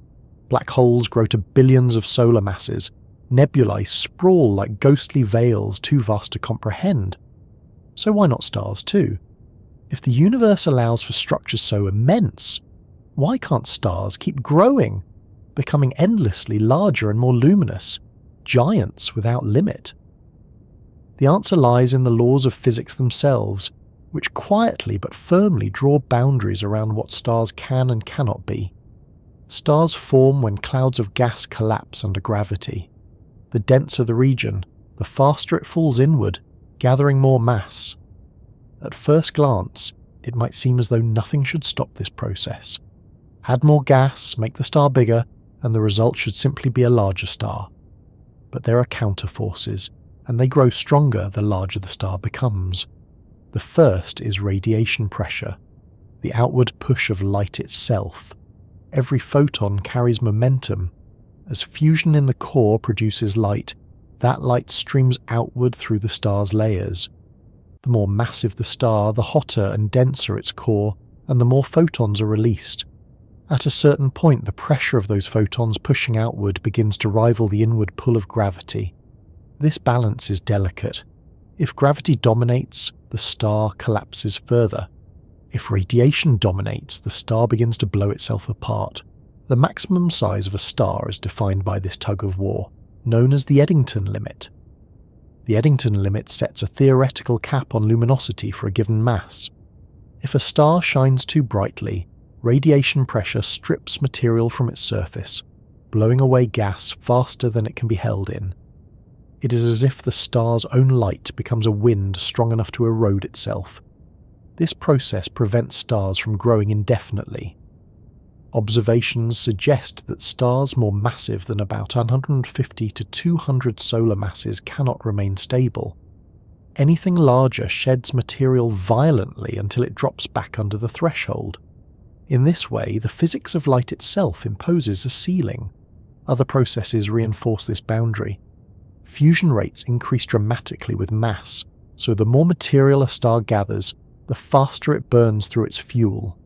Black holes grow to billions of solar masses. Nebulae sprawl like ghostly veils too vast to comprehend. So why not stars too? If the universe allows for structures so immense, why can't stars keep growing, becoming endlessly larger and more luminous, giants without limit? The answer lies in the laws of physics themselves, which quietly but firmly draw boundaries around what stars can and cannot be. Stars form when clouds of gas collapse under gravity. The denser the region, the faster it falls inward, gathering more mass. At first glance, it might seem as though nothing should stop this process. Add more gas, make the star bigger, and the result should simply be a larger star. But there are counterforces, and they grow stronger the larger the star becomes. The first is radiation pressure, the outward push of light itself. Every photon carries momentum. As fusion in the core produces light, that light streams outward through the star's layers. The more massive the star, the hotter and denser its core, and the more photons are released. At a certain point, the pressure of those photons pushing outward begins to rival the inward pull of gravity. This balance is delicate. If gravity dominates, the star collapses further. If radiation dominates, the star begins to blow itself apart. The maximum size of a star is defined by this tug-of-war, known as the Eddington limit. The Eddington limit sets a theoretical cap on luminosity for a given mass. If a star shines too brightly, radiation pressure strips material from its surface, blowing away gas faster than it can be held in. It is as if the star's own light becomes a wind strong enough to erode itself. This process prevents stars from growing indefinitely. Observations suggest that stars more massive than about 150 to 200 solar masses cannot remain stable. Anything larger sheds material violently until it drops back under the threshold. In this way, the physics of light itself imposes a ceiling. Other processes reinforce this boundary. Fusion rates increase dramatically with mass, so the more material a star gathers, the faster it burns through its fuel.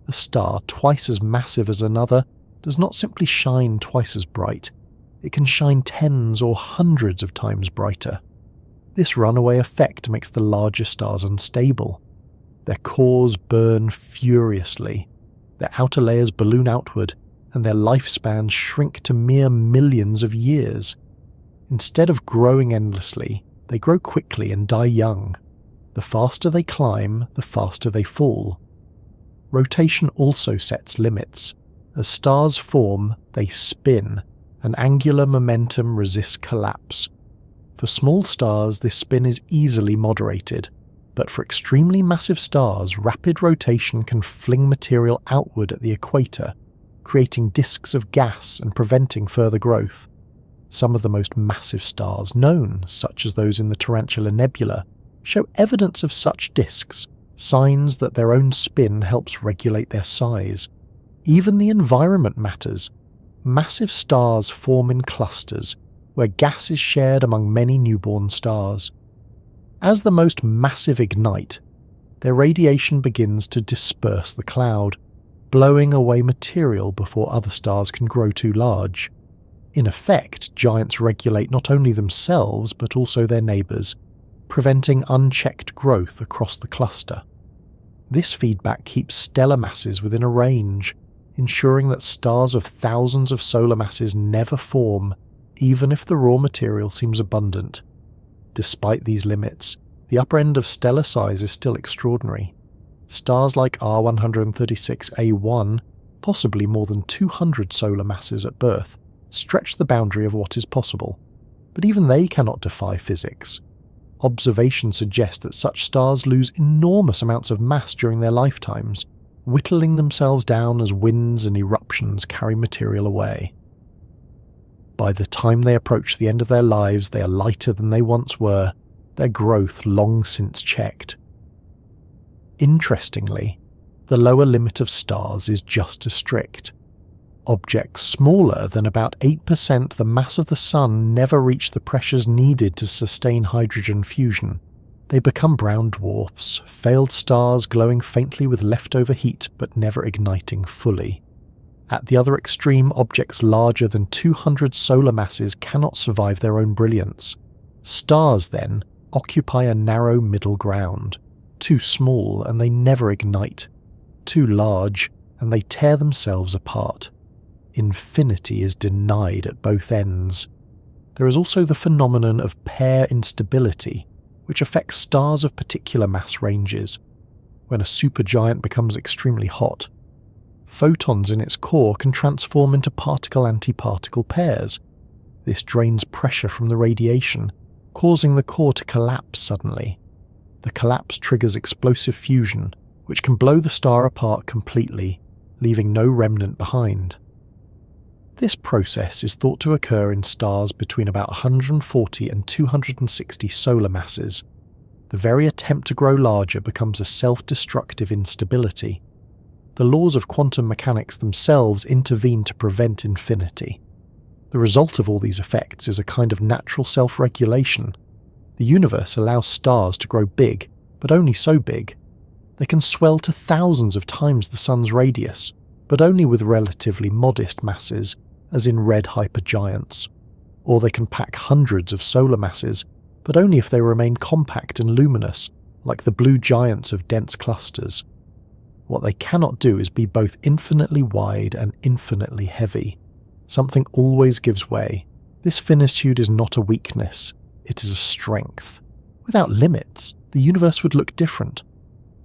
A star twice as massive as another does not simply shine twice as bright, it can shine tens or hundreds of times brighter. This runaway effect makes the larger stars unstable. Their cores burn furiously, their outer layers balloon outward, and their lifespans shrink to mere millions of years. Instead of growing endlessly, they grow quickly and die young. The faster they climb, the faster they fall. Rotation also sets limits. As stars form, they spin, and angular momentum resists collapse. For small stars, this spin is easily moderated, but for extremely massive stars, rapid rotation can fling material outward at the equator, creating disks of gas and preventing further growth. Some of the most massive stars known, such as those in the Tarantula Nebula, show evidence of such disks, signs that their own spin helps regulate their size. Even the environment matters. Massive stars form in clusters, where gas is shared among many newborn stars. As the most massive ignite, their radiation begins to disperse the cloud, blowing away material before other stars can grow too large. In effect, giants regulate not only themselves but also their neighbours, preventing unchecked growth across the cluster. This feedback keeps stellar masses within a range, ensuring that stars of thousands of solar masses never form, even if the raw material seems abundant. Despite these limits, the upper end of stellar size is still extraordinary. Stars like R136A1, possibly more than 200 solar masses at birth, stretch the boundary of what is possible, but even they cannot defy physics. Observations suggest that such stars lose enormous amounts of mass during their lifetimes, whittling themselves down as winds and eruptions carry material away. By the time they approach the end of their lives, they are lighter than they once were, their growth long since checked. Interestingly, the lower limit of stars is just as strict. Objects smaller than about 8% the mass of the Sun never reach the pressures needed to sustain hydrogen fusion. They become brown dwarfs, failed stars glowing faintly with leftover heat but never igniting fully. At the other extreme, objects larger than 200 solar masses cannot survive their own brilliance. Stars, then, occupy a narrow middle ground. Too small and they never ignite. Too large and they tear themselves apart. Infinity is denied at both ends. There is also the phenomenon of pair instability, which affects stars of particular mass ranges. When a supergiant becomes extremely hot, Photons in its core can transform into particle-antiparticle pairs. This drains pressure from the radiation, causing the core to collapse suddenly. The collapse triggers explosive fusion, which can blow the star apart completely, leaving no remnant behind. This process is thought to occur in stars between about 140 and 260 solar masses. The very attempt to grow larger becomes a self-destructive instability. The laws of quantum mechanics themselves intervene to prevent infinity. The result of all these effects is a kind of natural self-regulation. The universe allows stars to grow big, but only so big. They can swell to thousands of times the Sun's radius, but only with relatively modest masses, as in red hypergiants. Or they can pack hundreds of solar masses, but only if they remain compact and luminous, like the blue giants of dense clusters. What they cannot do is be both infinitely wide and infinitely heavy. Something always gives way. This finitude is not a weakness, it is a strength. Without limits, the universe would look different.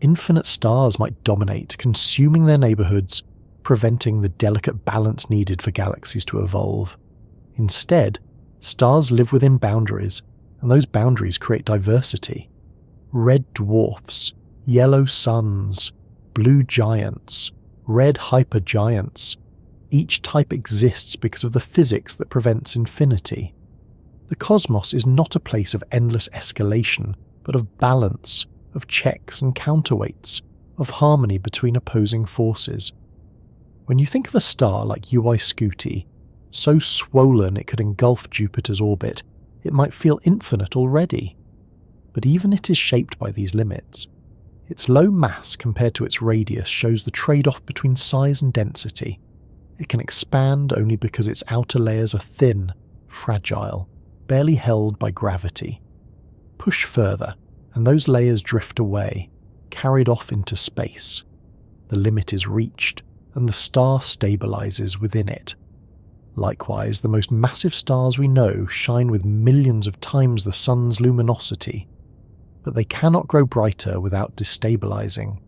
Infinite stars might dominate, consuming their neighbourhoods, preventing the delicate balance needed for galaxies to evolve. Instead, stars live within boundaries, and those boundaries create diversity. Red dwarfs, yellow suns, blue giants, red hypergiants. Each type exists because of the physics that prevents infinity. The cosmos is not a place of endless escalation, but of balance, of checks and counterweights, of harmony between opposing forces. When you think of a star like UY Scuti, so swollen it could engulf Jupiter's orbit, it might feel infinite already. But even it is shaped by these limits. Its low mass compared to its radius shows the trade-off between size and density. It can expand only because its outer layers are thin, fragile, barely held by gravity. Push further, and those layers drift away, carried off into space. The limit is reached, and the star stabilizes within it. Likewise, the most massive stars we know shine with millions of times the Sun's luminosity, but they cannot grow brighter without destabilizing.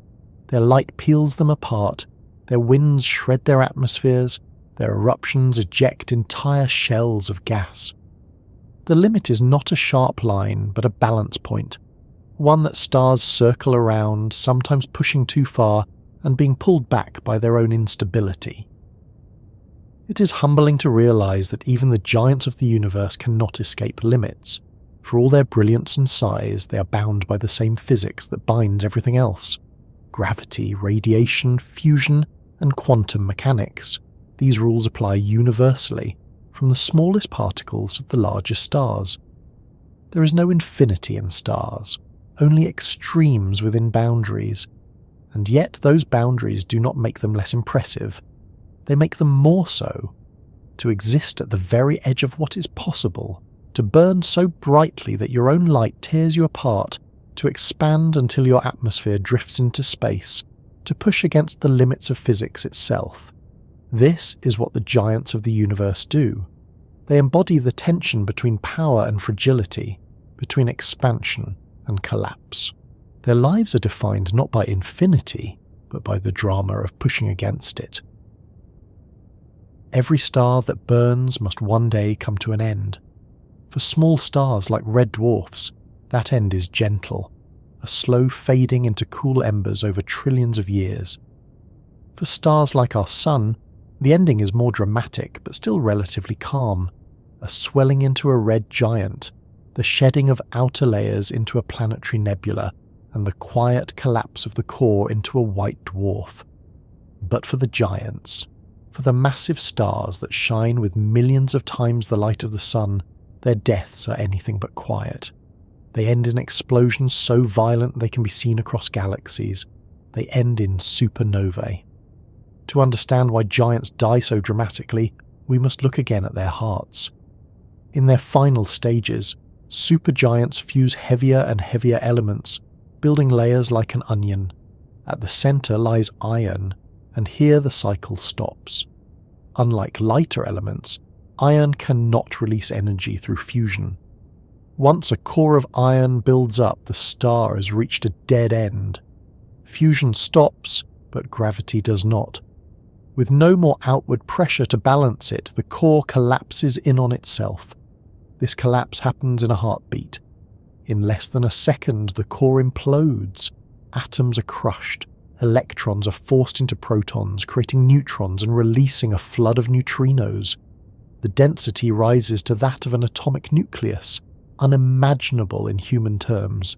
Their light peels them apart, their winds shred their atmospheres, their eruptions eject entire shells of gas. The limit is not a sharp line, but a balance point, one that stars circle around, sometimes pushing too far and being pulled back by their own instability. It is humbling to realize that even the giants of the universe cannot escape limits. For all their brilliance and size, they are bound by the same physics that binds everything else. Gravity, radiation, fusion, and quantum mechanics. These rules apply universally, from the smallest particles to the largest stars. There is no infinity in stars, only extremes within boundaries. And yet those boundaries do not make them less impressive. They make them more so. To exist at the very edge of what is possible, to burn so brightly that your own light tears you apart, to expand until your atmosphere drifts into space, to push against the limits of physics itself. This is what the giants of the universe do. They embody the tension between power and fragility, between expansion and collapse. Their lives are defined not by infinity, but by the drama of pushing against it. Every star that burns must one day come to an end. For small stars like red dwarfs, that end is gentle, a slow fading into cool embers over trillions of years. For stars like our Sun, the ending is more dramatic but still relatively calm, a swelling into a red giant, the shedding of outer layers into a planetary nebula, and the quiet collapse of the core into a white dwarf. But for the giants, for the massive stars that shine with millions of times the light of the Sun, their deaths are anything but quiet. They end in explosions so violent they can be seen across galaxies. They end in supernovae. To understand why giants die so dramatically, we must look again at their hearts. In their final stages, supergiants fuse heavier and heavier elements, building layers like an onion. At the centre lies iron, and here the cycle stops. Unlike lighter elements, iron cannot release energy through fusion. Once a core of iron builds up, the star has reached a dead end. Fusion stops, but gravity does not. With no more outward pressure to balance it, the core collapses in on itself. This collapse happens in a heartbeat. In less than a second, the core implodes. Atoms are crushed. Electrons are forced into protons, creating neutrons and releasing a flood of neutrinos. The density rises to that of an atomic nucleus, unimaginable in human terms.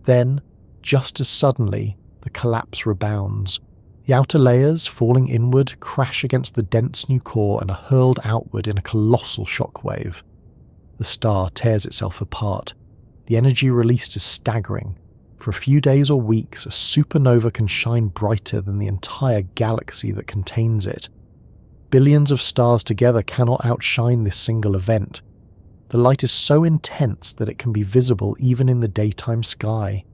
Then, just as suddenly, the collapse rebounds. The outer layers, falling inward, crash against the dense new core and are hurled outward in a colossal shockwave. The star tears itself apart. The energy released is staggering. For a few days or weeks, a supernova can shine brighter than the entire galaxy that contains it. Billions of stars together cannot outshine this single event. The light is so intense that it can be visible even in the daytime sky.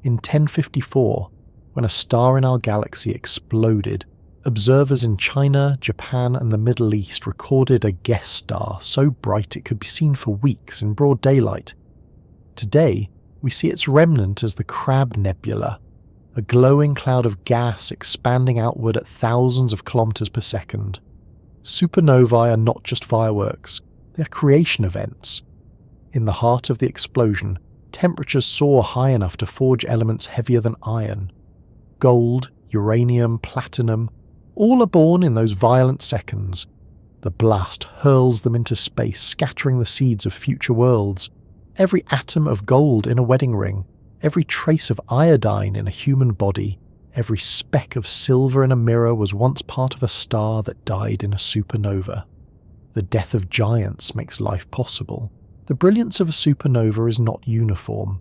In 1054, when a star in our galaxy exploded, observers in China, Japan, and the Middle East recorded a guest star so bright it could be seen for weeks in broad daylight. Today, we see its remnant as the Crab Nebula, a glowing cloud of gas expanding outward at thousands of kilometers per second. Supernovae are not just fireworks, they are creation events. In the heart of the explosion, temperatures soar high enough to forge elements heavier than iron. Gold, uranium, platinum, all are born in those violent seconds. The blast hurls them into space, scattering the seeds of future worlds. Every atom of gold in a wedding ring, every trace of iodine in a human body, every speck of silver in a mirror was once part of a star that died in a supernova. The death of giants makes life possible. The brilliance of a supernova is not uniform.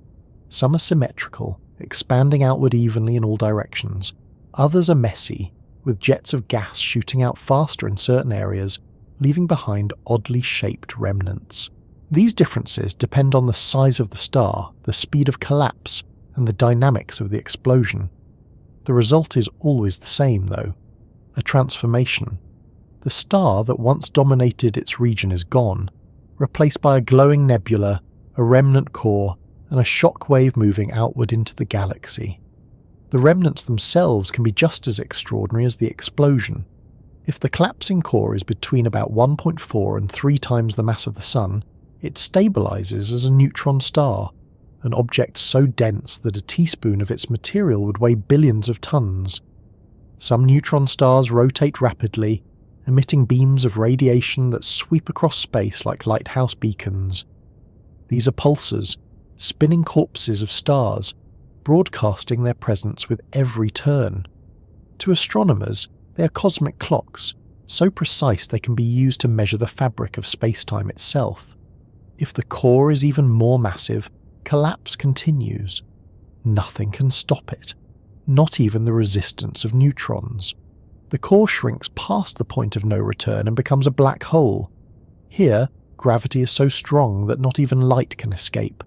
Some are symmetrical, expanding outward evenly in all directions. Others are messy, with jets of gas shooting out faster in certain areas, leaving behind oddly shaped remnants. These differences depend on the size of the star, the speed of collapse, and the dynamics of the explosion. The result is always the same, though: a transformation. The star that once dominated its region is gone, replaced by a glowing nebula, a remnant core, and a shock wave moving outward into the galaxy. The remnants themselves can be just as extraordinary as the explosion. If the collapsing core is between about 1.4 and 3 times the mass of the Sun, it stabilizes as a neutron star, an object so dense that a teaspoon of its material would weigh billions of tons. Some neutron stars rotate rapidly, emitting beams of radiation that sweep across space like lighthouse beacons. These are pulsars, spinning corpses of stars, broadcasting their presence with every turn. To astronomers, they are cosmic clocks, so precise they can be used to measure the fabric of space-time itself. If the core is even more massive, collapse continues. Nothing can stop it, not even the resistance of neutrons. The core shrinks past the point of no return and becomes a black hole. Here, gravity is so strong that not even light can escape.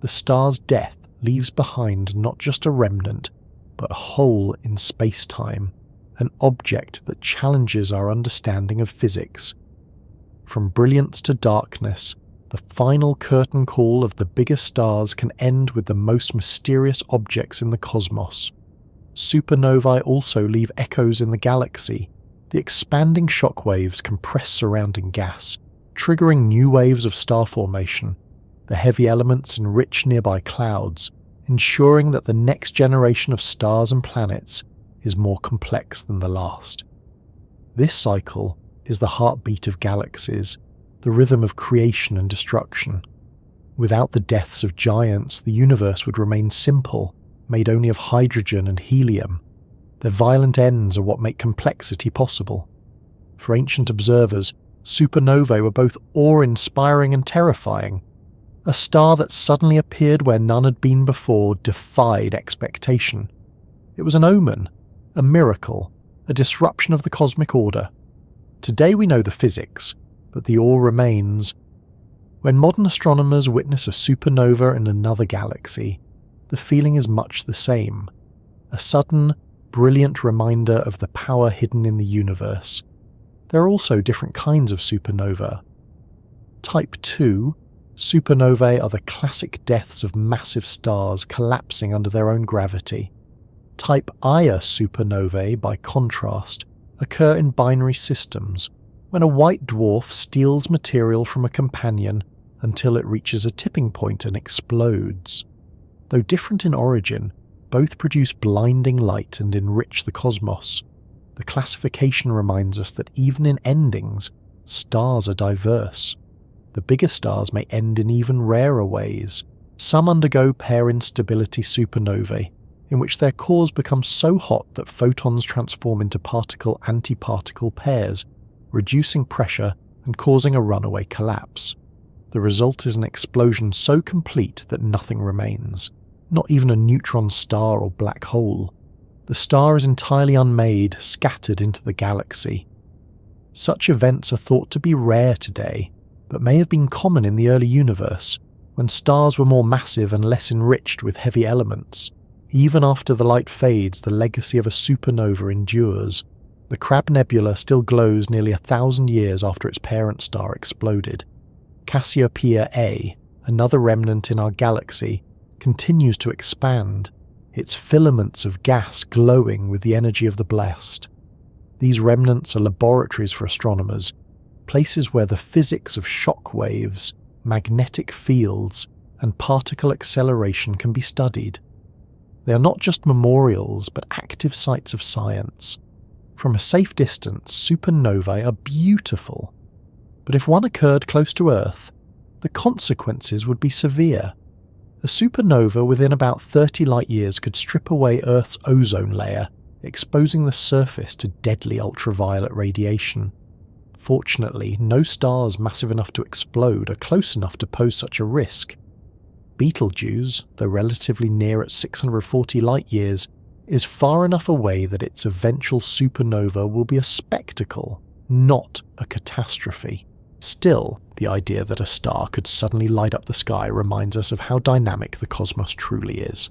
The star's death leaves behind not just a remnant, but a hole in space-time, an object that challenges our understanding of physics. From brilliance to darkness, the final curtain call of the biggest stars can end with the most mysterious objects in the cosmos. Supernovae also leave echoes in the galaxy. The expanding shockwaves compress surrounding gas, triggering new waves of star formation. The heavy elements enrich nearby clouds, ensuring that the next generation of stars and planets is more complex than the last. This cycle is the heartbeat of galaxies, the rhythm of creation and destruction. Without the deaths of giants, the universe would remain simple, made only of hydrogen and helium. Their violent ends are what make complexity possible. For ancient observers, supernovae were both awe-inspiring and terrifying. A star that suddenly appeared where none had been before defied expectation. It was an omen, a miracle, a disruption of the cosmic order. Today we know the physics, but the awe remains. When modern astronomers witness a supernova in another galaxy, the feeling is much the same. A sudden, brilliant reminder of the power hidden in the universe. There are also different kinds of supernova. Type 2, supernovae are the classic deaths of massive stars collapsing under their own gravity. Type Ia supernovae, by contrast, occur in binary systems, when a white dwarf steals material from a companion until it reaches a tipping point and explodes. Though different in origin, both produce blinding light and enrich the cosmos. The classification reminds us that even in endings, stars are diverse. The bigger stars may end in even rarer ways. Some undergo pair instability supernovae, in which their cores become so hot that photons transform into particle-antiparticle pairs, reducing pressure and causing a runaway collapse. The result is an explosion so complete that nothing remains, not even a neutron star or black hole. The star is entirely unmade, scattered into the galaxy. Such events are thought to be rare today, but may have been common in the early universe, when stars were more massive and less enriched with heavy elements. Even after the light fades, the legacy of a supernova endures. The Crab Nebula still glows nearly 1,000 years after its parent star exploded. Cassiopeia A, another remnant in our galaxy, continues to expand, its filaments of gas glowing with the energy of the blessed. These remnants are laboratories for astronomers, places where the physics of shock waves, magnetic fields, and particle acceleration can be studied. They are not just memorials, but active sites of science. From a safe distance, supernovae are beautiful. But if one occurred close to Earth, the consequences would be severe. A supernova within about 30 light-years could strip away Earth's ozone layer, exposing the surface to deadly ultraviolet radiation. Fortunately, no stars massive enough to explode are close enough to pose such a risk. Betelgeuse, though relatively near at 640 light-years, is far enough away that its eventual supernova will be a spectacle, not a catastrophe. Still, the idea that a star could suddenly light up the sky reminds us of how dynamic the cosmos truly is.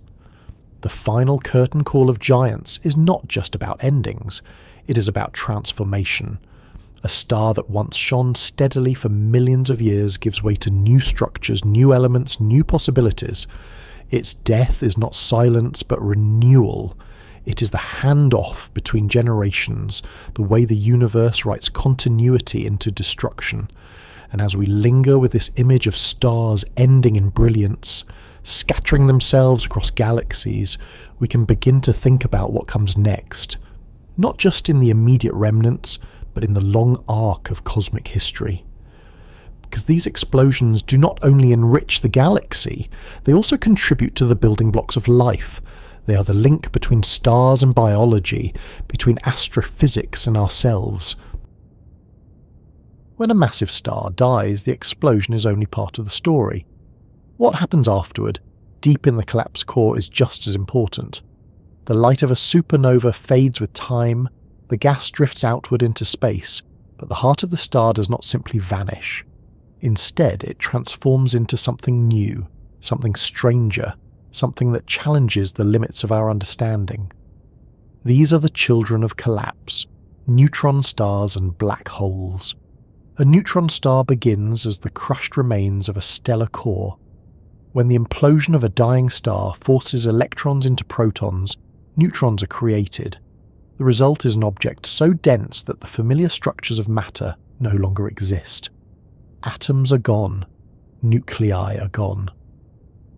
The final curtain call of giants is not just about endings, it is about transformation. A star that once shone steadily for millions of years gives way to new structures, new elements, new possibilities. Its death is not silence but renewal. It is the handoff between generations, the way the universe writes continuity into destruction. And as we linger with this image of stars ending in brilliance, scattering themselves across galaxies, we can begin to think about what comes next. Not just in the immediate remnants, but in the long arc of cosmic history. Because these explosions do not only enrich the galaxy, they also contribute to the building blocks of life. They are the link between stars and biology, between astrophysics and ourselves. When a massive star dies, the explosion is only part of the story. What happens afterward, deep in the collapsed core, is just as important. The light of a supernova fades with time, the gas drifts outward into space, but the heart of the star does not simply vanish. Instead, it transforms into something new, something stranger, something that challenges the limits of our understanding. These are the children of collapse, neutron stars and black holes. A neutron star begins as the crushed remains of a stellar core. When the implosion of a dying star forces electrons into protons, neutrons are created. The result is an object so dense that the familiar structures of matter no longer exist. Atoms are gone. Nuclei are gone.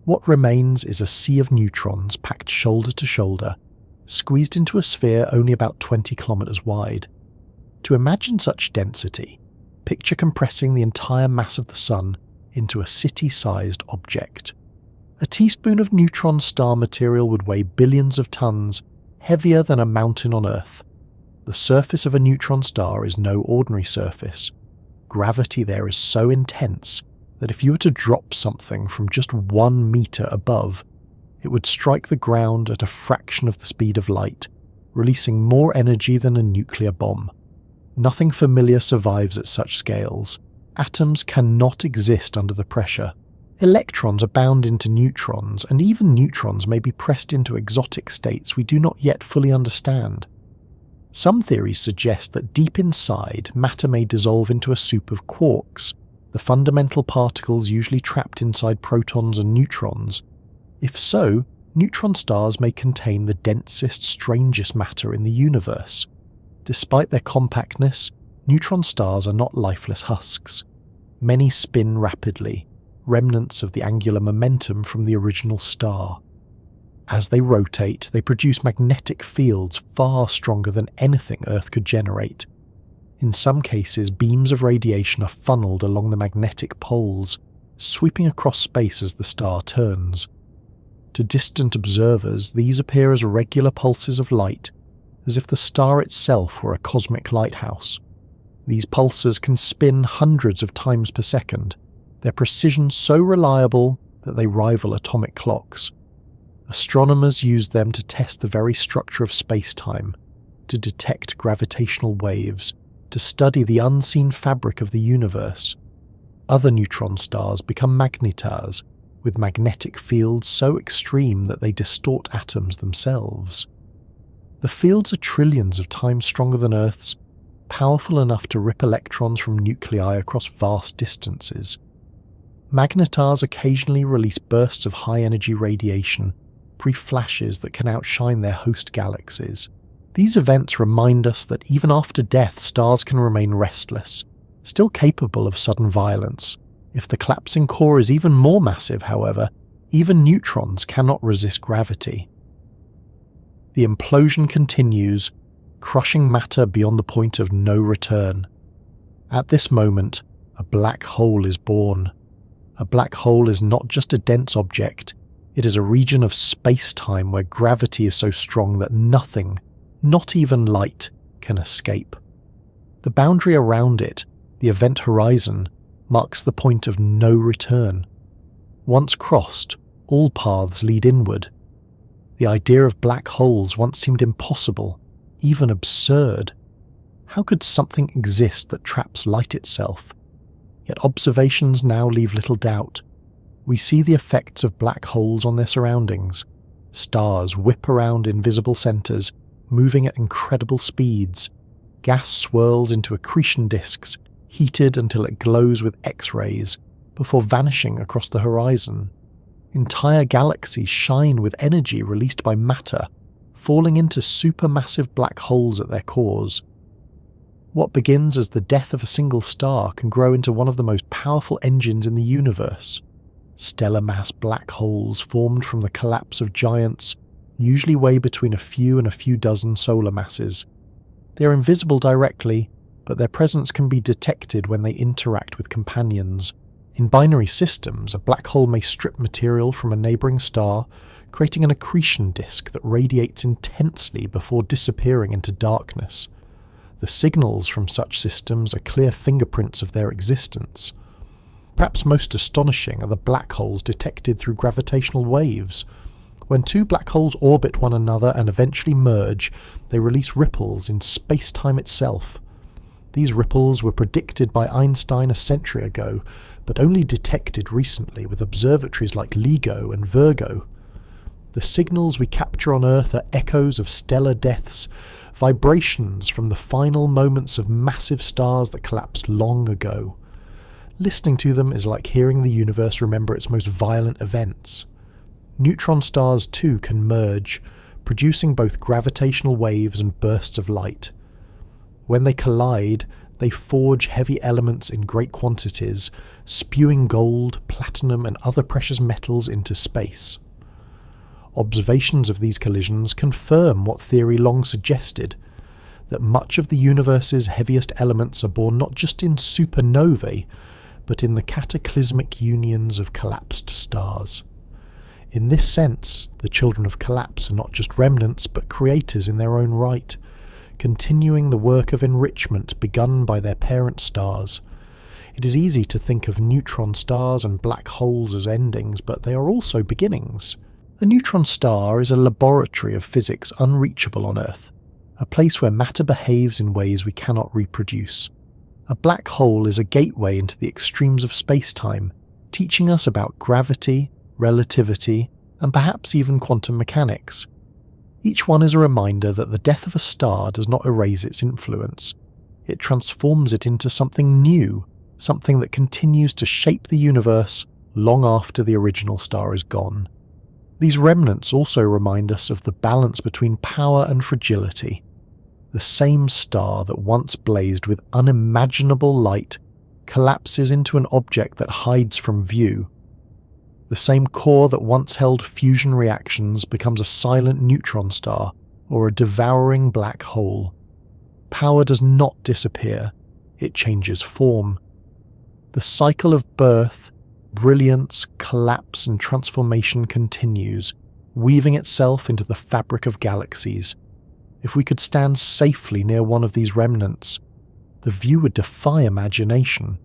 What remains is a sea of neutrons packed shoulder to shoulder, squeezed into a sphere only about 20 kilometers wide. To imagine such density, picture compressing the entire mass of the Sun into a city-sized object. A teaspoon of neutron star material would weigh billions of tons, heavier than a mountain on Earth. The surface of a neutron star is no ordinary surface. Gravity there is so intense that if you were to drop something from just 1 meter above, it would strike the ground at a fraction of the speed of light, releasing more energy than a nuclear bomb. Nothing familiar survives at such scales. Atoms cannot exist under the pressure. Electrons are bound into neutrons, and even neutrons may be pressed into exotic states we do not yet fully understand. Some theories suggest that deep inside, matter may dissolve into a soup of quarks, the fundamental particles usually trapped inside protons and neutrons. If so, neutron stars may contain the densest, strangest matter in the universe. Despite their compactness, neutron stars are not lifeless husks. Many spin rapidly, remnants of the angular momentum from the original star. As they rotate, they produce magnetic fields far stronger than anything Earth could generate. In some cases, beams of radiation are funneled along the magnetic poles, sweeping across space as the star turns. To distant observers, these appear as regular pulses of light, as if the star itself were a cosmic lighthouse. These pulses can spin hundreds of times per second, their precision so reliable that they rival atomic clocks. Astronomers use them to test the very structure of space-time, to detect gravitational waves, to study the unseen fabric of the universe. Other neutron stars become magnetars, with magnetic fields so extreme that they distort atoms themselves. The fields are trillions of times stronger than Earth's, powerful enough to rip electrons from nuclei across vast distances. Magnetars occasionally release bursts of high-energy radiation, pre-flashes that can outshine their host galaxies. These events remind us that even after death, stars can remain restless, still capable of sudden violence. If the collapsing core is even more massive, however, even neutrons cannot resist gravity. The implosion continues, crushing matter beyond the point of no return. At this moment, a black hole is born. A black hole is not just a dense object, it is a region of space-time where gravity is so strong that nothing, not even light, can escape. The boundary around it, the event horizon, marks the point of no return. Once crossed, all paths lead inward. The idea of black holes once seemed impossible, even absurd. How could something exist that traps light itself? Yet observations now leave little doubt. We see the effects of black holes on their surroundings. Stars whip around invisible centers, moving at incredible speeds. Gas swirls into accretion disks, heated until it glows with X-rays, before vanishing across the horizon. Entire galaxies shine with energy released by matter, falling into supermassive black holes at their cores. What begins as the death of a single star can grow into one of the most powerful engines in the universe. Stellar mass black holes formed from the collapse of giants usually weigh between a few and a few dozen solar masses. They are invisible directly, but their presence can be detected when they interact with companions. In binary systems, a black hole may strip material from a neighbouring star, creating an accretion disk that radiates intensely before disappearing into darkness. The signals from such systems are clear fingerprints of their existence. Perhaps most astonishing are the black holes detected through gravitational waves. When two black holes orbit one another and eventually merge, they release ripples in space-time itself. These ripples were predicted by Einstein a century ago, but only detected recently with observatories like LIGO and Virgo. The signals we capture on Earth are echoes of stellar deaths, vibrations from the final moments of massive stars that collapsed long ago. Listening to them is like hearing the universe remember its most violent events. Neutron stars too can merge, producing both gravitational waves and bursts of light. When they collide, they forge heavy elements in great quantities, spewing gold, platinum and other precious metals into space. Observations of these collisions confirm what theory long suggested, that much of the universe's heaviest elements are born not just in supernovae, but in the cataclysmic unions of collapsed stars. In this sense, the children of collapse are not just remnants but creators in their own right, continuing the work of enrichment begun by their parent stars. It is easy to think of neutron stars and black holes as endings, but they are also beginnings. A neutron star is a laboratory of physics unreachable on Earth, a place where matter behaves in ways we cannot reproduce. A black hole is a gateway into the extremes of space-time, teaching us about gravity, relativity, and perhaps even quantum mechanics. Each one is a reminder that the death of a star does not erase its influence. It transforms it into something new, something that continues to shape the universe long after the original star is gone. These remnants also remind us of the balance between power and fragility. the same star that once blazed with unimaginable light collapses into an object that hides from view. The same core that once held fusion reactions becomes a silent neutron star or a devouring black hole. Power does not disappear, it changes form. The cycle of birth, brilliance, collapse and transformation continues, weaving itself into the fabric of galaxies. If we could stand safely near one of these remnants, the view would defy imagination.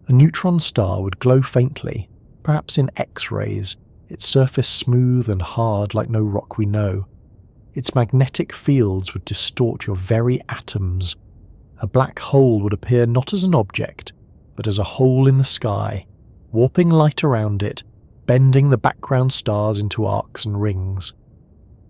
A neutron star would glow faintly, perhaps in X-rays, its surface smooth and hard like no rock we know. Its magnetic fields would distort your very atoms. A black hole would appear not as an object, but as a hole in the sky, warping light around it, bending the background stars into arcs and rings.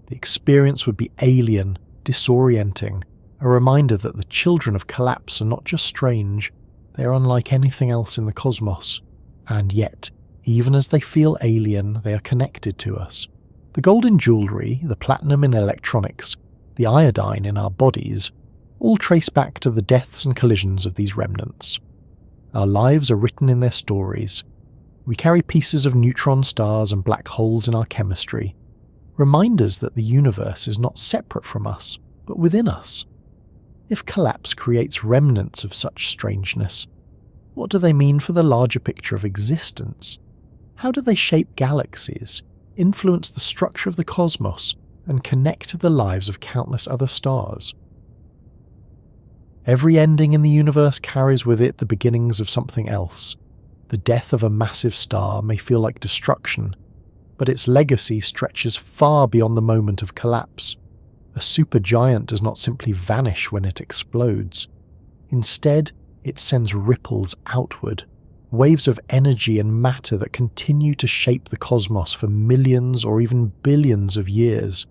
The experience would be alien, disorienting, a reminder that the children of collapse are not just strange, they are unlike anything else in the cosmos. And yet, even as they feel alien, they are connected to us. The gold in jewellery, the platinum in electronics, the iodine in our bodies, all trace back to the deaths and collisions of these remnants. Our lives are written in their stories. We carry pieces of neutron stars and black holes in our chemistry, reminders that the universe is not separate from us, but within us. If collapse creates remnants of such strangeness, what do they mean for the larger picture of existence? How do they shape galaxies, influence the structure of the cosmos, and connect to the lives of countless other stars? Every ending in the universe carries with it the beginnings of something else. The death of a massive star may feel like destruction, but its legacy stretches far beyond the moment of collapse. A supergiant does not simply vanish when it explodes. Instead, it sends ripples outward, waves of energy and matter that continue to shape the cosmos for millions or even billions of years.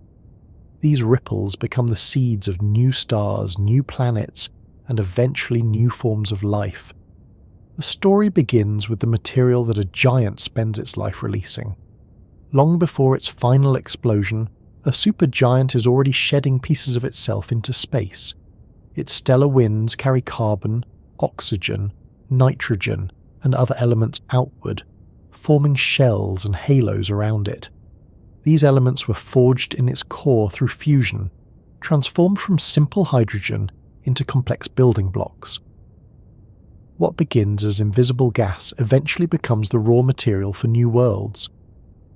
These ripples become the seeds of new stars, new planets, and eventually new forms of life. The story begins with the material that a giant spends its life releasing. Long before its final explosion, a supergiant is already shedding pieces of itself into space. Its stellar winds carry carbon, oxygen, nitrogen, and other elements outward, forming shells and halos around it. These elements were forged in its core through fusion, transformed from simple hydrogen into complex building blocks. What begins as invisible gas eventually becomes the raw material for new worlds.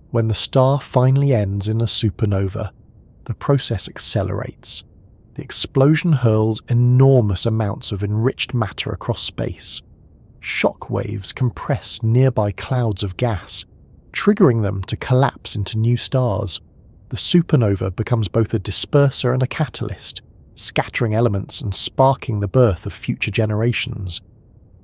When the star finally ends in a supernova, the process accelerates. The explosion hurls enormous amounts of enriched matter across space. Shock waves compress nearby clouds of gas, triggering them to collapse into new stars. The supernova becomes both a disperser and a catalyst, scattering elements and sparking the birth of future generations.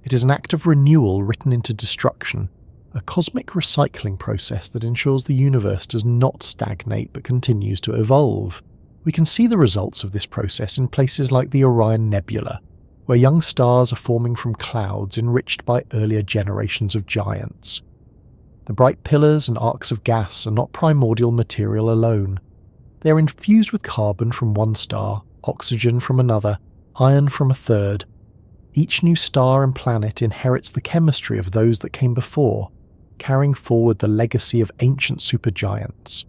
It is an act of renewal written into destruction, a cosmic recycling process that ensures the universe does not stagnate but continues to evolve. We can see the results of this process in places like the Orion Nebula, where young stars are forming from clouds enriched by earlier generations of giants. The bright pillars and arcs of gas are not primordial material alone. They are infused with carbon from one star, oxygen from another, iron from a third. Each new star and planet inherits the chemistry of those that came before, carrying forward the legacy of ancient supergiants.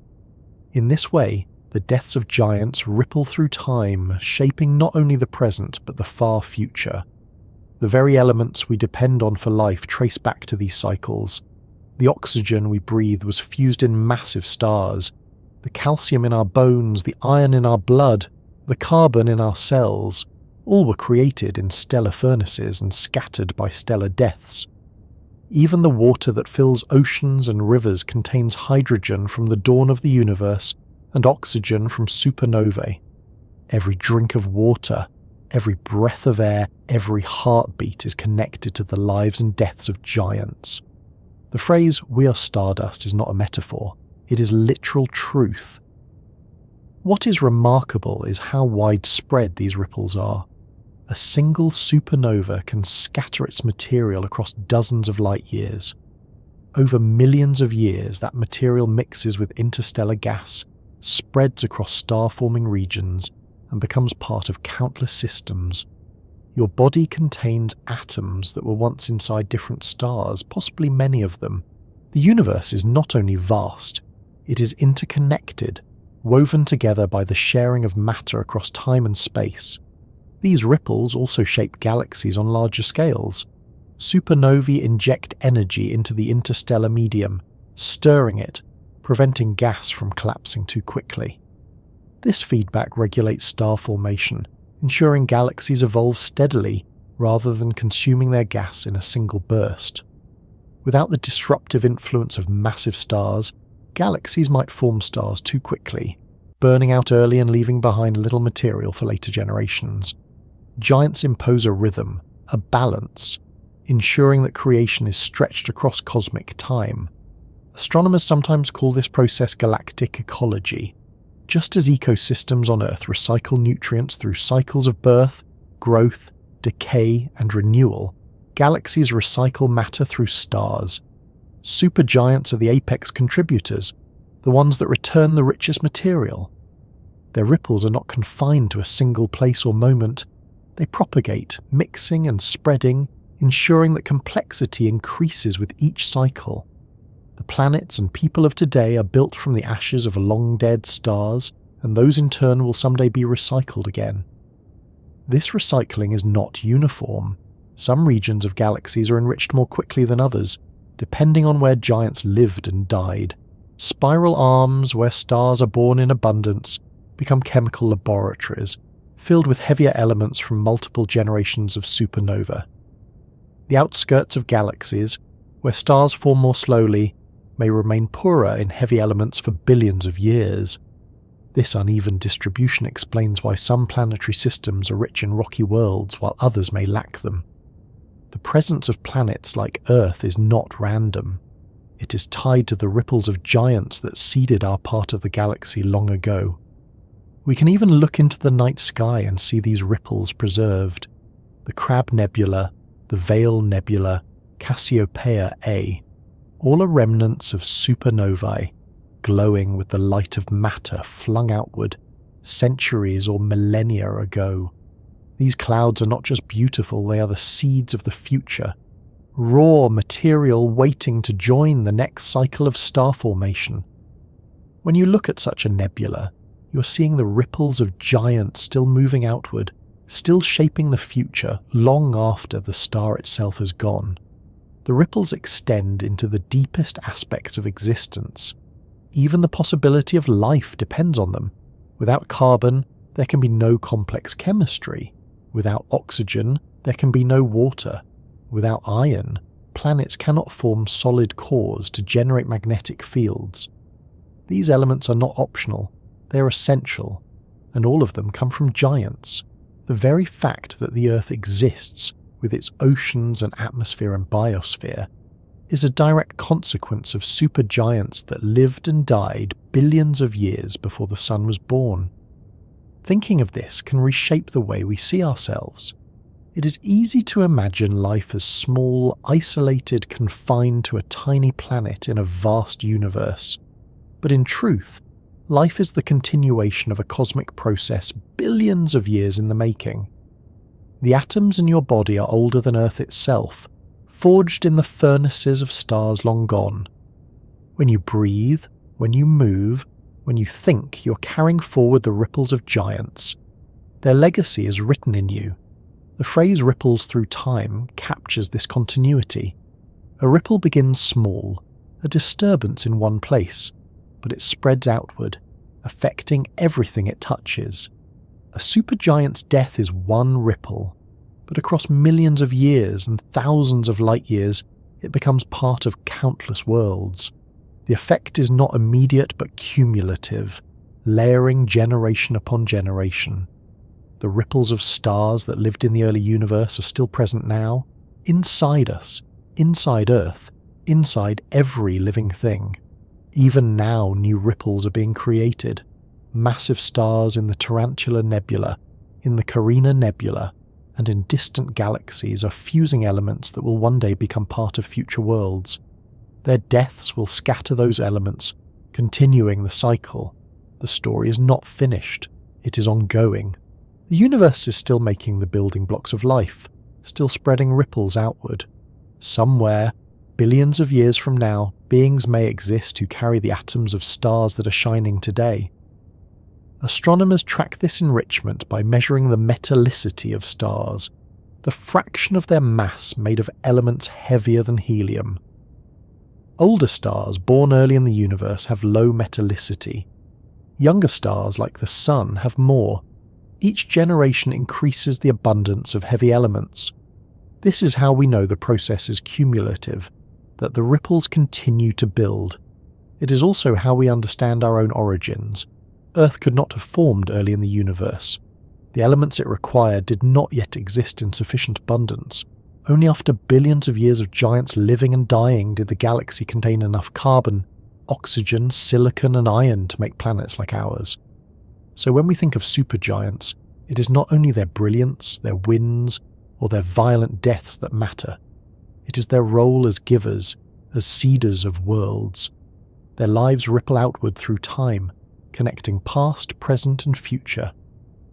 In this way, the deaths of giants ripple through time, shaping not only the present but the far future. The very elements we depend on for life trace back to these cycles. The oxygen we breathe was fused in massive stars. The calcium in our bones, the iron in our blood, the carbon in our cells, all were created in stellar furnaces and scattered by stellar deaths. Even the water that fills oceans and rivers contains hydrogen from the dawn of the universe and oxygen from supernovae. Every drink of water, every breath of air, every heartbeat is connected to the lives and deaths of giants. The phrase, "we are stardust," is not a metaphor, it is literal truth. What is remarkable is how widespread these ripples are. A single supernova can scatter its material across dozens of light years. Over millions of years, that material mixes with interstellar gas, spreads across star-forming regions, and becomes part of countless systems. Your body contains atoms that were once inside different stars, possibly many of them. The universe is not only vast, it is interconnected, woven together by the sharing of matter across time and space. These ripples also shape galaxies on larger scales. Supernovae inject energy into the interstellar medium, stirring it, preventing gas from collapsing too quickly. This feedback regulates star formation, ensuring galaxies evolve steadily rather than consuming their gas in a single burst. Without the disruptive influence of massive stars, galaxies might form stars too quickly, burning out early and leaving behind little material for later generations. Giants impose a rhythm, a balance, ensuring that creation is stretched across cosmic time. Astronomers sometimes call this process galactic ecology. Just as ecosystems on Earth recycle nutrients through cycles of birth, growth, decay, and renewal, galaxies recycle matter through stars. Supergiants are the apex contributors, the ones that return the richest material. Their ripples are not confined to a single place or moment. They propagate, mixing and spreading, ensuring that complexity increases with each cycle. The planets and people of today are built from the ashes of long-dead stars, and those in turn will someday be recycled again. This recycling is not uniform. Some regions of galaxies are enriched more quickly than others, depending on where giants lived and died. Spiral arms, where stars are born in abundance, become chemical laboratories, filled with heavier elements from multiple generations of supernova. The outskirts of galaxies, where stars form more slowly, may remain poorer in heavy elements for billions of years. This uneven distribution explains why some planetary systems are rich in rocky worlds while others may lack them. The presence of planets like Earth is not random. It is tied to the ripples of giants that seeded our part of the galaxy long ago. We can even look into the night sky and see these ripples preserved. The Crab Nebula, the Veil Nebula, Cassiopeia A, all are remnants of supernovae, glowing with the light of matter flung outward centuries or millennia ago. These clouds are not just beautiful, they are the seeds of the future, raw material waiting to join the next cycle of star formation. When you look at such a nebula, you're seeing the ripples of giants still moving outward, still shaping the future long after the star itself has gone. The ripples extend into the deepest aspects of existence. Even the possibility of life depends on them. Without carbon, there can be no complex chemistry. Without oxygen, there can be no water. Without iron, planets cannot form solid cores to generate magnetic fields. These elements are not optional, they are essential, and all of them come from giants. The very fact that the Earth exists, with its oceans and atmosphere and biosphere, is a direct consequence of supergiants that lived and died billions of years before the Sun was born. Thinking of this can reshape the way we see ourselves. It is easy to imagine life as small, isolated, confined to a tiny planet in a vast universe. But in truth, life is the continuation of a cosmic process billions of years in the making. The atoms in your body are older than Earth itself, forged in the furnaces of stars long gone. When you breathe, when you move, when you think, you're carrying forward the ripples of giants. Their legacy is written in you. The phrase ripples through time captures this continuity. A ripple begins small, a disturbance in one place, but it spreads outward, affecting everything it touches. A supergiant's death is one ripple, but across millions of years and thousands of light years, it becomes part of countless worlds. The effect is not immediate but cumulative, layering generation upon generation. The ripples of stars that lived in the early universe are still present now, inside us, inside Earth, inside every living thing. Even now, new ripples are being created. Massive stars in the Tarantula Nebula, in the Carina Nebula, and in distant galaxies are fusing elements that will one day become part of future worlds. Their deaths will scatter those elements, continuing the cycle. The story is not finished. It is ongoing. The universe is still making the building blocks of life, still spreading ripples outward. Somewhere, billions of years from now, beings may exist who carry the atoms of stars that are shining today. Astronomers track this enrichment by measuring the metallicity of stars, the fraction of their mass made of elements heavier than helium. Older stars born early in the universe have low metallicity. Younger stars like the Sun have more. Each generation increases the abundance of heavy elements. This is how we know the process is cumulative, that the ripples continue to build. It is also how we understand our own origins. Earth could not have formed early in the universe. The elements it required did not yet exist in sufficient abundance. Only after billions of years of giants living and dying did the galaxy contain enough carbon, oxygen, silicon and iron to make planets like ours. So when we think of supergiants, it is not only their brilliance, their winds, or their violent deaths that matter. It is their role as givers, as seeders of worlds. Their lives ripple outward through time, connecting past, present and future.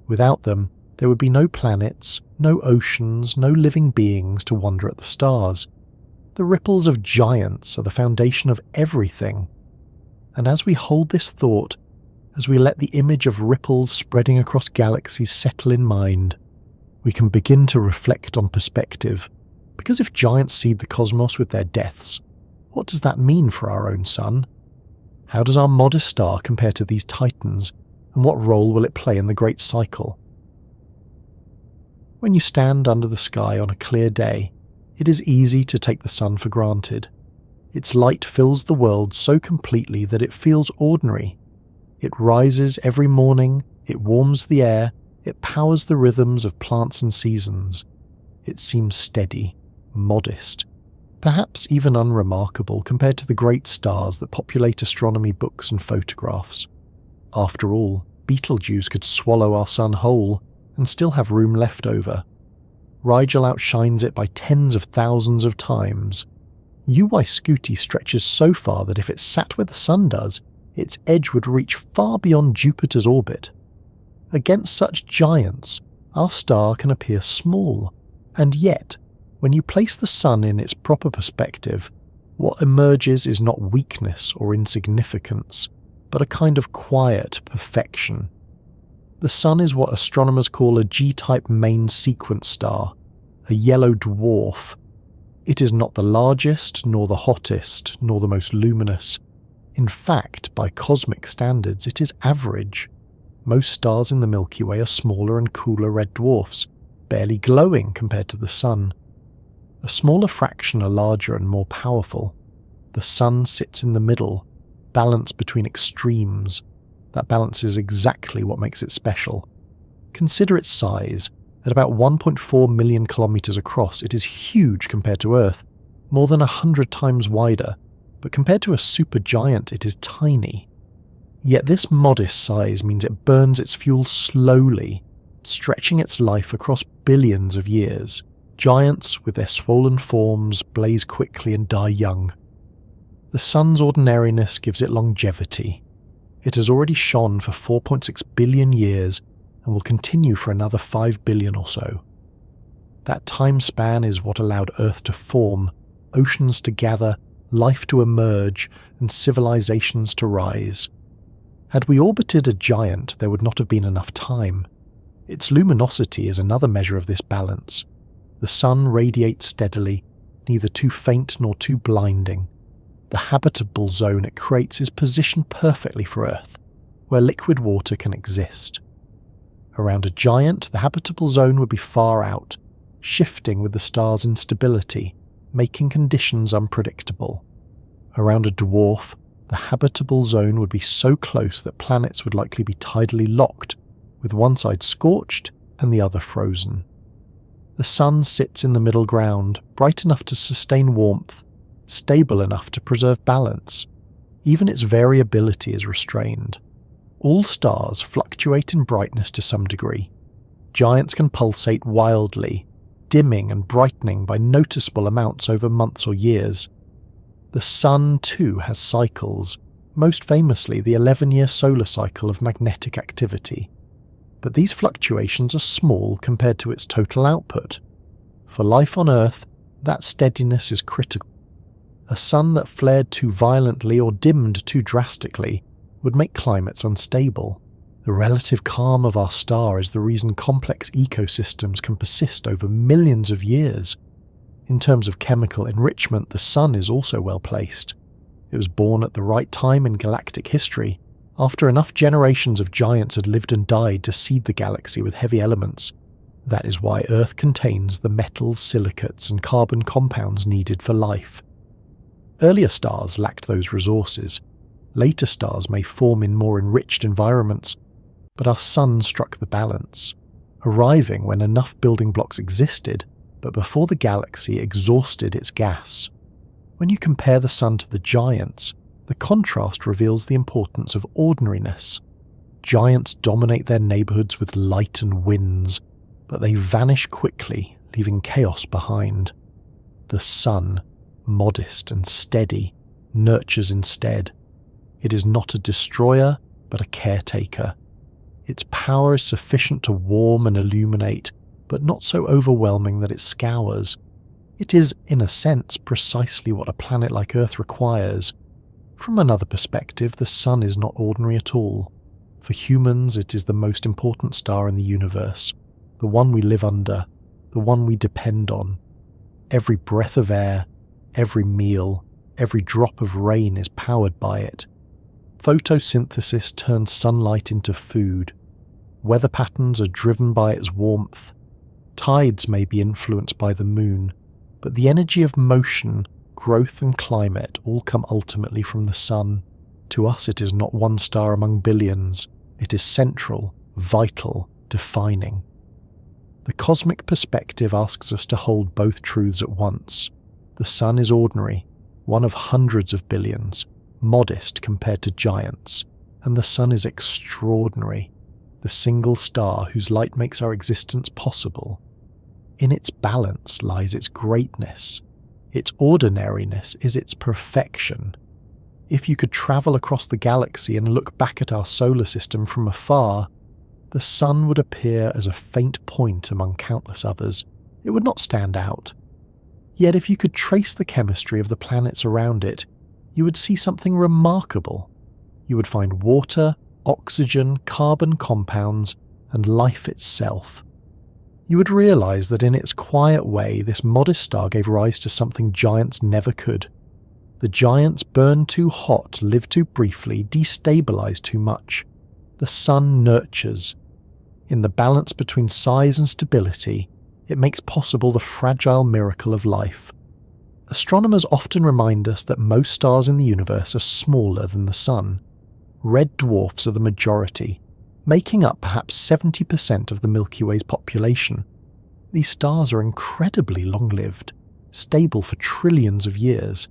Without them, there would be no planets, no oceans, no living beings to wonder at the stars. The ripples of giants are the foundation of everything. And as we hold this thought, as we let the image of ripples spreading across galaxies settle in mind, we can begin to reflect on perspective. Because if giants seed the cosmos with their deaths, what does that mean for our own sun? How does our modest star compare to these titans, and what role will it play in the great cycle? When you stand under the sky on a clear day, it is easy to take the sun for granted. Its light fills the world so completely that it feels ordinary. It rises every morning, it warms the air, it powers the rhythms of plants and seasons. It seems steady, modest, perhaps even unremarkable compared to the great stars that populate astronomy books and photographs. After all, Betelgeuse could swallow our sun whole and still have room left over. Rigel outshines it by tens of thousands of times. UY Scuti stretches so far that if it sat where the sun does, its edge would reach far beyond Jupiter's orbit. Against such giants, our star can appear small, and yet, when you place the sun in its proper perspective, what emerges is not weakness or insignificance, but a kind of quiet perfection. The sun is what astronomers call a G-type main sequence star, a yellow dwarf. It is not the largest, nor the hottest, nor the most luminous. In fact, by cosmic standards, it is average. Most stars in the Milky Way are smaller and cooler red dwarfs, barely glowing compared to the sun. A smaller fraction are larger and more powerful. The sun sits in the middle, balanced between extremes. That balance is exactly what makes it special. Consider its size. At about 1.4 million kilometers across, it is huge compared to Earth, more than 100 times wider, but compared to a supergiant, it is tiny. Yet this modest size means it burns its fuel slowly, stretching its life across billions of years. Giants, with their swollen forms, blaze quickly and die young. The sun's ordinariness gives it longevity. It has already shone for 4.6 billion years and will continue for another 5 billion or so. That time span is what allowed Earth to form, oceans to gather, life to emerge, and civilizations to rise. Had we orbited a giant, there would not have been enough time. Its luminosity is another measure of this balance. The sun radiates steadily, neither too faint nor too blinding. The habitable zone it creates is positioned perfectly for Earth, where liquid water can exist. Around a giant, the habitable zone would be far out, shifting with the star's instability, making conditions unpredictable. Around a dwarf, the habitable zone would be so close that planets would likely be tidally locked, with one side scorched and the other frozen. The sun sits in the middle ground, bright enough to sustain warmth, stable enough to preserve balance. Even its variability is restrained. All stars fluctuate in brightness to some degree. Giants can pulsate wildly, dimming and brightening by noticeable amounts over months or years. The sun, too, has cycles, most famously the 11-year solar cycle of magnetic activity. But these fluctuations are small compared to its total output. For life on Earth, that steadiness is critical. A sun that flared too violently or dimmed too drastically would make climates unstable. The relative calm of our star is the reason complex ecosystems can persist over millions of years. In terms of chemical enrichment, the sun is also well placed. It was born at the right time in galactic history, after enough generations of giants had lived and died to seed the galaxy with heavy elements. That is why Earth contains the metals, silicates, and carbon compounds needed for life. Earlier stars lacked those resources. Later stars may form in more enriched environments, but our sun struck the balance, arriving when enough building blocks existed, but before the galaxy exhausted its gas. When you compare the sun to the giants, the contrast reveals the importance of ordinariness. Giants dominate their neighborhoods with light and winds, but they vanish quickly, leaving chaos behind. The sun, modest and steady, nurtures instead. It is not a destroyer, but a caretaker. Its power is sufficient to warm and illuminate, but not so overwhelming that it scours. It is, in a sense, precisely what a planet like Earth requires. From another perspective, the sun is not ordinary at all. For humans, it is the most important star in the universe, the one we live under, the one we depend on. Every breath of air, every meal, every drop of rain is powered by it. Photosynthesis turns sunlight into food. Weather patterns are driven by its warmth. Tides may be influenced by the moon, but the energy of motion, growth and climate all come ultimately from the sun. To us it is not one star among billions. It is central, vital, defining. The cosmic perspective asks us to hold both truths at once. The sun is ordinary, one of hundreds of billions, modest compared to giants, and the sun is extraordinary, the single star whose light makes our existence possible. In its balance lies its greatness. Its ordinariness is its perfection. If you could travel across the galaxy and look back at our solar system from afar, the sun would appear as a faint point among countless others. It would not stand out. Yet if you could trace the chemistry of the planets around it, you would see something remarkable. You would find water, oxygen, carbon compounds, and life itself. You would realize that in its quiet way, this modest star gave rise to something giants never could. The giants burned too hot, lived too briefly, destabilized too much. The sun nurtures. In the balance between size and stability, it makes possible the fragile miracle of life. Astronomers often remind us that most stars in the universe are smaller than the sun. Red dwarfs are the majority, making up perhaps 70% of the Milky Way's population. These stars are incredibly long-lived, stable for trillions of years.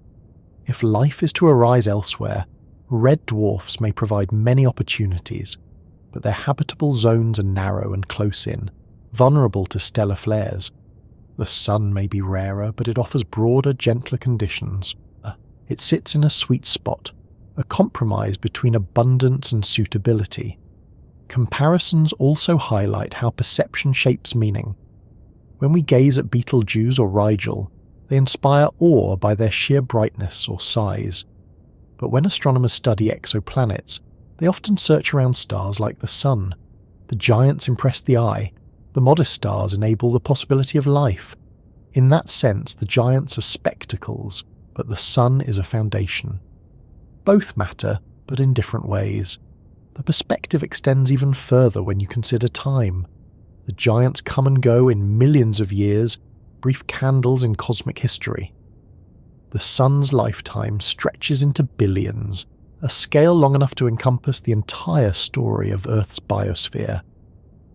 If life is to arise elsewhere, red dwarfs may provide many opportunities, but their habitable zones are narrow and close in, vulnerable to stellar flares. The sun may be rarer, but it offers broader, gentler conditions. It sits in a sweet spot, a compromise between abundance and suitability. Comparisons also highlight how perception shapes meaning. When we gaze at Betelgeuse or Rigel, they inspire awe by their sheer brightness or size. But when astronomers study exoplanets, they often search around stars like the sun. The giants impress the eye. The modest stars enable the possibility of life. In that sense, the giants are spectacles, but the sun is a foundation. Both matter, but in different ways. The perspective extends even further when you consider time. The giants come and go in millions of years, brief candles in cosmic history. The sun's lifetime stretches into billions, a scale long enough to encompass the entire story of Earth's biosphere.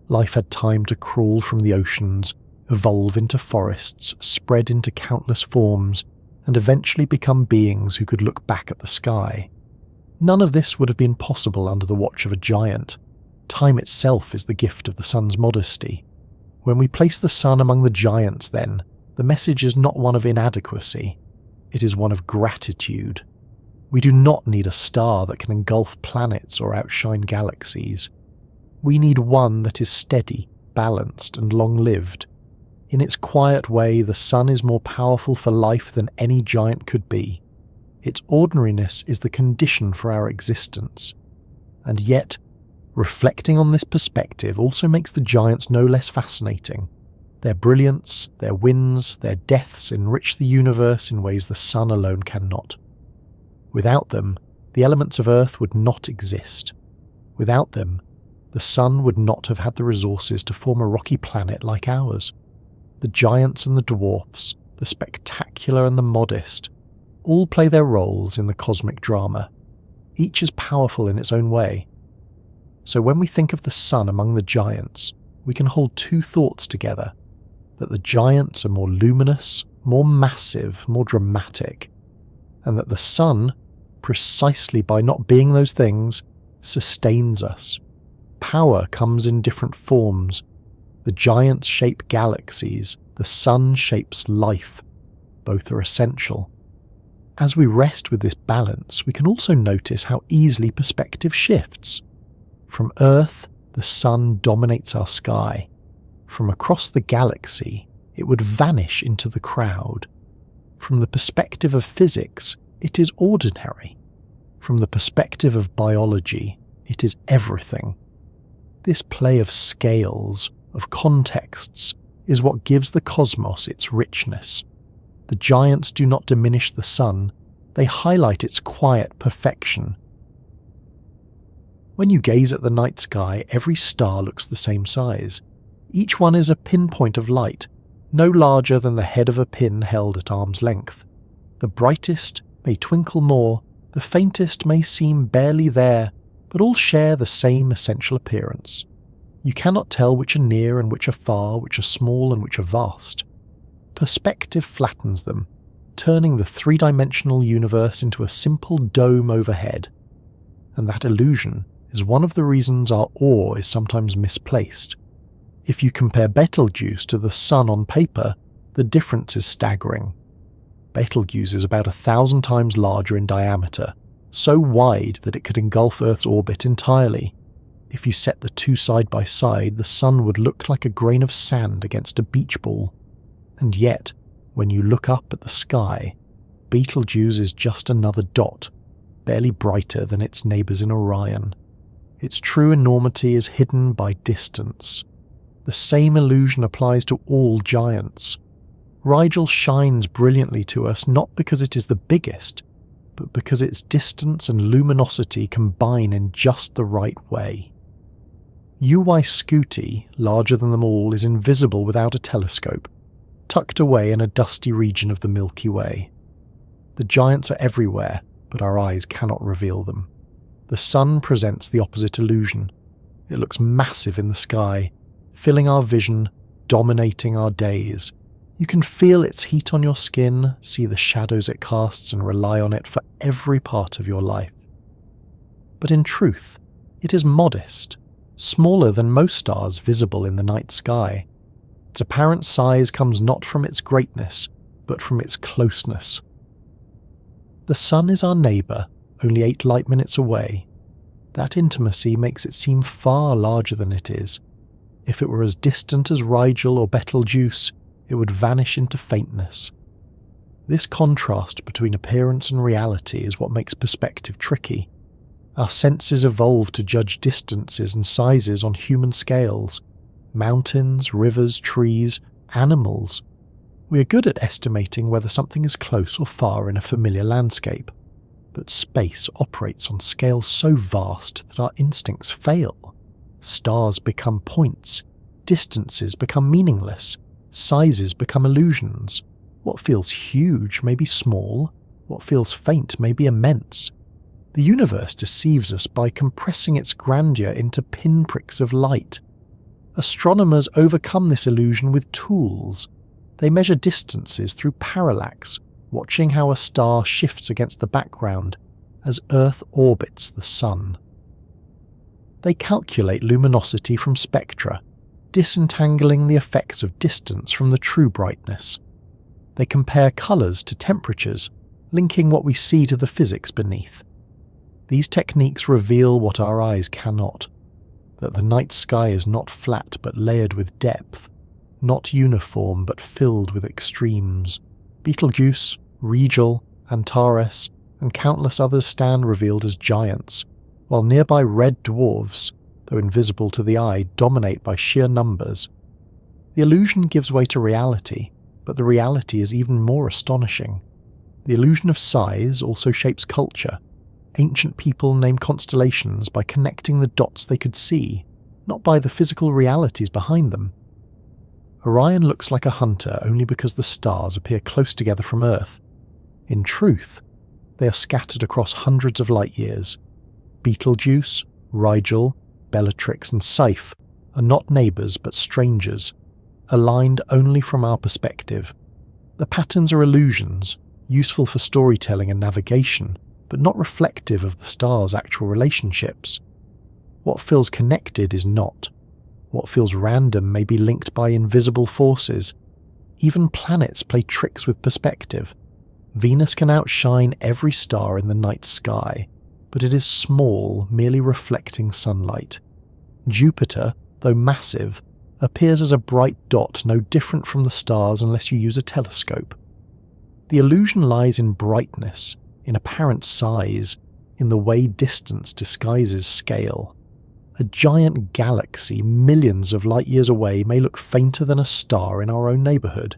Life had time to crawl from the oceans, evolve into forests, spread into countless forms, and eventually become beings who could look back at the sky. None of this would have been possible under the watch of a giant. Time itself is the gift of the sun's modesty. When we place the sun among the giants, then, the message is not one of inadequacy. It is one of gratitude. We do not need a star that can engulf planets or outshine galaxies. We need one that is steady, balanced, and long-lived. In its quiet way, the sun is more powerful for life than any giant could be. Its ordinariness is the condition for our existence. And yet, reflecting on this perspective also makes the giants no less fascinating. Their brilliance, their wins, their deaths enrich the universe in ways the sun alone cannot. Without them, the elements of Earth would not exist. Without them, the sun would not have had the resources to form a rocky planet like ours. The giants and the dwarfs, the spectacular and the modest, all play their roles in the cosmic drama. Each is powerful in its own way. So when we think of the sun among the giants, we can hold two thoughts together: that the giants are more luminous, more massive, more dramatic, and that the sun, precisely by not being those things, sustains us. Power comes in different forms. The giants shape galaxies, the sun shapes life. Both are essential. As we rest with this balance, we can also notice how easily perspective shifts. From Earth, the sun dominates our sky. From across the galaxy, it would vanish into the crowd. From the perspective of physics, it is ordinary. From the perspective of biology, it is everything. This play of scales, of contexts, is what gives the cosmos its richness. The giants do not diminish the sun, they highlight its quiet perfection. When you gaze at the night sky, every star looks the same size. Each one is a pinpoint of light, no larger than the head of a pin held at arm's length. The brightest may twinkle more, the faintest may seem barely there, but all share the same essential appearance. You cannot tell which are near and which are far, which are small and which are vast. Perspective flattens them, turning the three-dimensional universe into a simple dome overhead. And that illusion is one of the reasons our awe is sometimes misplaced. If you compare Betelgeuse to the sun on paper, the difference is staggering. Betelgeuse is about 1,000 times larger in diameter, so wide that it could engulf Earth's orbit entirely. If you set the two side by side, the sun would look like a grain of sand against a beach ball. And yet, when you look up at the sky, Betelgeuse is just another dot, barely brighter than its neighbours in Orion. Its true enormity is hidden by distance. The same illusion applies to all giants. Rigel shines brilliantly to us not because it is the biggest, but because its distance and luminosity combine in just the right way. UY Scuti, larger than them all, is invisible without a telescope, tucked away in a dusty region of the Milky Way. The giants are everywhere, but our eyes cannot reveal them. The sun presents the opposite illusion. It looks massive in the sky, filling our vision, dominating our days. You can feel its heat on your skin, see the shadows it casts, and rely on it for every part of your life. But in truth, it is modest, smaller than most stars visible in the night sky. Its apparent size comes not from its greatness, but from its closeness. The sun is our neighbour, only 8 light minutes away. That intimacy makes it seem far larger than it is. If it were as distant as Rigel or Betelgeuse, it would vanish into faintness. This contrast between appearance and reality is what makes perspective tricky. Our senses evolved to judge distances and sizes on human scales. Mountains, rivers, trees, animals. We are good at estimating whether something is close or far in a familiar landscape. But space operates on scales so vast that our instincts fail. Stars become points, distances become meaningless, sizes become illusions. What feels huge may be small, what feels faint may be immense. The universe deceives us by compressing its grandeur into pinpricks of light. Astronomers overcome this illusion with tools. They measure distances through parallax, watching how a star shifts against the background as Earth orbits the Sun. They calculate luminosity from spectra, disentangling the effects of distance from the true brightness. They compare colours to temperatures, linking what we see to the physics beneath. These techniques reveal what our eyes cannot. that the night sky is not flat but layered with depth, not uniform but filled with extremes. Betelgeuse, Rigel, Antares, and countless others stand revealed as giants, while nearby red dwarfs, though invisible to the eye, dominate by sheer numbers. The illusion gives way to reality, but the reality is even more astonishing. The illusion of size also shapes culture. Ancient people named constellations by connecting the dots they could see, not by the physical realities behind them. Orion looks like a hunter only because the stars appear close together from Earth. In truth, they are scattered across hundreds of light years. Betelgeuse, Rigel, Bellatrix and Saiph are not neighbours but strangers, aligned only from our perspective. The patterns are illusions, useful for storytelling and navigation, but not reflective of the stars' actual relationships. What feels connected is not. What feels random may be linked by invisible forces. Even planets play tricks with perspective. Venus can outshine every star in the night sky, but it is small, merely reflecting sunlight. Jupiter, though massive, appears as a bright dot no different from the stars unless you use a telescope. The illusion lies in brightness, in apparent size, in the way distance disguises scale. A giant galaxy millions of light years away may look fainter than a star in our own neighbourhood.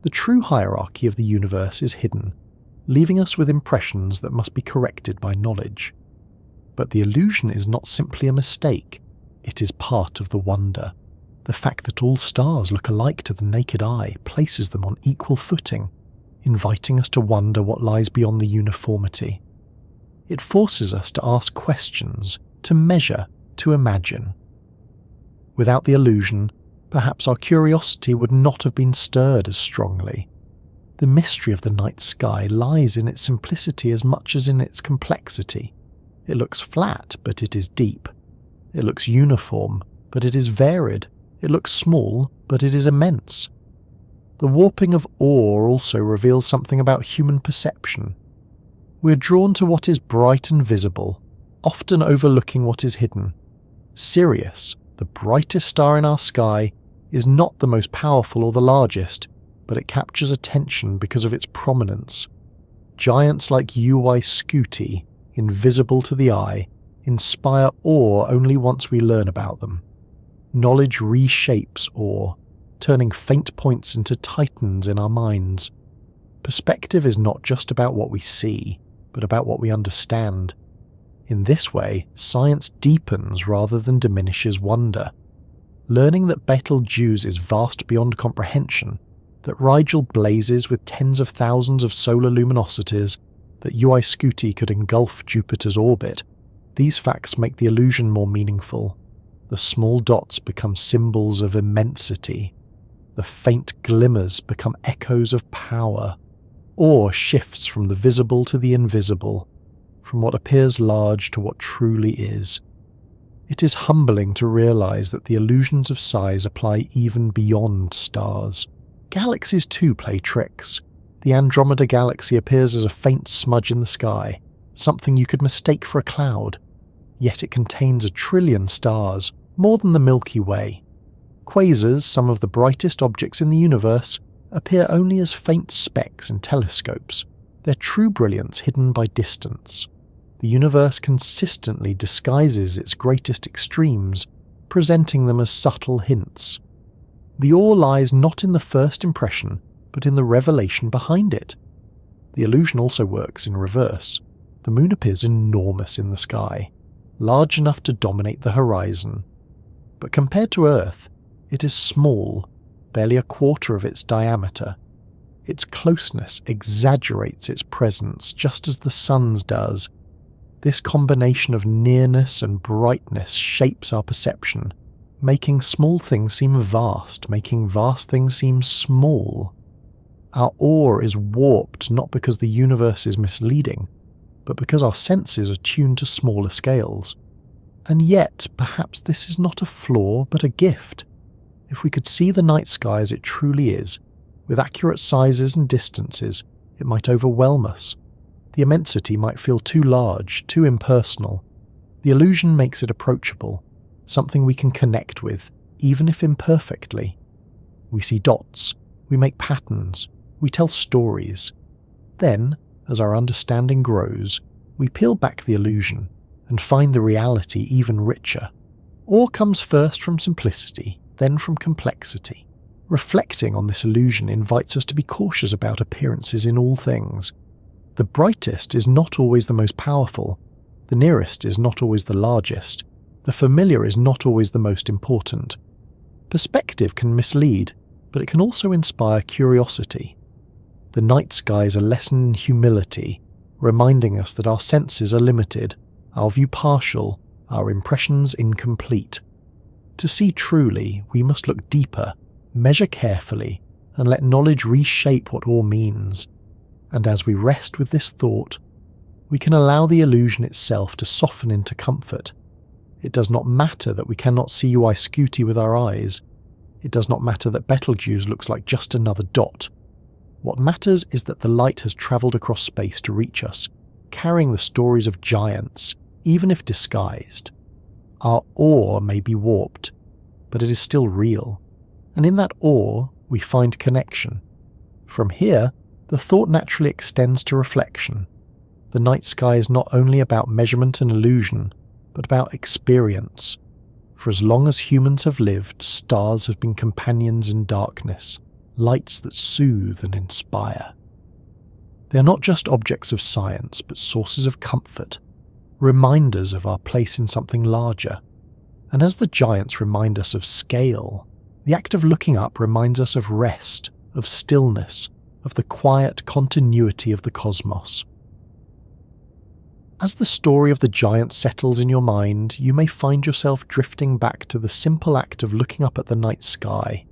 The true hierarchy of the universe is hidden, leaving us with impressions that must be corrected by knowledge. But the illusion is not simply a mistake, it is part of the wonder. The fact that all stars look alike to the naked eye places them on equal footing, inviting us to wonder what lies beyond the uniformity. It forces us to ask questions, to measure, to imagine. Without the illusion, perhaps our curiosity would not have been stirred as strongly. The mystery of the night sky lies in its simplicity as much as in its complexity. It looks flat, but it is deep. It looks uniform, but it is varied. It looks small, but it is immense. The warping of awe also reveals something about human perception. We are drawn to what is bright and visible, often overlooking what is hidden. Sirius, the brightest star in our sky, is not the most powerful or the largest, but it captures attention because of its prominence. Giants like Uy-Scuti, invisible to the eye, inspire awe only once we learn about them. Knowledge reshapes awe, turning faint points into titans in our minds. Perspective is not just about what we see, but about what we understand. In this way, science deepens rather than diminishes wonder. Learning that Betelgeuse is vast beyond comprehension, that Rigel blazes with tens of thousands of solar luminosities, that Uy-Scuti could engulf Jupiter's orbit, these facts make the illusion more meaningful. The small dots become symbols of immensity. The faint glimmers become echoes of power. Awe shifts from the visible to the invisible, from what appears large to what truly is. It is humbling to realize that the illusions of size apply even beyond stars. Galaxies too play tricks. The Andromeda Galaxy appears as a faint smudge in the sky, something you could mistake for a cloud. Yet it contains 1 trillion stars, more than the Milky Way. Quasars, some of the brightest objects in the universe, appear only as faint specks in telescopes, their true brilliance hidden by distance. The universe consistently disguises its greatest extremes, presenting them as subtle hints. The awe lies not in the first impression, but in the revelation behind it. The illusion also works in reverse. The moon appears enormous in the sky, large enough to dominate the horizon. But compared to Earth, it is small, barely 1/4 of its diameter. Its closeness exaggerates its presence just as the sun's does. This combination of nearness and brightness shapes our perception, making small things seem vast, making vast things seem small. Our awe is warped not because the universe is misleading, but because our senses are tuned to smaller scales. And yet, perhaps this is not a flaw, but a gift. If we could see the night sky as it truly is, with accurate sizes and distances, it might overwhelm us. The immensity might feel too large, too impersonal. The illusion makes it approachable. something we can connect with, even if imperfectly. We see dots, we make patterns, we tell stories. Then, as our understanding grows, we peel back the illusion and find the reality even richer. Awe comes first from simplicity, then from complexity. Reflecting on this illusion invites us to be cautious about appearances in all things. The brightest is not always the most powerful, the nearest is not always the largest, the familiar is not always the most important. Perspective can mislead, but it can also inspire curiosity. The night sky is a lesson in humility, reminding us that our senses are limited, our view partial, our impressions incomplete. To see truly, we must look deeper, measure carefully, and let knowledge reshape what awe means. And as we rest with this thought, we can allow the illusion itself to soften into comfort. It does not matter that we cannot see Uyscuti with our eyes. It does not matter that Betelgeuse looks like just another dot. What matters is that the light has travelled across space to reach us, carrying the stories of giants, even if disguised. Our awe may be warped, but it is still real. And in that awe, we find connection. From here, the thought naturally extends to reflection. The night sky is not only about measurement and illusion, but about experience. For as long as humans have lived, stars have been companions in darkness, lights that soothe and inspire. They are not just objects of science, but sources of comfort, reminders of our place in something larger. And as the giants remind us of scale, the act of looking up reminds us of rest, of stillness, of the quiet continuity of the cosmos. As the story of the giant settles in your mind, you may find yourself drifting back to the simple act of looking up at the night sky.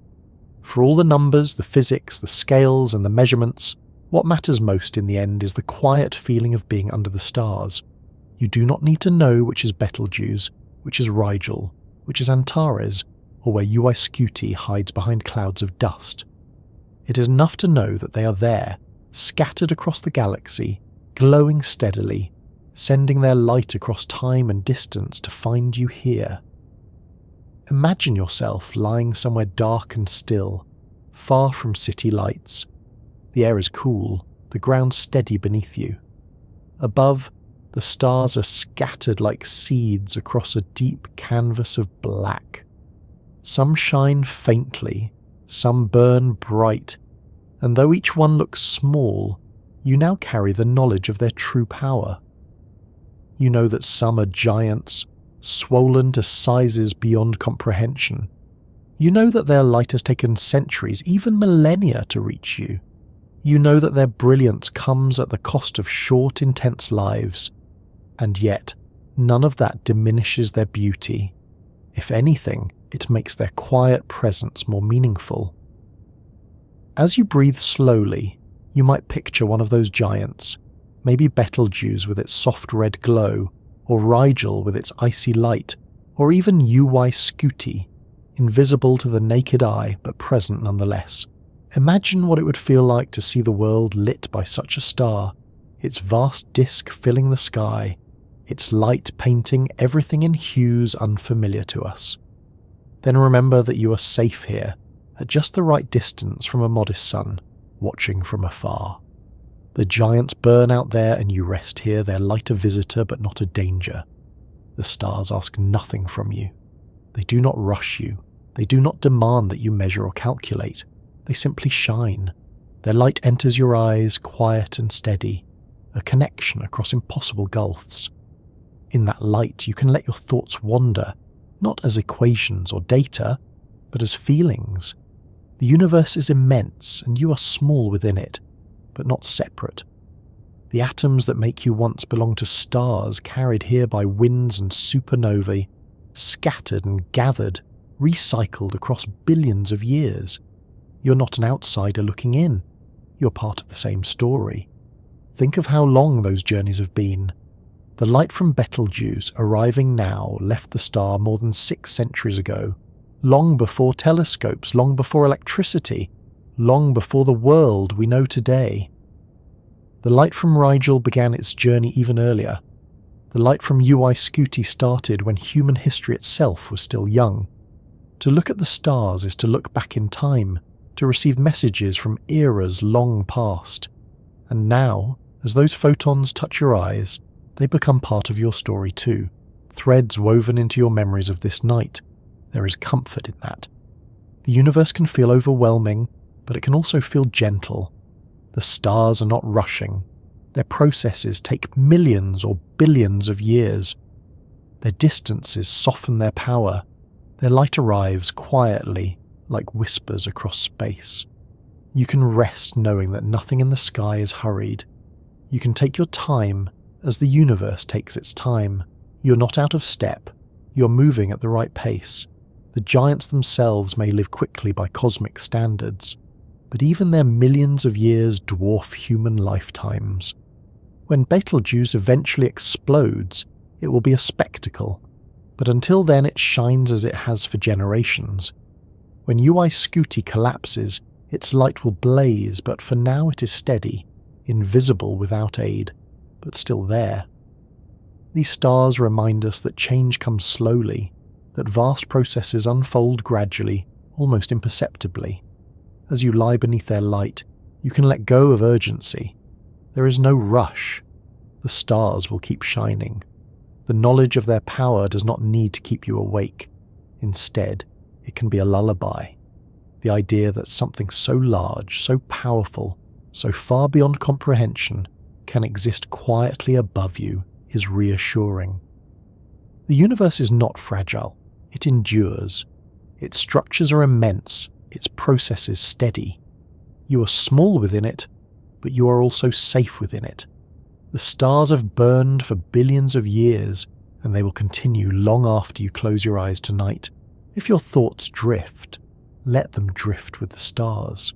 For all the numbers, the physics, the scales, and the measurements, what matters most in the end is the quiet feeling of being under the stars. You do not need to know which is Betelgeuse, which is Rigel, which is Antares, or where Uyscuti hides behind clouds of dust. It is enough to know that they are there, scattered across the galaxy, glowing steadily, sending their light across time and distance to find you here. Imagine yourself lying somewhere dark and still, far from city lights. The air is cool, the ground steady beneath you. Above, the stars are scattered like seeds across a deep canvas of black. Some shine faintly, some burn bright, and though each one looks small, you now carry the knowledge of their true power. You know that some are giants, swollen to sizes beyond comprehension. You know that their light has taken centuries, even millennia, to reach you. You know that their brilliance comes at the cost of short, intense lives. And yet, none of that diminishes their beauty. If anything, it makes their quiet presence more meaningful. As you breathe slowly, you might picture one of those giants, maybe Betelgeuse with its soft red glow, or Rigel with its icy light, or even Uyscuti, invisible to the naked eye but present nonetheless. Imagine what it would feel like to see the world lit by such a star, its vast disk filling the sky, its light painting everything in hues unfamiliar to us. Then remember that you are safe here, at just the right distance from a modest sun, watching from afar. The giants burn out there and you rest here, their light a visitor but not a danger. The stars ask nothing from you. They do not rush you. They do not demand that you measure or calculate. They simply shine. Their light enters your eyes, quiet and steady, a connection across impossible gulfs. In that light you can let your thoughts wander, not as equations or data, but as feelings. The universe is immense and you are small within it, but not separate. The atoms that make you once belong to stars carried here by winds and supernovae, scattered and gathered, recycled across billions of years. You're not an outsider looking in. You're part of the same story. Think of how long those journeys have been. The light from Betelgeuse arriving now left the star more than 6 centuries ago, long before telescopes, long before electricity, long before the world we know today. The light from Rigel began its journey even earlier. The light from Ui Scuti started when human history itself was still young. To look at the stars is to look back in time, to receive messages from eras long past. And now, as those photons touch your eyes, they become part of your story too, threads woven into your memories of this night. There is comfort in that. The universe can feel overwhelming, but it can also feel gentle. The stars are not rushing. Their processes take millions or billions of years. Their distances soften their power. Their light arrives quietly, like whispers across space. You can rest knowing that nothing in the sky is hurried. You can take your time as the universe takes its time. You're not out of step. You're moving at the right pace. The giants themselves may live quickly by cosmic standards, but even their millions of years dwarf human lifetimes. When Betelgeuse eventually explodes, it will be a spectacle, but until then it shines as it has for generations. When Ui Scuti collapses, its light will blaze, but for now it is steady, invisible without aid, but still there. These stars remind us that change comes slowly, that vast processes unfold gradually, almost imperceptibly. As you lie beneath their light, you can let go of urgency. There is no rush. The stars will keep shining. The knowledge of their power does not need to keep you awake. Instead, it can be a lullaby. The idea that something so large, so powerful, so far beyond comprehension can exist quietly above you is reassuring. The universe is not fragile. It endures. Its structures are immense, its processes steady. You are small within it, but you are also safe within it. The stars have burned for billions of years, and they will continue long after you close your eyes tonight. If your thoughts drift, let them drift with the stars.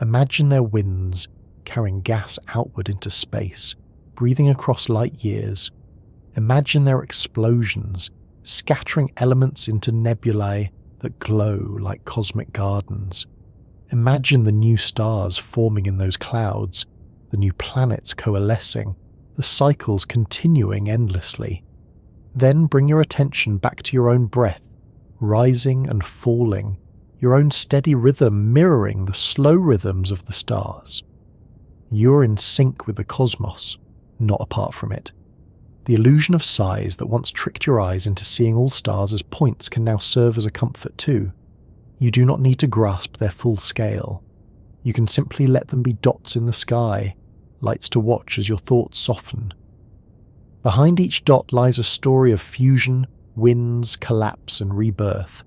Imagine their winds carrying gas outward into space, breathing across light years. Imagine their explosions, scattering elements into nebulae that glow like cosmic gardens. Imagine the new stars forming in those clouds, the new planets coalescing, the cycles continuing endlessly. Then bring your attention back to your own breath, rising and falling, your own steady rhythm mirroring the slow rhythms of the stars. You are in sync with the cosmos, not apart from it. The illusion of size that once tricked your eyes into seeing all stars as points can now serve as a comfort too. You do not need to grasp their full scale. You can simply let them be dots in the sky, lights to watch as your thoughts soften. Behind each dot lies a story of fusion, winds, collapse, and rebirth.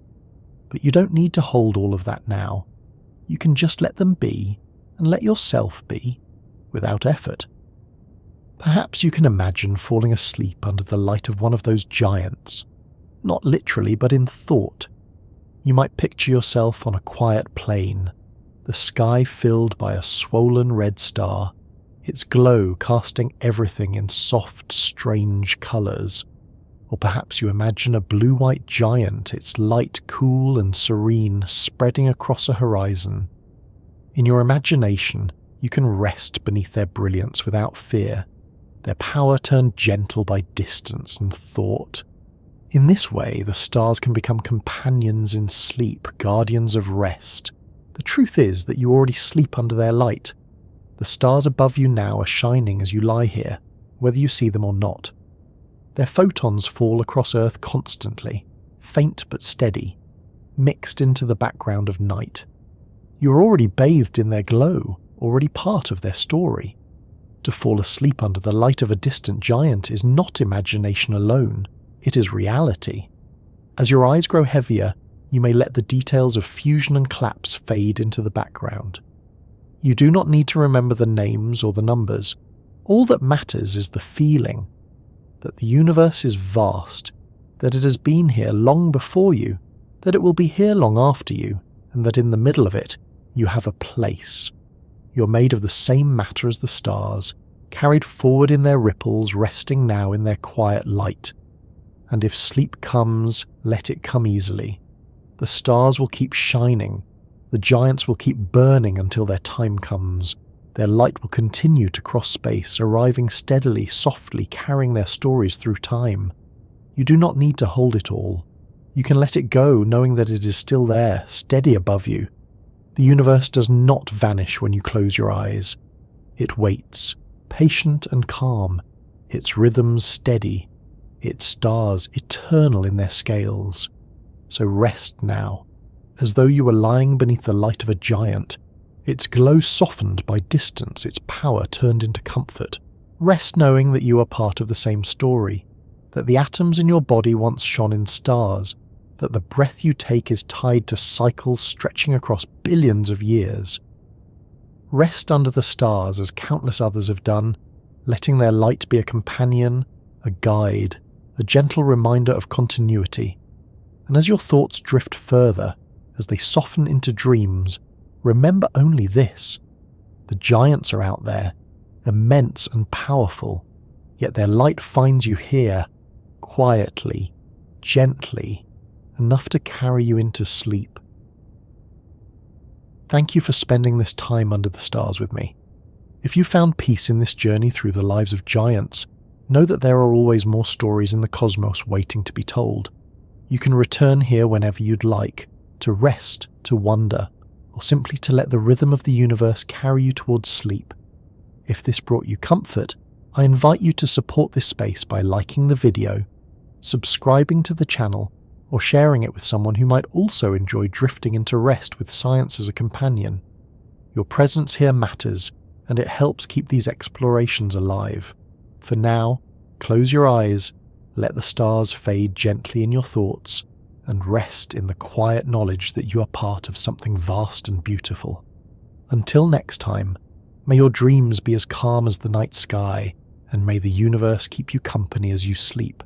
But you don't need to hold all of that now. You can just let them be, and let yourself be, without effort. Perhaps you can imagine falling asleep under the light of one of those giants. Not literally, but in thought. You might picture yourself on a quiet plain, the sky filled by a swollen red star, its glow casting everything in soft, strange colours. Or perhaps you imagine a blue-white giant, its light cool and serene, spreading across a horizon. In your imagination, you can rest beneath their brilliance without fear, their power turned gentle by distance and thought. In this way, the stars can become companions in sleep, guardians of rest. The truth is that you already sleep under their light. The stars above you now are shining as you lie here, whether you see them or not. Their photons fall across Earth constantly, faint but steady, mixed into the background of night. You are already bathed in their glow, already part of their story. To fall asleep under the light of a distant giant is not imagination alone, it is reality. As your eyes grow heavier, you may let the details of fusion and collapse fade into the background. You do not need to remember the names or the numbers. All that matters is the feeling, that the universe is vast, that it has been here long before you, that it will be here long after you, and that in the middle of it, you have a place. You're made of the same matter as the stars, carried forward in their ripples, resting now in their quiet light. And if sleep comes, let it come easily. The stars will keep shining, the giants will keep burning until their time comes. Their light will continue to cross space, arriving steadily, softly, carrying their stories through time. You do not need to hold it all. You can let it go, knowing that it is still there, steady above you. The universe does not vanish when you close your eyes. It waits, patient and calm, its rhythms steady, its stars eternal in their scales. So rest now, as though you were lying beneath the light of a giant, its glow softened by distance, its power turned into comfort. Rest knowing that you are part of the same story, that the atoms in your body once shone in stars, that the breath you take is tied to cycles stretching across billions of years. Rest under the stars as countless others have done, letting their light be a companion, a guide, a gentle reminder of continuity. And as your thoughts drift further, as they soften into dreams, remember only this: the giants are out there, immense and powerful, yet their light finds you here, quietly, gently, enough to carry you into sleep. Thank you for spending this time under the stars with me. If you found peace in this journey through the lives of giants, know that there are always more stories in the cosmos waiting to be told. You can return here whenever you'd like, to rest, to wonder, or simply to let the rhythm of the universe carry you towards sleep. If this brought you comfort, I invite you to support this space by liking the video, subscribing to the channel, or sharing it with someone who might also enjoy drifting into rest with science as a companion. Your presence here matters, and it helps keep these explorations alive. For now, close your eyes, let the stars fade gently in your thoughts, and rest in the quiet knowledge that you are part of something vast and beautiful. Until next time, may your dreams be as calm as the night sky, and may the universe keep you company as you sleep.